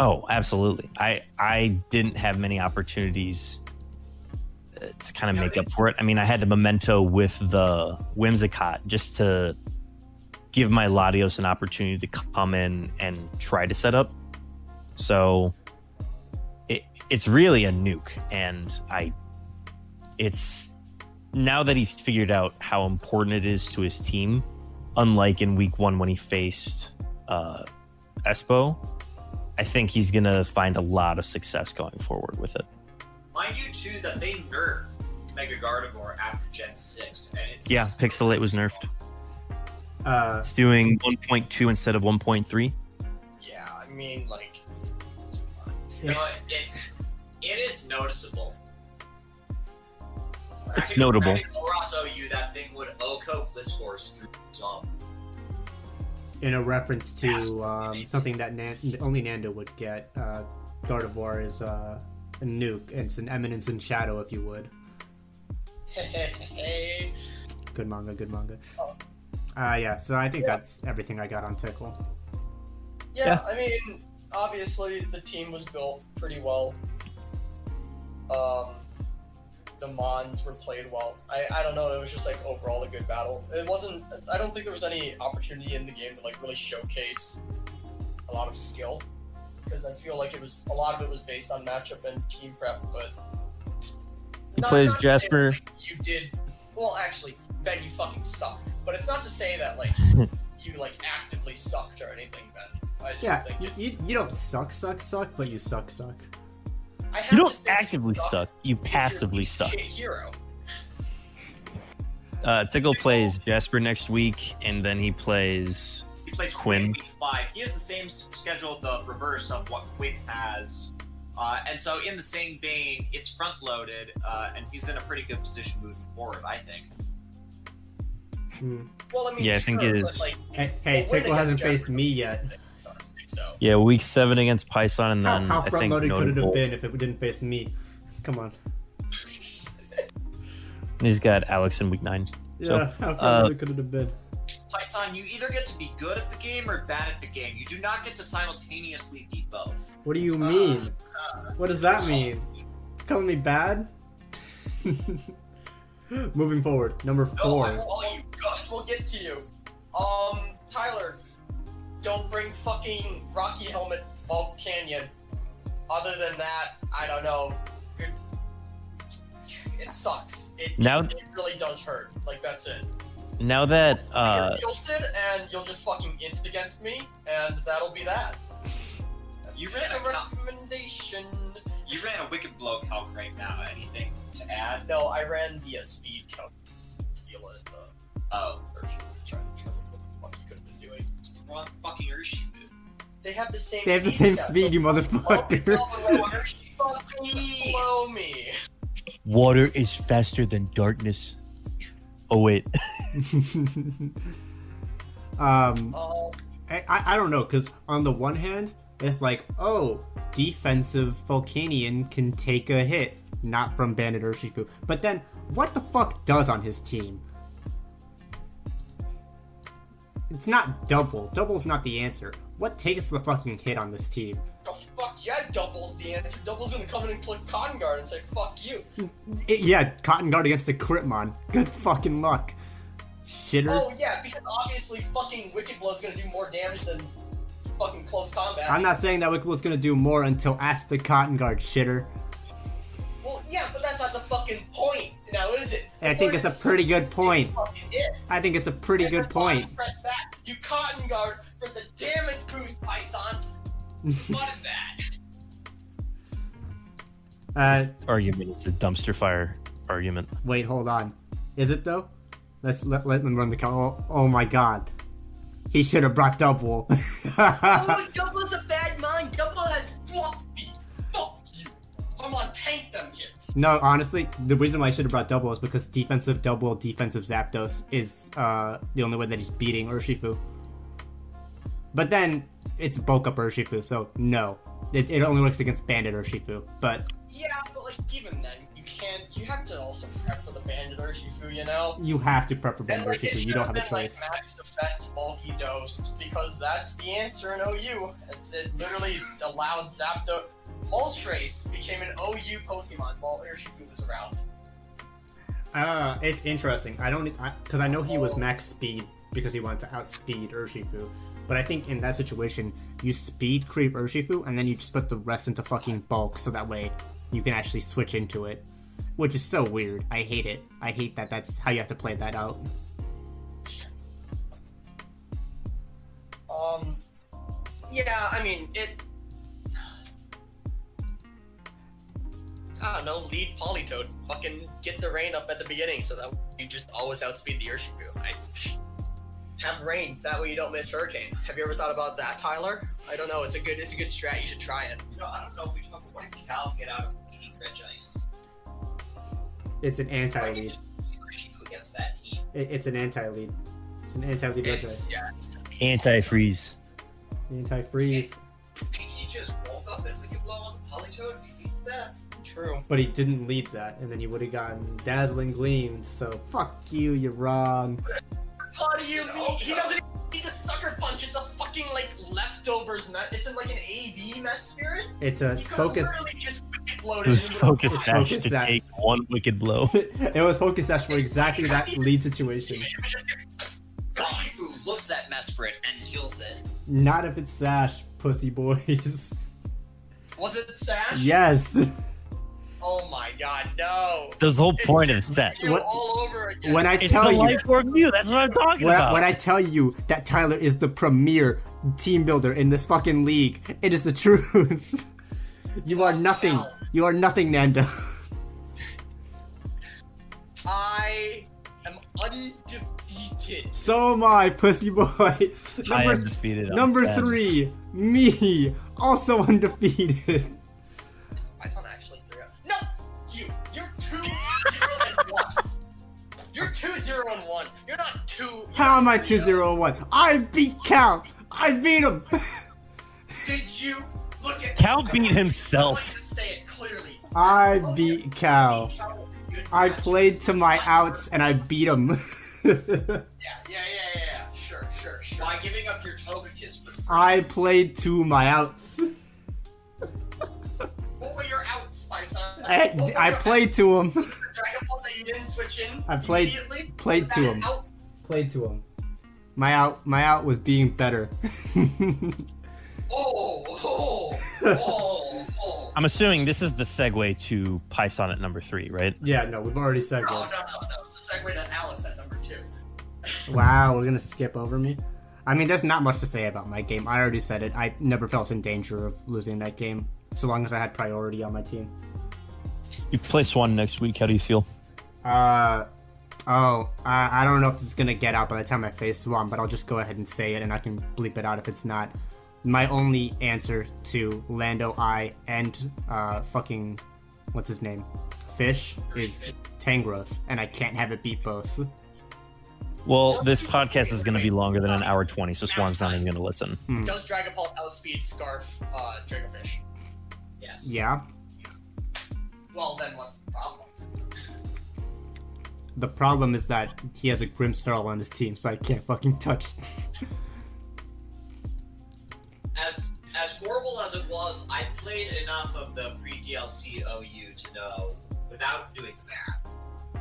Oh, absolutely. I didn't have many opportunities to kind of make up for it. I mean, I had to memento with the Whimsicott just to give my Latios an opportunity to come in and try to set up. So it's really a nuke, and it's now that he's figured out how important it is to his team, unlike in week 1 when he faced Espo, I think he's gonna find a lot of success going forward with it. Mind you, too, that they nerfed Mega Gardevoir after Gen 6, and it's... Yeah, Pixelate was nerfed. It's doing 1.2 instead of 1.3. mean, like, You know, it is noticeable. It's notable. Or also you that thing would Oko Blitzforce through some. In a reference to something that only Nando would get, Gardevoir is a nuke. It's an Eminence in Shadow, if you would. hey. Good manga, good manga. Oh. Yeah, so I think that's everything I got on Tickle. Yeah, I mean, obviously the team was built pretty well. The Mons were played well. I don't know, it was just like overall a good battle. It wasn't, I don't think there was any opportunity in the game to like really showcase a lot of skill. Because I feel like a lot of it was based on matchup and team prep, but... He plays Jasper. Like, you did... Well, actually, Ben, you fucking suck. But it's not to say that, like, you, like, actively sucked or anything, Ben. I just think you don't suck, but you suck. I have You to don't say actively you suck. You if you're passively a suck. shit hero. Tickle plays Jasper next week, and then he plays... He plays Quinn. Week 5. He has the same schedule, the reverse of what Quinn has. And so in the same vein, it's front-loaded, and he's in a pretty good position moving forward, I think. Well, I mean, Yeah, I think it is. Like, Hey, Tickle hasn't Jasper, faced me yet. So. Yeah, week 7 against Pison, and then How I think front-loaded could it have notable. been if it didn't face me? Come on. He's got Alex in week 9. Yeah, So, how front-loaded could it have been? Pison, you either get to be good at the game or bad at the game. You do not get to simultaneously be both. What do you mean? What does that mean? Calling me bad? Moving forward, number 4. We'll get to you. Tyler, don't bring fucking Rocky Helmet Bulk Canyon. Other than that, I don't know. It sucks. It really does hurt. Like, that's it. Now that You're tilted, and you'll just fucking int against me, and that'll be that. You Just ran a a recommendation. You ran a Wicked Blow calc right now. Anything to add? No, I ran the speed calc. Feel it. Oh. Trying to look what the fuck you could have been doing. It's the wrong fucking Urshifu. They have the same. They have the same cap. speed, you motherfucker. Fucking blow me. water is faster than darkness. Oh wait. I don't know, because on the one hand, it's like, oh, defensive Volcanion can take a hit, not from Bandit Urshifu. But then, what the fuck does on his team? It's not double. Double's not the answer. What takes the fucking hit on this team? Oh, fuck yeah, Double's the answer. Double's gonna come in and click Cotton Guard and say, fuck you. Yeah, Cotton Guard against a Critmon. Good fucking luck. Shitter. Oh yeah, because obviously fucking Wicked Blow's gonna do more damage than fucking close combat. I'm not saying that Wicked Blow's gonna do more until ask the Cotton Guard, shitter. Well, yeah, but that's not the fucking point. Now, is it? I think it's a pretty good point. Fucking it. I think it's a pretty And good then point. Press back. You Cotton Guard for the damage boost, Pison. What is that? Argument is a dumpster fire argument. Wait, hold on. Is it though? Let them run the count. Oh my god. He should have brought Double. Oh, Double's a bad mind. Double has fluffy. Fuck you. I'm on tank them hits. No, honestly, the reason why I should have brought Double is because defensive Double, defensive Zapdos is the only way that he's beating Urshifu. But then, it's bulk up Urshifu, so no. It only works against Bandit Urshifu, but... Yeah, but like, even then, you have to also prep for the Bandit Urshifu, you know? You have to prep for And Bandit like, it Urshifu, you should don't have have a been choice. like max defense, bulky dose, because that's the answer in OU. It literally allowed Zapdos. Moltres became an OU Pokemon while Urshifu was around. It's interesting. Because I know he was max speed because he wanted to outspeed Urshifu. But I think in that situation, you speed creep Urshifu and then you just put the rest into fucking bulk so that way you can actually switch into it. Which is so weird. I hate it. I hate that that's how you have to play that out. Yeah, I mean, I don't know, lead Politoed. Fucking get the rain up at the beginning so that you just always outspeed the Urshifu. Have rain. That way you don't miss hurricane. Have you ever thought about that, Tyler? I don't know. It's a good strat. You should try it. I don't know if we talk about what Cal get out of eating dredge ice. It's an anti-lead. Against that team. It's an anti-lead. It's an anti-lead red ice. Yeah, it's Anti-freeze. Anti-freeze. He just woke up and we could blow on the polytoad if he beats that. true. But he didn't lead that, and then he would have gotten dazzling gleamed. So fuck you, you're wrong. How do you mean? He doesn't even need the sucker punch. It's a fucking like leftovers mess. It's in like an AV mess spirit. It's a He could've focus. literally just wicked loaded It was into Focus the- Sash Focus to Sash. take one wicked blow. It was focus sash for exactly that lead situation. Shifu looks at Mesprit and kills it. Not if it's Sash, pussy boys. Was it Sash? Yes. Oh my god, no. That was the whole It's point of the just set. you What- all over again. When I It's tell the you, life form view. That's what I'm talking about. when I tell you that Tyler is the premier team builder in this fucking league, it is the truth. You are nothing. You are nothing, Nando. I am undefeated. So am I, pussy boy. I am defeated. Number 3, me, also undefeated. Is Pison actually 3-0? No! You're 2-0-1. You're 2-0-1. You're not 2. How am I 2-0-1? I beat Cal. I beat him. Did you look at Cal beat I want himself. you to say it clearly. I beat Cal. Cal, good I match. played to my outs and I beat him. Yeah. Sure. By giving up your Togekiss for free. I played to my outs. What were your outs, Pison? I played to him. Dragon Ball that you didn't switch in. I played immediately? to him. Out? Played to him. My out was being better. Oh. I'm assuming this is the segue to Pison at number 3, right? Yeah, no, we've already said No. that. It's a segue to Alex at number 2. Wow, we're gonna skip over me? I mean, there's not much to say about my game. I already said it. I never felt in danger of losing that game, so long as I had priority on my team. You play Swan next week. How do you feel? I don't know if it's gonna get out by the time I face Swan, but I'll just go ahead and say it, and I can bleep it out if it's not. My only answer to Lando and fucking what's his name, Fish, is Tangrowth, and I can't have it beat both. Well, this podcast is going to be longer than an hour 20, so Swan's not even going to listen. Does Dragon Ball outspeed Scarf Dracofish? Yes. Yeah. Well, then what's the problem? The problem is that he has a Grimmsnarl on his team, so I can't fucking touch. As horrible as it was, I played enough of the pre-DLC OU to know, without doing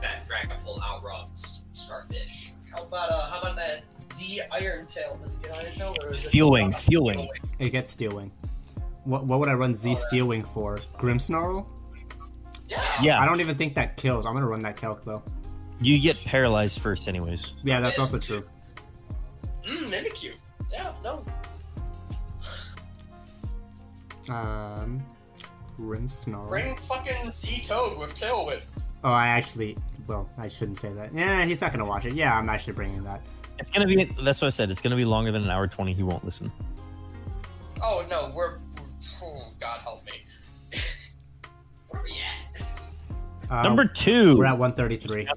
that Dragon Ball outruns Starfish. How about that Z Iron Tail? Does it get Iron Tail or is it Steel Wing. It gets Steel Wing. What would I run Z Steel Wing for? Grimmsnarl? Yeah. Yeah, I don't even think that kills. I'm gonna run that calc though. you get paralyzed first anyways. Yeah, that's also true. Mimikyu. Yeah, no. Grimmsnarl. Bring fucking Z Toad with Tail Whip. Oh, I shouldn't say that. Yeah, he's not gonna watch it. Yeah, I'm actually bringing that. It's going to be, that's what I said, it's going to be longer than an hour 20. He won't listen. Oh no, oh, God help me. Where are we at? Number 2. We're at 133.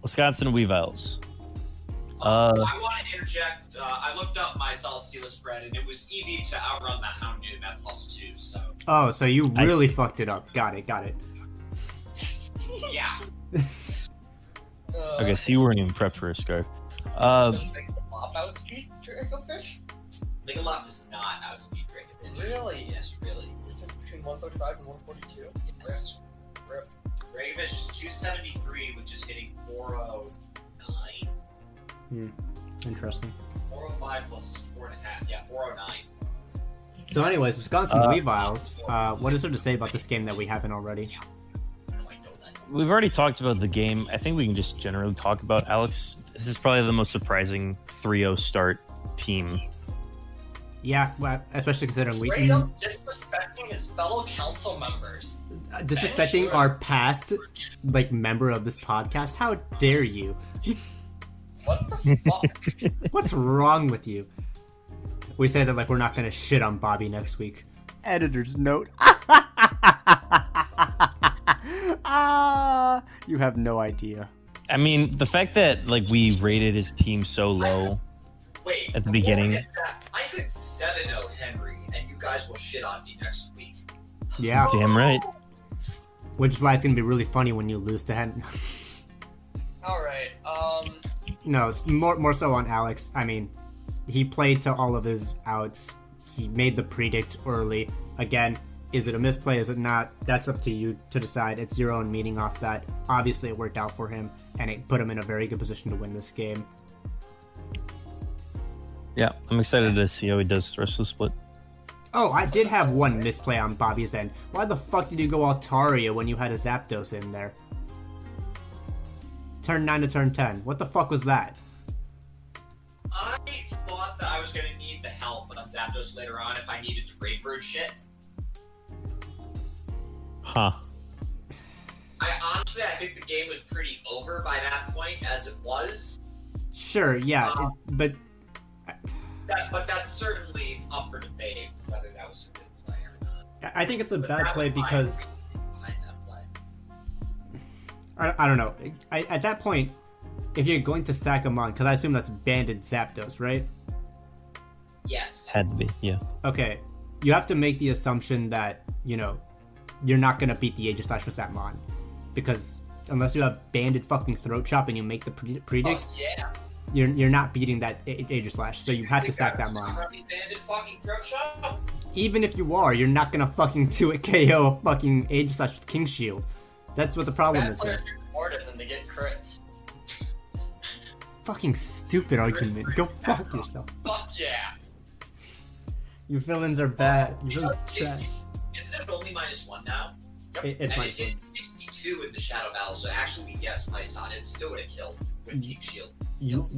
Wisconsin Weaviles. I want to interject. I looked up my Celesteela spread, and it was EV to outrun the Houndoom at +2. So Oh, so you really fucked it up. Got it. yeah, Okay, so you weren't even prepped for a scarf. Does make the flop outspeed Dracofish? Megalop does not outspeed Dracofish. Really? Yes, really. Is it between 135 and 142? Yes. Rip. Dracofish is 273, which is hitting 409. Interesting. 405 plus 4.5. Yeah, 409. So, anyways, Wisconsin Weaviles. What is there to say about this game that we haven't already? We've already talked about the game. I think we can just generally talk about Alex. This is probably the most surprising 3-0 start team. Yeah, well, especially considering Straight up disrespecting his fellow council members. disrespecting our past member of this podcast. How dare you? What the fuck? What's wrong with you? We say that like we're not gonna shit on Bobby next week. Editor's note. You have no idea. I mean, the fact that like we rated his team so low Wait, at the before beginning. we get that, I could 7-0 Henry, and you guys will shit on me next week. Yeah, Damn right. which is why it's gonna be really funny when you lose to Hen. Alright, No, it's more so on Alex. I mean, he played to all of his outs. He made the predict early. Again, is it a misplay? Is it not? That's up to you to decide. It's your own meaning off that. Obviously, it worked out for him, and it put him in a very good position to win this game. Yeah, I'm excited to see how he does the rest of the split. Oh, I did have one misplay on Bobby's end. Why the fuck did you go Altaria when you had a Zapdos in there? Turn 9 to turn 10. What the fuck was that? I thought that I was going to need the help on Zapdos later on if I needed to Brave Bird shit. Huh. I think the game was pretty over by that point, as it was. Sure, yeah, but But that's certainly up for debate whether that was a good play or not. I think it's a But bad that play was my because reason behind that play. I don't know. At that point, if you're going to sack him on, because I assume that's banded Zapdos, right? Yes. Had to be, yeah. Okay, you have to make the assumption that, you know, you're not going to beat the Aegislash with that Mon. Because unless you have banded fucking Throat Chop and you make the predict, oh, yeah. you're not beating that Aegislash, so you have to sack that Mon. Banded fucking throat shot? Even if you are, you're not going to fucking 2-hit KO a fucking Aegislash with King Shield. That's what the problem Bad is there. players get rewarded and they get crits. Fucking stupid argument. Go fuck yourself. Fuck yeah. Your villains are bad. Your villains are trash. Isn't it only -1 now? It's and my it did 62 in the Shadow Battle, so actually, yes, Pison, it still would have killed with King Shield.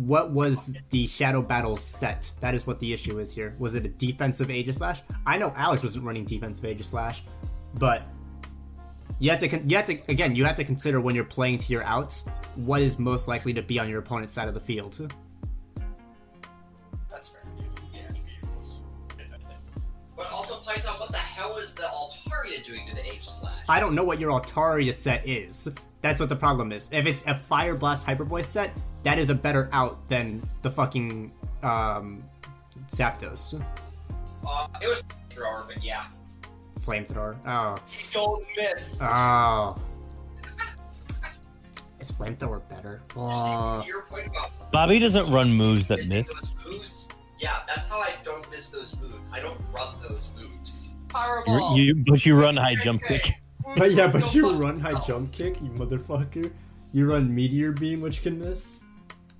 What was the Shadow Battle set? That is what the issue is here. Was it a defensive Aegislash? I know Alex wasn't running defensive Aegislash, but you have to again, you have to consider when you're playing to your outs, what is most likely to be on your opponent's side of the field. That's fair. Yeah, but also, Pison, what the hell is the Altaria doing to the Aegislash? I don't know what your Altaria set is. That's what the problem is. If it's a Fire Blast Hyper Voice set, that is a better out than the fucking Zapdos. It was thrower, but yeah. Flamethrower. Oh. Don't miss. Oh. Is Flamethrower better? Your point about Bobby doesn't run moves that missing miss. those moves. Yeah, that's how I don't miss those moves. I don't run those moves. Fireball. But you run high jump kick. But yeah, but Go you fuck run high yourself. jump kick, you motherfucker. You run Meteor Beam, which can miss.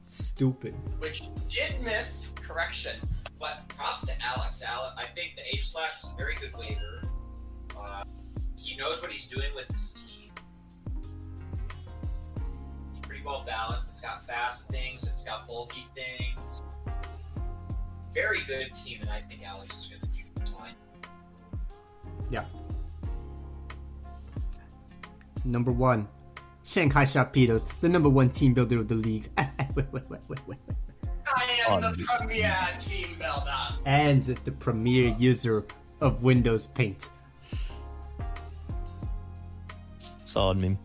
Stupid. Which did miss. Correction. But props to Alex. I think the Aegislash was a very good waiver. He knows what he's doing with his team. It's pretty well balanced. It's got fast things. It's got bulky things. Very good team, and I think Alex is going to do fine. Yeah. Number 1. Shanghai Sharpedos, the number 1 team builder of the league. I am the Obviously. premier team builder. And the premier user of Windows Paint. Solid meme.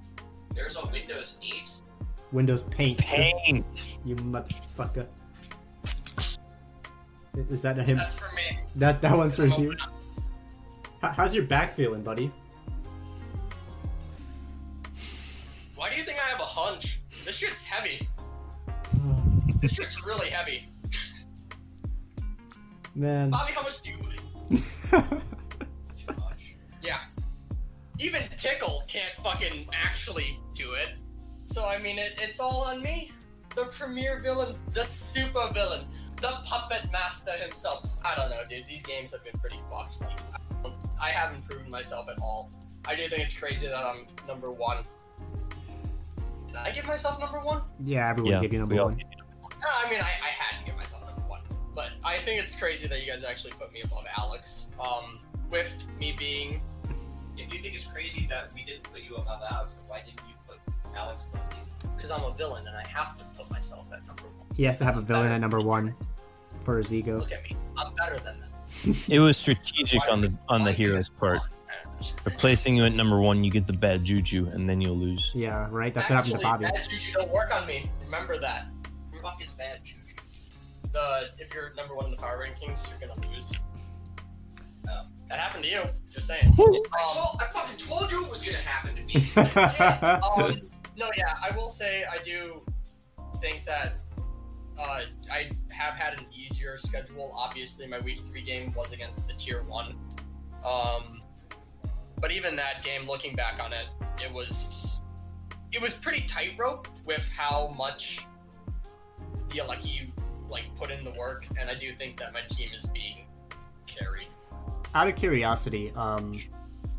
There's a Windows 8. Windows Paint. Paint. You motherfucker. Is that him? That's for me. That one's for I'm you. open up. How's your back feeling, buddy? Why do you think I have a hunch? This shit's heavy. This shit's really heavy. Man. Bobby, how much do you weigh? Yeah. Even Tickle can't fucking actually do it. So, I mean, it's all on me. The premier villain, the super villain, the puppet master himself. I don't know, dude. These games have been pretty fucked. I haven't proven myself at all. I do think it's crazy that I'm number 1. Did I give myself number 1? Yeah, everyone Yeah, gave you number we all 1. No, I mean, I had to give myself number 1. But I think it's crazy that you guys actually put me above Alex. With me being... If you think it's crazy that we didn't put you above Alex, then why didn't you put Alex above you? because I'm a villain and I have to put myself at number 1. He has to have a villain at number 1 for his ego. Look at me, I'm better than them. It was strategic on the hero's part. For placing you at number 1, you get the bad juju, and then you'll lose. Yeah, right? That's what happened to Bobby. Bad juju don't work on me. Remember that. Fuck is bad juju? If you're number 1 in the power rankings, you're gonna lose. That happened to you. Just saying. I fucking told you it was gonna happen to me. No, yeah, I will say I do think that I have had an easier schedule. Obviously, my week 3 game was against the tier 1. But even that game, looking back on it, it was pretty tightrope with how much you put in the work, and I do think that my team is being carried. Out of curiosity,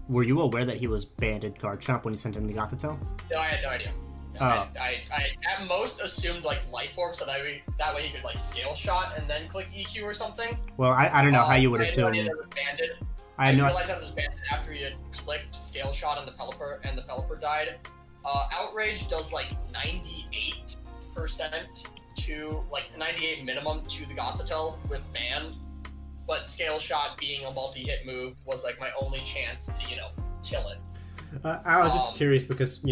were you aware that he was banded Garchomp when you sent in the Gothitelle? No, I had no idea. Oh. I at most assumed Life Orb, so that way he could Scale Shot and then click EQ or something. Well, I don't know how you would assume. I had no idea that it was banded. I realized that it was banded after you had clicked Scale Shot on the Pelipper and the Pelipper died. Outrage does 98% to 98 minimum to the Gothitelle with band, but Scale Shot being a multi-hit move was my only chance to kill it. I was just curious because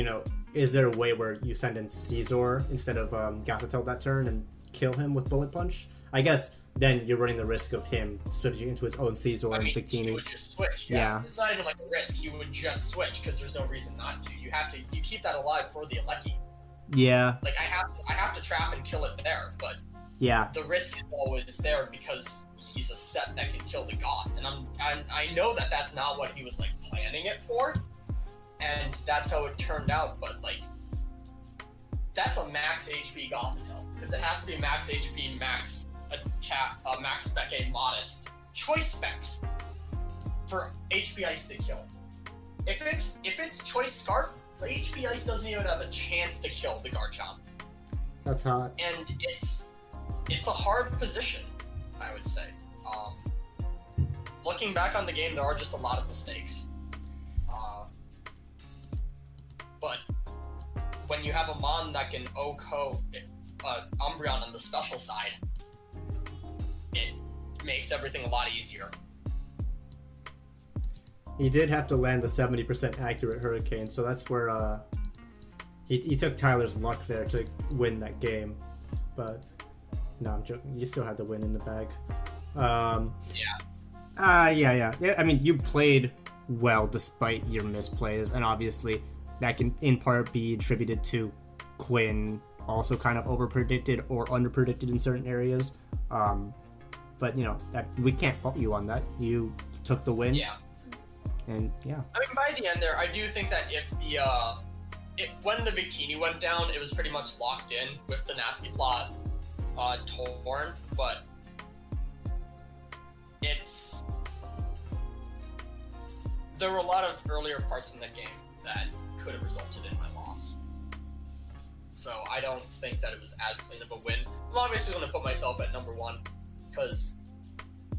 is there a way where you send in Caesar instead of Gothitelle that turn and kill him with Bullet Punch? I guess then you're running the risk of him switching into his own Caesar and Victini. He would just switch. Yeah. It's not even a risk. He would just switch because there's no reason not to. You keep that alive for the Alecki. Yeah. I have to trap and kill it there, but yeah, the risk is always there because he's a set that can kill the Goth, and I know that that's not what he was planning it for, and that's how it turned out. But that's a max HP Gothitelle because it has to be max HP, max attack, max spec A modest choice specs for HP Ice to kill. If it's choice Scarf, the HP Ice doesn't even have a chance to kill the Garchomp. That's hot. And it's a hard position, I would say. Looking back on the game, there are just a lot of mistakes. But when you have a Mon that can OHKO Umbreon on the special side, it makes everything a lot easier. He did have to land the 70% accurate Hurricane, so that's where he took Tyler's luck there to win that game. But no, I'm joking. You still had the win in the bag. Yeah. I mean, you played well despite your misplays, and obviously that can in part be attributed to Quinn also kind of overpredicted or underpredicted in certain areas. But we can't fault you on that. You took the win. Yeah. And yeah. I mean, by the end there, I do think that if when the Victini went down, it was pretty much locked in with the Nasty Plot torn, but there were a lot of earlier parts in the game that could have resulted in my loss. So I don't think that it was as clean of a win. I'm obviously going to put myself at number 1 because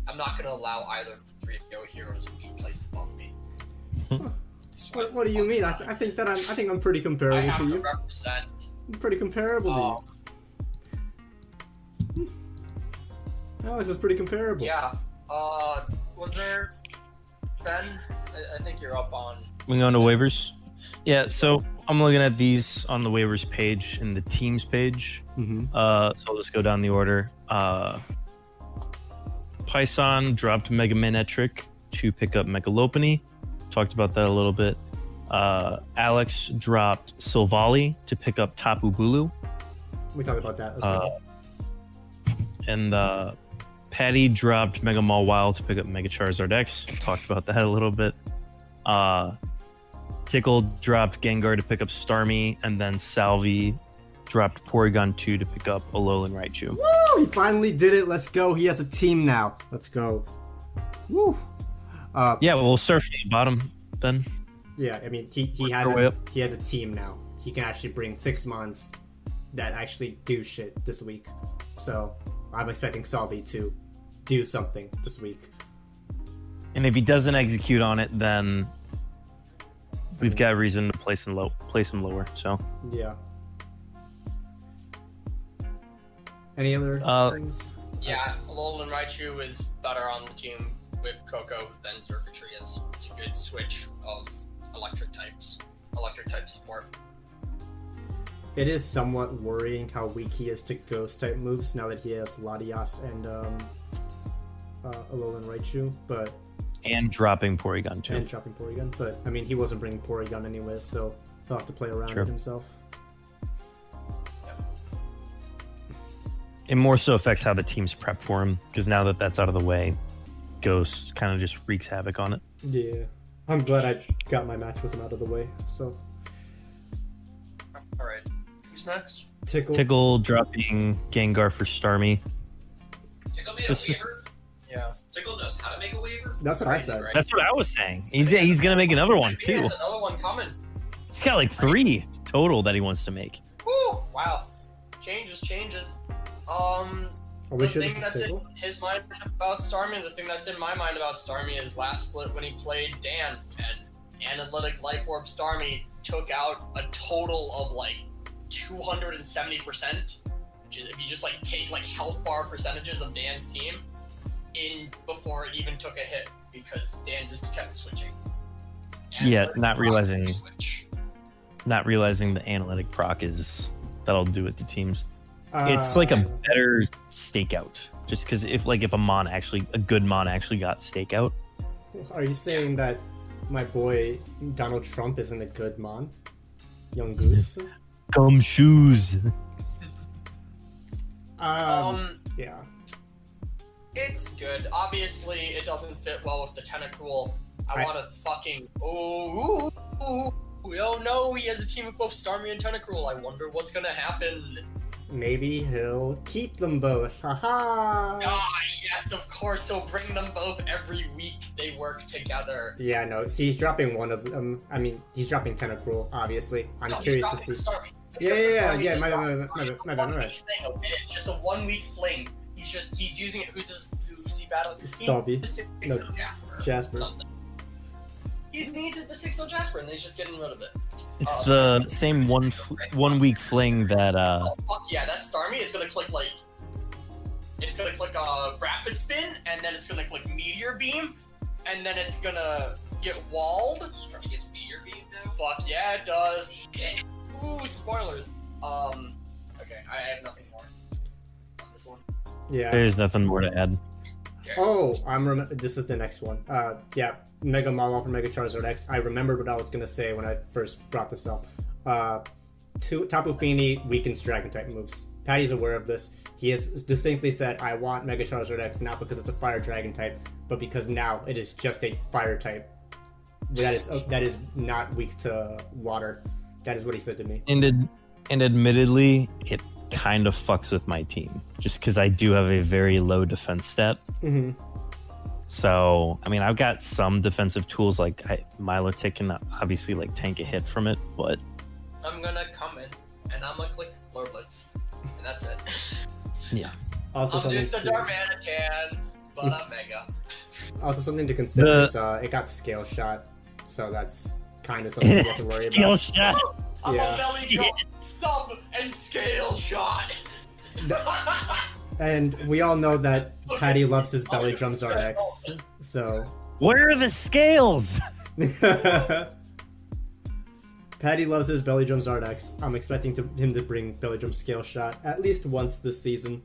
I'm not going to allow either of the 3 heroes to be placed above me. What do you mean? I think I'm pretty comparable I have to you. Represent. I'm pretty comparable to you. No, this is pretty comparable. Yeah. Was there Ben? I think you're up on. We go to waivers. Yeah, so I'm looking at these on the waivers page and the teams page. Mm-hmm. So I'll just go down the order. Pison dropped Mega Manectric to pick up Megalopony. Talked about that a little bit. Alex dropped Silvally to pick up Tapu Bulu. We talked about that as well. And Patty dropped Mega Mawile to pick up Mega Charizard X. Talked about that a little bit. Tickle dropped Gengar to pick up Starmie, and then Salvi dropped Porygon 2 to pick up Alolan Raichu. Woo! He finally did it. Let's go. He has a team now. Let's go. Woo! Yeah, we'll start from the bottom then. Yeah, I mean, he has a team now. He can actually bring 6 months that actually do shit this week. So I'm expecting Salvi to do something this week. And if he doesn't execute on it, then we've got reason to place him lower. So yeah. Any other things? Yeah, Alolan Raichu is better on the team with Coco than Xurkitree is. It's a good switch of electric type support. It is somewhat worrying how weak he is to ghost type moves now that he has Latias and Alolan Raichu, but And dropping Porygon too. and dropping Porygon. But I mean, he wasn't bringing Porygon anyways, so he'll have to play around Sure. it himself. It more so affects how the teams prep for him, because now that that's out of the way, Ghost kind of just wreaks havoc on it. Yeah, I'm glad I got my match with him out of the way. So All right, who's next? Tickle dropping Gengar for Starmie. Tickle made a This is- waiver. Yeah, Tickle knows how to make a waiver. That's what I said. right? That's what I was saying. He's gonna make another one He too. has another one coming. He's got like 3 total that he wants to make. Woo! Wow, changes. Are we The sure thing this is that's Tickle? in his mind about Starmie, and the thing that's in my mind about Starmie is last split when he played Dan, and Analytic Life Orb Starmie took out a total of like 270%, which is if you just like take like health bar percentages of Dan's team in before it even took a hit, because Dan just kept switching. Yeah, not Proc realizing- switch. Not realizing the analytic proc is that'll do it to teams. It's like a better stakeout. Just because if a good Mon actually got stakeout. Are you saying that my boy Donald Trump isn't a good Mon? Young Goose? Shoes. Yeah. It's good. Obviously, it doesn't fit well with the Tentacool. I want to fucking... Oh no, he has a team of both Starmie and Tentacool. I wonder what's gonna happen. Maybe he'll keep them both. Haha! Ah, yes, of course, he'll bring them both every week. They work together. Yeah, no. See, he's dropping one of them. I mean, he's dropping Tentacruel, obviously. I'm No, curious to he's see. dropping Starmie. Yeah. My My bad. Alright. It's just a 1 week fling. He's using it. Who's he battling? Salvi. No, Jasper. Jasper. Something. He needs the 6 Jasper, and then he's just getting rid of it. It's the same 1 week fling that Oh fuck yeah, that's Starmie. It's gonna click Rapid Spin, and then it's gonna click Meteor Beam, and then it's gonna get walled. Starmie gets Meteor Beam now. Fuck yeah, it does. Shit. Ooh, spoilers. Okay, I have nothing more on this one. Yeah. there's nothing more to add. Okay. Oh, this is the next one. Yeah, Mega Mawile for Mega Charizard X. I remembered what I was gonna say when I first brought this up. Tapu Fini weakens Dragon type moves. Patty's aware of this. He has distinctly said, "I want Mega Charizard X not because it's a Fire Dragon type, but because now it is just a Fire type. That is not weak to Water." That is what he said to me. And admittedly, it kind of fucks with my team, just because I do have a very low defense stat. Mm-hmm. So, I mean, I've got some defensive tools, like Milotic can obviously like tank a hit from it, but I'm gonna come in, and I'm gonna click Lord Blitz, and that's it. yeah. Also, I'm something just a to, Darmanitan, but I'm Mega. also something to consider is it got Scale Shot, so that's kind of something you have to worry Skill about. shot. I'm Yeah. a belly drop, sub, and scale shot. And we all know that Patty loves his Belly Drum Zardex, so Where are the scales? Patty loves his Belly Drum Zardex. I'm expecting him to bring Belly Drum Scale Shot at least once this season.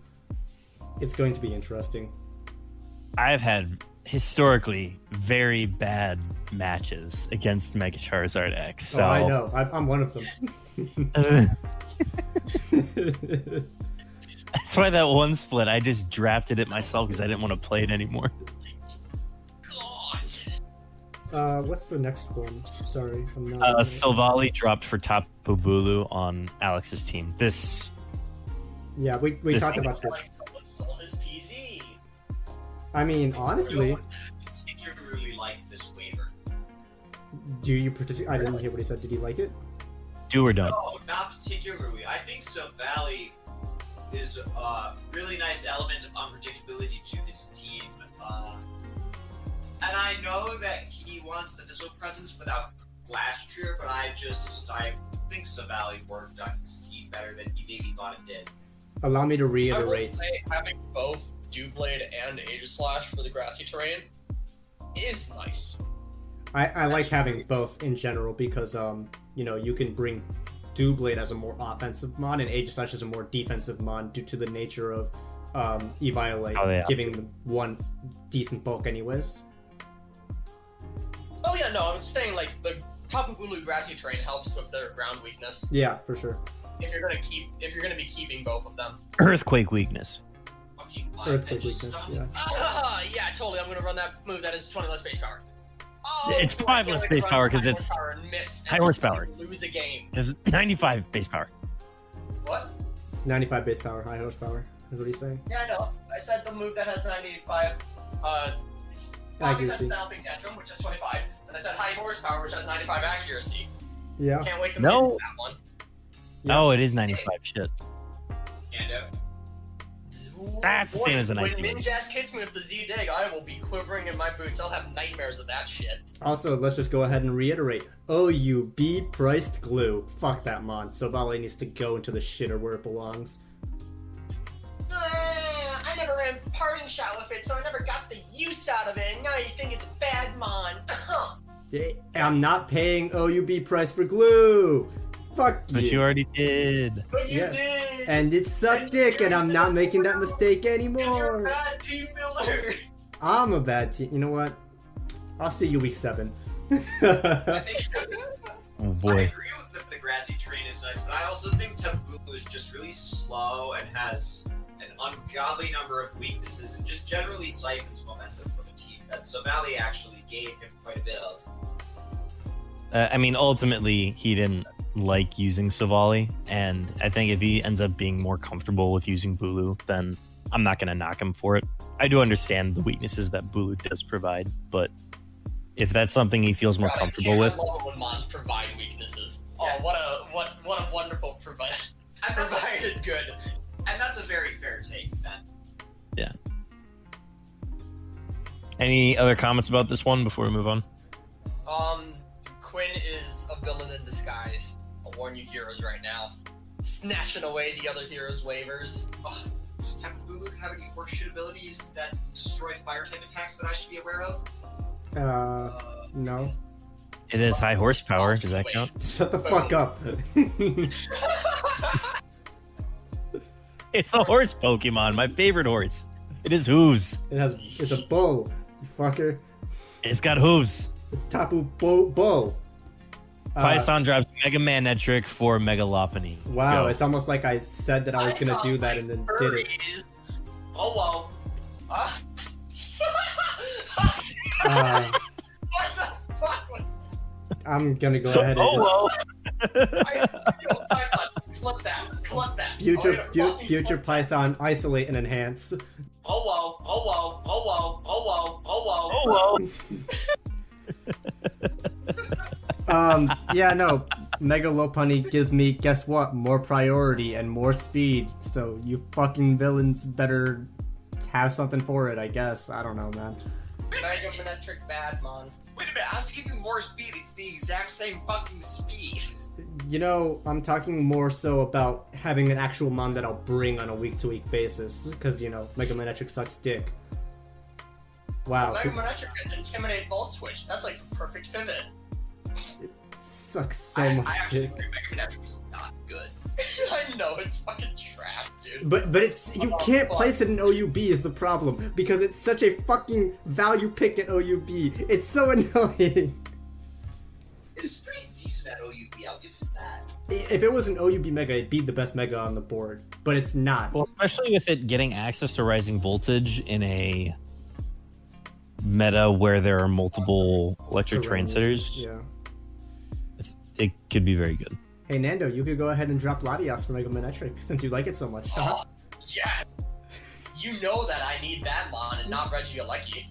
It's going to be interesting. I've had historically very bad matches against Mega Charizard X. So Oh, I know. I'm one of them. That's why that one split, I just drafted it myself because I didn't want to play it anymore. What's the next one? Sorry, I'm not. Silvally dropped for Tapu Bulu on Alex's team. Yeah, we this talked thing- about this. Someone stole his PZ. I mean, honestly, I particularly like this waiver. do you? I didn't hear what he said. Did he like it? Do or don't. No, not particularly. I think Valley is a really nice element of unpredictability to his team. And I know that he wants the physical presence without last year, but I think Savali worked on his team better than he maybe thought it did. allow me to I will reiterate. say having both Dewblade and Aegislash for the grassy terrain is nice. I like having both in general because you can bring Dewblade as a more offensive mon and Aegislash as a more defensive mon due to the nature of Eviolite giving them one decent bulk anyways. Oh yeah, no, I'm saying like the Tapu Bulu grassy terrain helps with their ground weakness. Yeah, for sure. If you're gonna be keeping both of them. Earthquake weakness. Okay, fine. Earthquake Just weakness, stop. yeah. Yeah, totally. I'm gonna run that move that is 20 less base power. It's boy, 5 I less can't base run power 'cause high it's horsepower and miss and high horsepower. Lose a game. It's 95 base power. What? It's 95 base power, high horsepower, is what he's saying. Yeah, I know. I said the move that has 95. Accuracy. Snapping Tantrum, which is 25, and I said high horsepower, which has 95 accuracy. Yeah. Can't wait to No. miss that one. Yeah. Oh, it is 95. Shit. Nando. That's the same as a When 19. Ninjas hits me with the Z-Dig, I will be quivering in my boots. I'll have nightmares of that shit. Also, let's just go ahead and reiterate. OUB priced glue. Fuck that mon. So Vale needs to go into the shitter where it belongs. I never ran parting shot with it, so I never got the use out of it, and now you think it's bad, mon. I'm not paying OUB price for glue. Fuck you. But you already did. But you Yes. did! And it sucked dick, and I'm not making that mistake Because you're a anymore. bad team builder. I'm a bad team. You know what? I'll see you week 7. I think Oh I boy. agree with the grassy terrain is nice, but I also think Tapu Bulu is just really slow and has an ungodly number of weaknesses and just generally siphons momentum from a team that Savali actually gave him quite a bit of. I mean, ultimately, he didn't like using Savali, and I think if he ends up being more comfortable with using Bulu, then I'm not going to knock him for it. I do understand the weaknesses that Bulu does provide, but if that's something he feels more God, comfortable with, I love it when mons provide weaknesses. Oh, Yeah. what a wonderful provided good. And that's a very fair take, Ben. any other comments about this one before we move on? Quinn is a villain in disguise. I'll warn you heroes right now. Snatching away the other heroes' waivers. Ugh. Does Tapu Bulu have any horseshit abilities that destroy fire type attacks that I should be aware of? No. It is high horsepower. Does that count? Shut the fuck up. It's a horse Pokemon, my favorite horse. It is hooves. It's a bow, you fucker. It's got hooves. It's Tapu Bow. Pison drops Mega Manectric for Mega Lopunny. Wow, Go. it's almost like I said that I was gonna do that and then did it. Oh well. Uh, What the fuck was I'm gonna go ahead and Oh just well. Clip that. future Pison isolate and enhance. Oh well. Oh well. Oh well. Oh well. Oh well. Oh well. Yeah, no. Mega Lopunny gives me, guess what? More priority and more speed. So you fucking villains better have something for it, I guess. I don't know, man. Mega Manectric bad, mon. Wait a minute, I was giving more speed. It's the exact same fucking speed. You know, I'm talking more so about having an actual mon that I'll bring on a week-to-week basis. Because, you know, Mega Manectric sucks dick. Wow. Mega Manectric has Intimidate Volt Switch. That's like the perfect pivot. Sucks so I much actually dick. agree. Mega Manectric is not good. I know, it's fucking trash, dude. But it's you can't place it in OUB is the problem because it's such a fucking value pick at OUB. It's so annoying. It is pretty decent at OUB, I'll give you that. If it was an OUB Mega, it'd be the best Mega on the board. But it's not. Well, especially with it getting access to Rising Voltage in a meta where there are multiple electric translators, Yeah. it could be very good. Hey Nando, you could go ahead and drop Latias for Mega Manectric since you like it so much. Oh, yeah. You know that I need that mon and not Regieleki.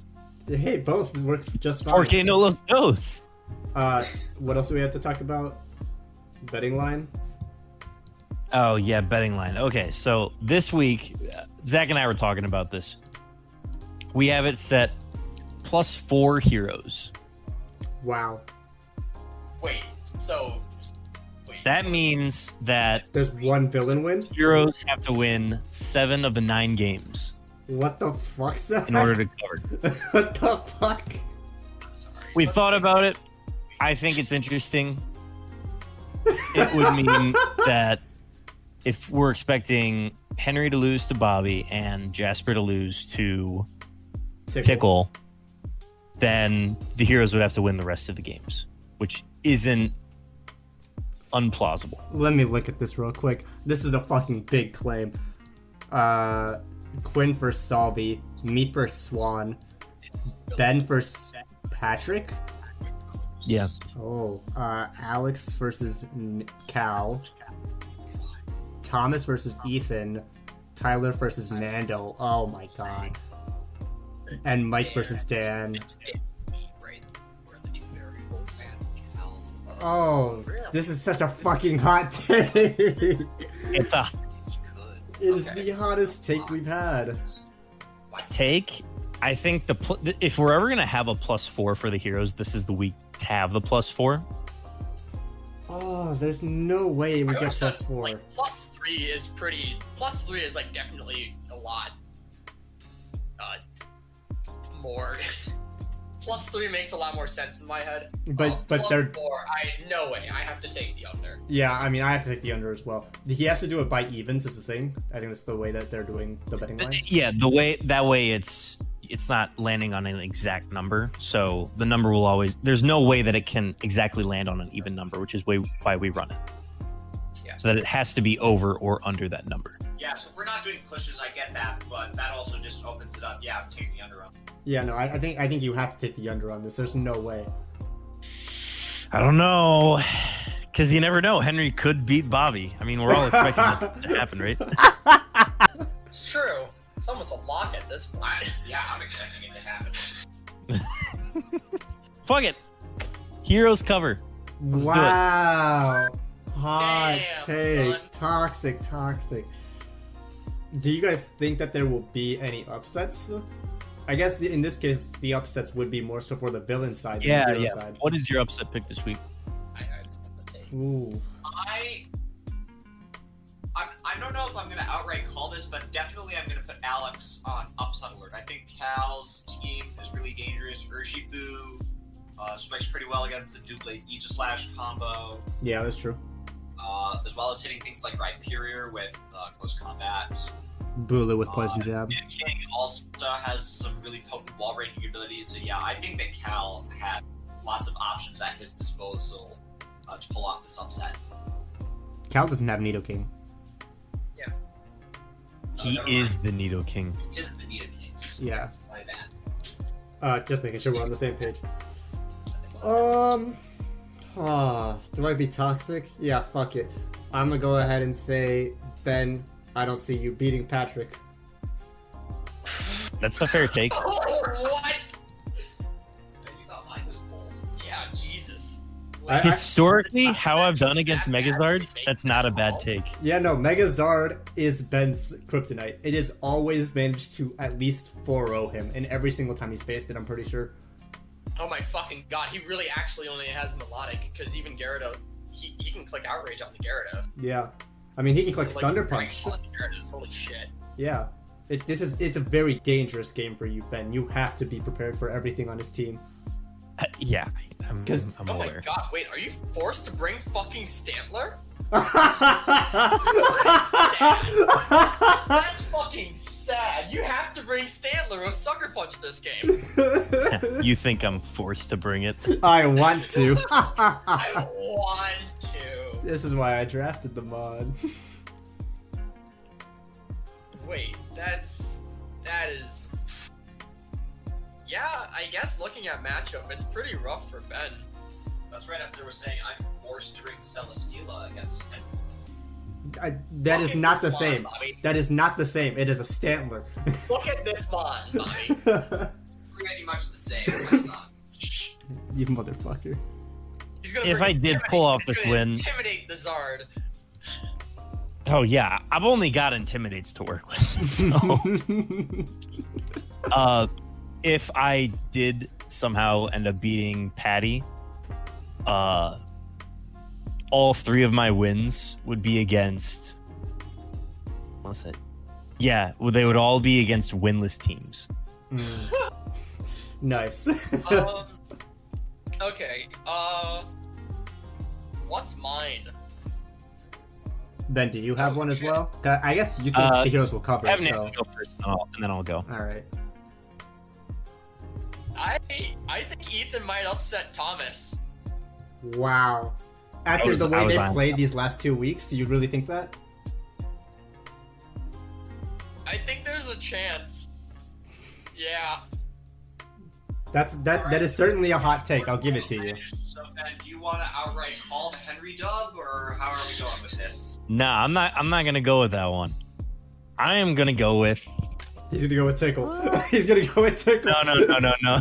Hey, both works just fine. 4K no los dos. What else do we have to talk about? Betting line. Oh yeah, betting line. Okay, so this week, Zach and I were talking about this. We have it set +4 heroes. Wow. Wait, so... Wait, That means that There's one villain win? heroes have to win 7 of the 9 games What the fuck's that? in order to cover. What the fuck? We've thought about it. I think it's interesting. It would mean that if we're expecting Henry to lose to Bobby and Jasper to lose to Tickle, then the heroes would have to win the rest of the games, which isn't unplausible. Let me look at this real quick. This is a fucking big claim. Quinn for Salvi, me for Swan, Ben for Patrick. Yeah. Oh, Alex versus Cal, Thomas versus Ethan, Tyler versus Nando. Oh my god. And Mike versus Dan. Oh, this is such a fucking hot take. It It's a is the hottest take we've had. take. I think if we're ever going to have a +4 for the heroes, this is the week to have the +4. Oh, there's no way we I get would've said, +4. Like, +3 is pretty. +3 is like definitely a lot. More. +3 makes a lot more sense in my head. But +4, they're no way. I have to take the under. yeah. I mean, I have to take the under as well. He has to do it by evens is the thing. I think that's the way that they're doing the betting line. Yeah, that way it's not landing on an exact number. So the number will always. There's no way that it can exactly land on an even number, which is why we run it. Yeah. So that it has to be over or under that number. Yeah, so if we're not doing pushes, I get that, but that also just opens it up. Yeah, take the under on. Yeah, no, I think you have to take the under on this. There's no way. I don't know, because you never know. Henry could beat Bobby. I mean, we're all expecting that to happen, right? It's true. It's almost a lock at this point. Yeah, I'm expecting it to happen. Fuck it. Heroes cover. Let's do it. Wow. Hot Damn, take. son. Toxic. Do you guys think that there will be any upsets? I guess in this case, the upsets would be more so for the villain side than the hero side. What is your upset pick this week? I that's a take. Ooh. I don't know if I'm gonna outright call this, but definitely I'm gonna put Alex on upset alert. I think Cal's team is really dangerous. Urshifu strikes pretty well against the two-blade Aegis combo, Yeah, that's true. as well as hitting things like Rhyperior with close combat. Bulu with poison jab. And King also has some really potent wall breaking abilities. So yeah, I think that Cal had lots of options at his disposal to pull off this upset. Cal doesn't have Nido King. He never is mind. the Nido King. He is the Nita King. Yeah. My bad. Just making sure we're on the same page. Do I be toxic? Yeah, fuck it. I'm gonna go ahead and say, Ben, I don't see you beating Patrick. That's a fair take. What? You thought mine was bold. Yeah, Jesus. Historically, how I've done against Megazards, that's not a bad take. Yeah, no, Megazard is Ben's kryptonite. It has always managed to at least 4-0 him, and every single time he's faced it, I'm pretty sure. Oh my fucking god, he really actually only has melodic, because even Gyarados, he can click outrage on the Gyarados. Yeah. I mean, he can click Like, Thunder Dragon Punch. Ball on the Gyarados, holy shit. Yeah. It's a very dangerous game for you, Ben. You have to be prepared for everything on his team. Yeah, I'm 'Cause- I'm Oh my aware. god, wait, are you forced to bring fucking Stantler? That's fucking sad. You have to bring Stantler or Sucker Punch this game. You think I'm forced to bring it? I want to. I want to. This is why I drafted the mod. Wait, that is. Yeah, I guess looking at matchup, it's pretty rough for Ben. That's right up there was saying I'm forced to bring Celesteela against him. That is Look at not the this mod, same. Bobby. That is not the same. It is a Stantler. Look at this mod, Bobby. Pretty much the same. My son. You motherfucker. He's gonna If bring I did Intimidate- pull off he's this gonna win- intimidate the Zard. Oh yeah, I've only got Intimidates to work with. So, if I did somehow end up beating Patty, all 3 of my wins would be against. What's it? Yeah, well, they would all be against winless teams. Nice. Okay. What's mine? Ben, do you have one as well? I guess you think the heroes will cover. Have So. Nando go first, and then I'll go. All right. I think Ethan might upset Thomas. Wow. After the way I was they on played that. these last 2 weeks, do you really think that? I think there's a chance. Yeah. That is certainly a hot take. I'll give it to you. So Ben, do you want to outright call the Henry dub, or how are we going with this? Nah, I'm not gonna go with that one. I am gonna go with. He's gonna go with Tickle. He's gonna go with Tickle. No.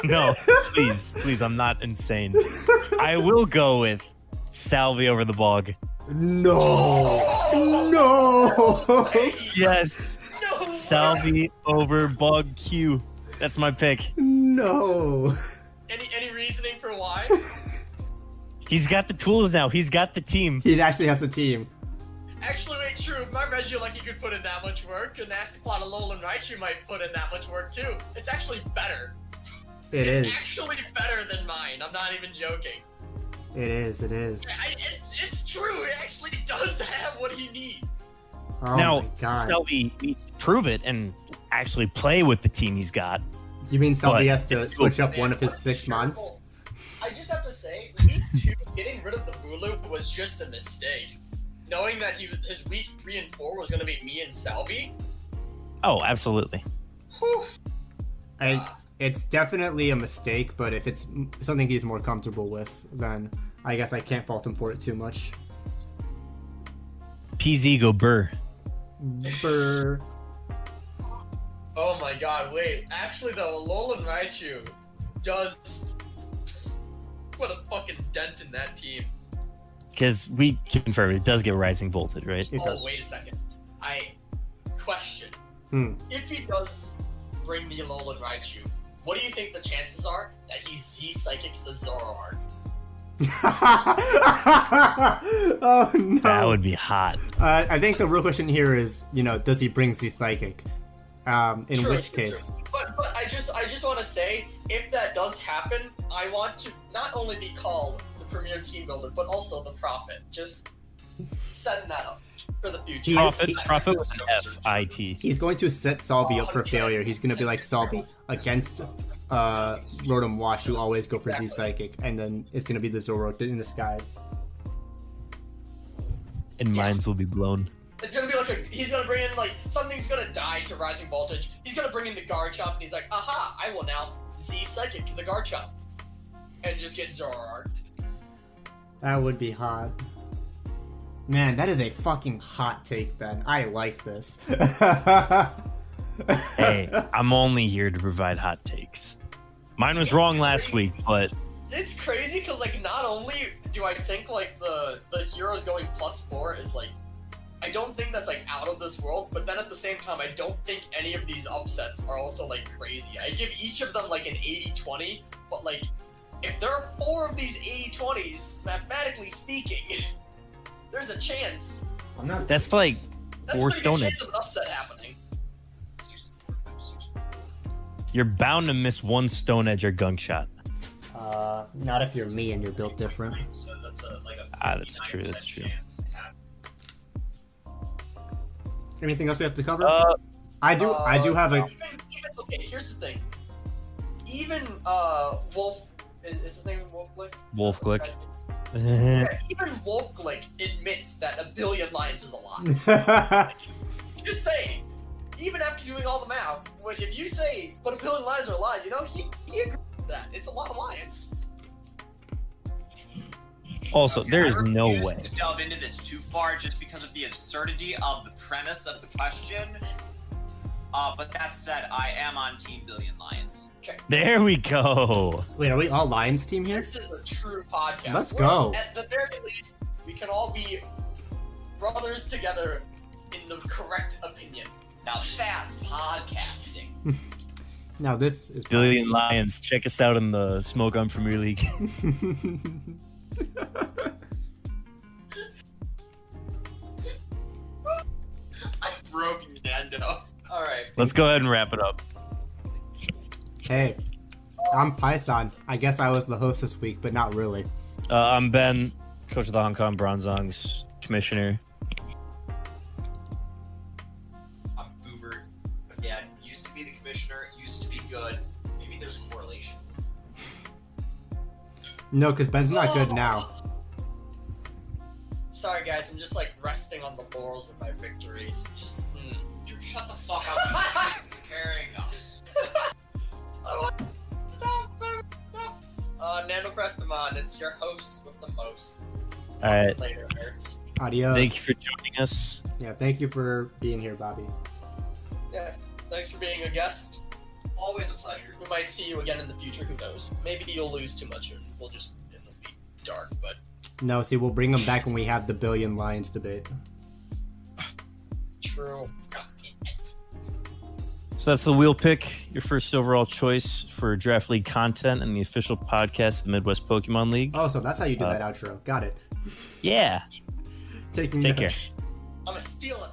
No, please, I'm not insane. I will go with Salvi over the bog. No. No. Yes, No. Salvi over bog Q. That's my pick. No. Any reasoning for why? He's got the tools now. He's got the team. He actually has a team. Actually, wait, true. If my Regieleki could put in that much work, a nasty plot of Alolan Raichu might put in that much work too. It's actually better. It's It's actually better than mine. I'm not even joking. It is. It's true. It actually does have what he needs. Oh Now, my god. Salvi needs to prove it and actually play with the team he's got. You mean Salvi but- has to switch up one of his What 6 months? I just have to say, week 2, getting rid of the Bulu was just a mistake. Knowing that his week 3 and 4 was going to be me and Salvi. Oh, absolutely. Whew. It's definitely a mistake, but if it's something he's more comfortable with, then I guess I can't fault him for it too much. PZ go burr. Brr. Oh my god, wait. Actually, though, Alolan Raichu does put a fucking dent in that team. Because we confirmed it does get rising voltage, right? It does. Oh, wait a second. I question. Hmm. If he does bring the Alolan Raichu, what do you think the chances are that he Z-Psychics the Zoroark? Oh no. That would be hot. I think the real question here is, does he bring the psychic? In True, which true, case? true. But I just want to say, if that does happen, I want to not only be called the premier team builder, but also the Prophet. Just setting that up for the future. Prophet was an FIT. He's going to set Salvi up for failure. He's going to be like Salvi against Rotom Wash, who always go for Z Psychic, and then it's going to be the Zoroark in disguise. And minds will be blown. It's gonna be like he's gonna bring in like something's gonna die to Rising Voltage. He's gonna bring in the Garchomp and he's like, aha, I will now Z Psychic the Garchomp. And just get Zoroark. That would be hot. Man, that is a fucking hot take, Ben. I like this. Hey, I'm only here to provide hot takes. Mine was wrong last week, but It's crazy because like not only do I think like the heroes going +4 is like I don't think that's like out of this world, but then at the same time I don't think any of these upsets are also like crazy. I give each of them like an 80-20, but like if there are 4 of these 80-20s, mathematically speaking, there's a chance. that's like That's 4 a pretty Stone good Edge. chance of an upset happening. You're bound to miss 1 Stone Edge or Gunk Shot. Not if you're me and you're built different. So that's like a That's true, that's 59% true. chance. Anything else we have to cover? I do have a. Even, okay, here's the thing. Even Wolf is his name Wolfglick? Wolf Glick. Yeah, even Wolfglick admits that a billion lines is a lot. Just saying. Even after doing all the math, if you say but a billion lines are a lot, he agrees with that. It's a lot of lines. Also, Okay, there is I no refuse way. to delve into this too far just because of the absurdity of the premise of the question. But that said, I am on Team Billion Lions. Okay. There we go. Wait, are we all Lions team here? This is a true podcast. Let's Where, go. At the very least, we can all be brothers together in the correct opinion. Now that's podcasting. Now this is Billion Lions. Check us out in the Smoke on Premier League. broke Nando. All right. Let's go ahead and wrap it up. Hey, I'm Pison. I guess I was the host this week, but not really. I'm Ben, coach of the Hong Kong Bronzongs, commissioner. I'm Goober. Again, used to be the commissioner, used to be good. Maybe there's a correlation. No, because Ben's not good now. Sorry, guys. I'm just like resting on the laurels of my victories. Just. Dude, shut the fuck up. Carrying us. Stop! Nando Prestamon, it's your host with the most. All right. Later, nerds. Adios. Thank you for joining us. Yeah, thank you for being here, Bobby. Yeah, thanks for being a guest. Always a pleasure. We might see you again in the future, who knows? Maybe you'll lose too much and it'll be dark, but... No, see, we'll bring him back when we have the Billion Lions debate. True. God damn it. So that's the wheel pick, your first overall choice for Draft League content and the official podcast of the Midwest Pokemon League. Oh, so that's how you do that outro. Got it. Yeah. Taking Take care. notes. I'm gonna steal it.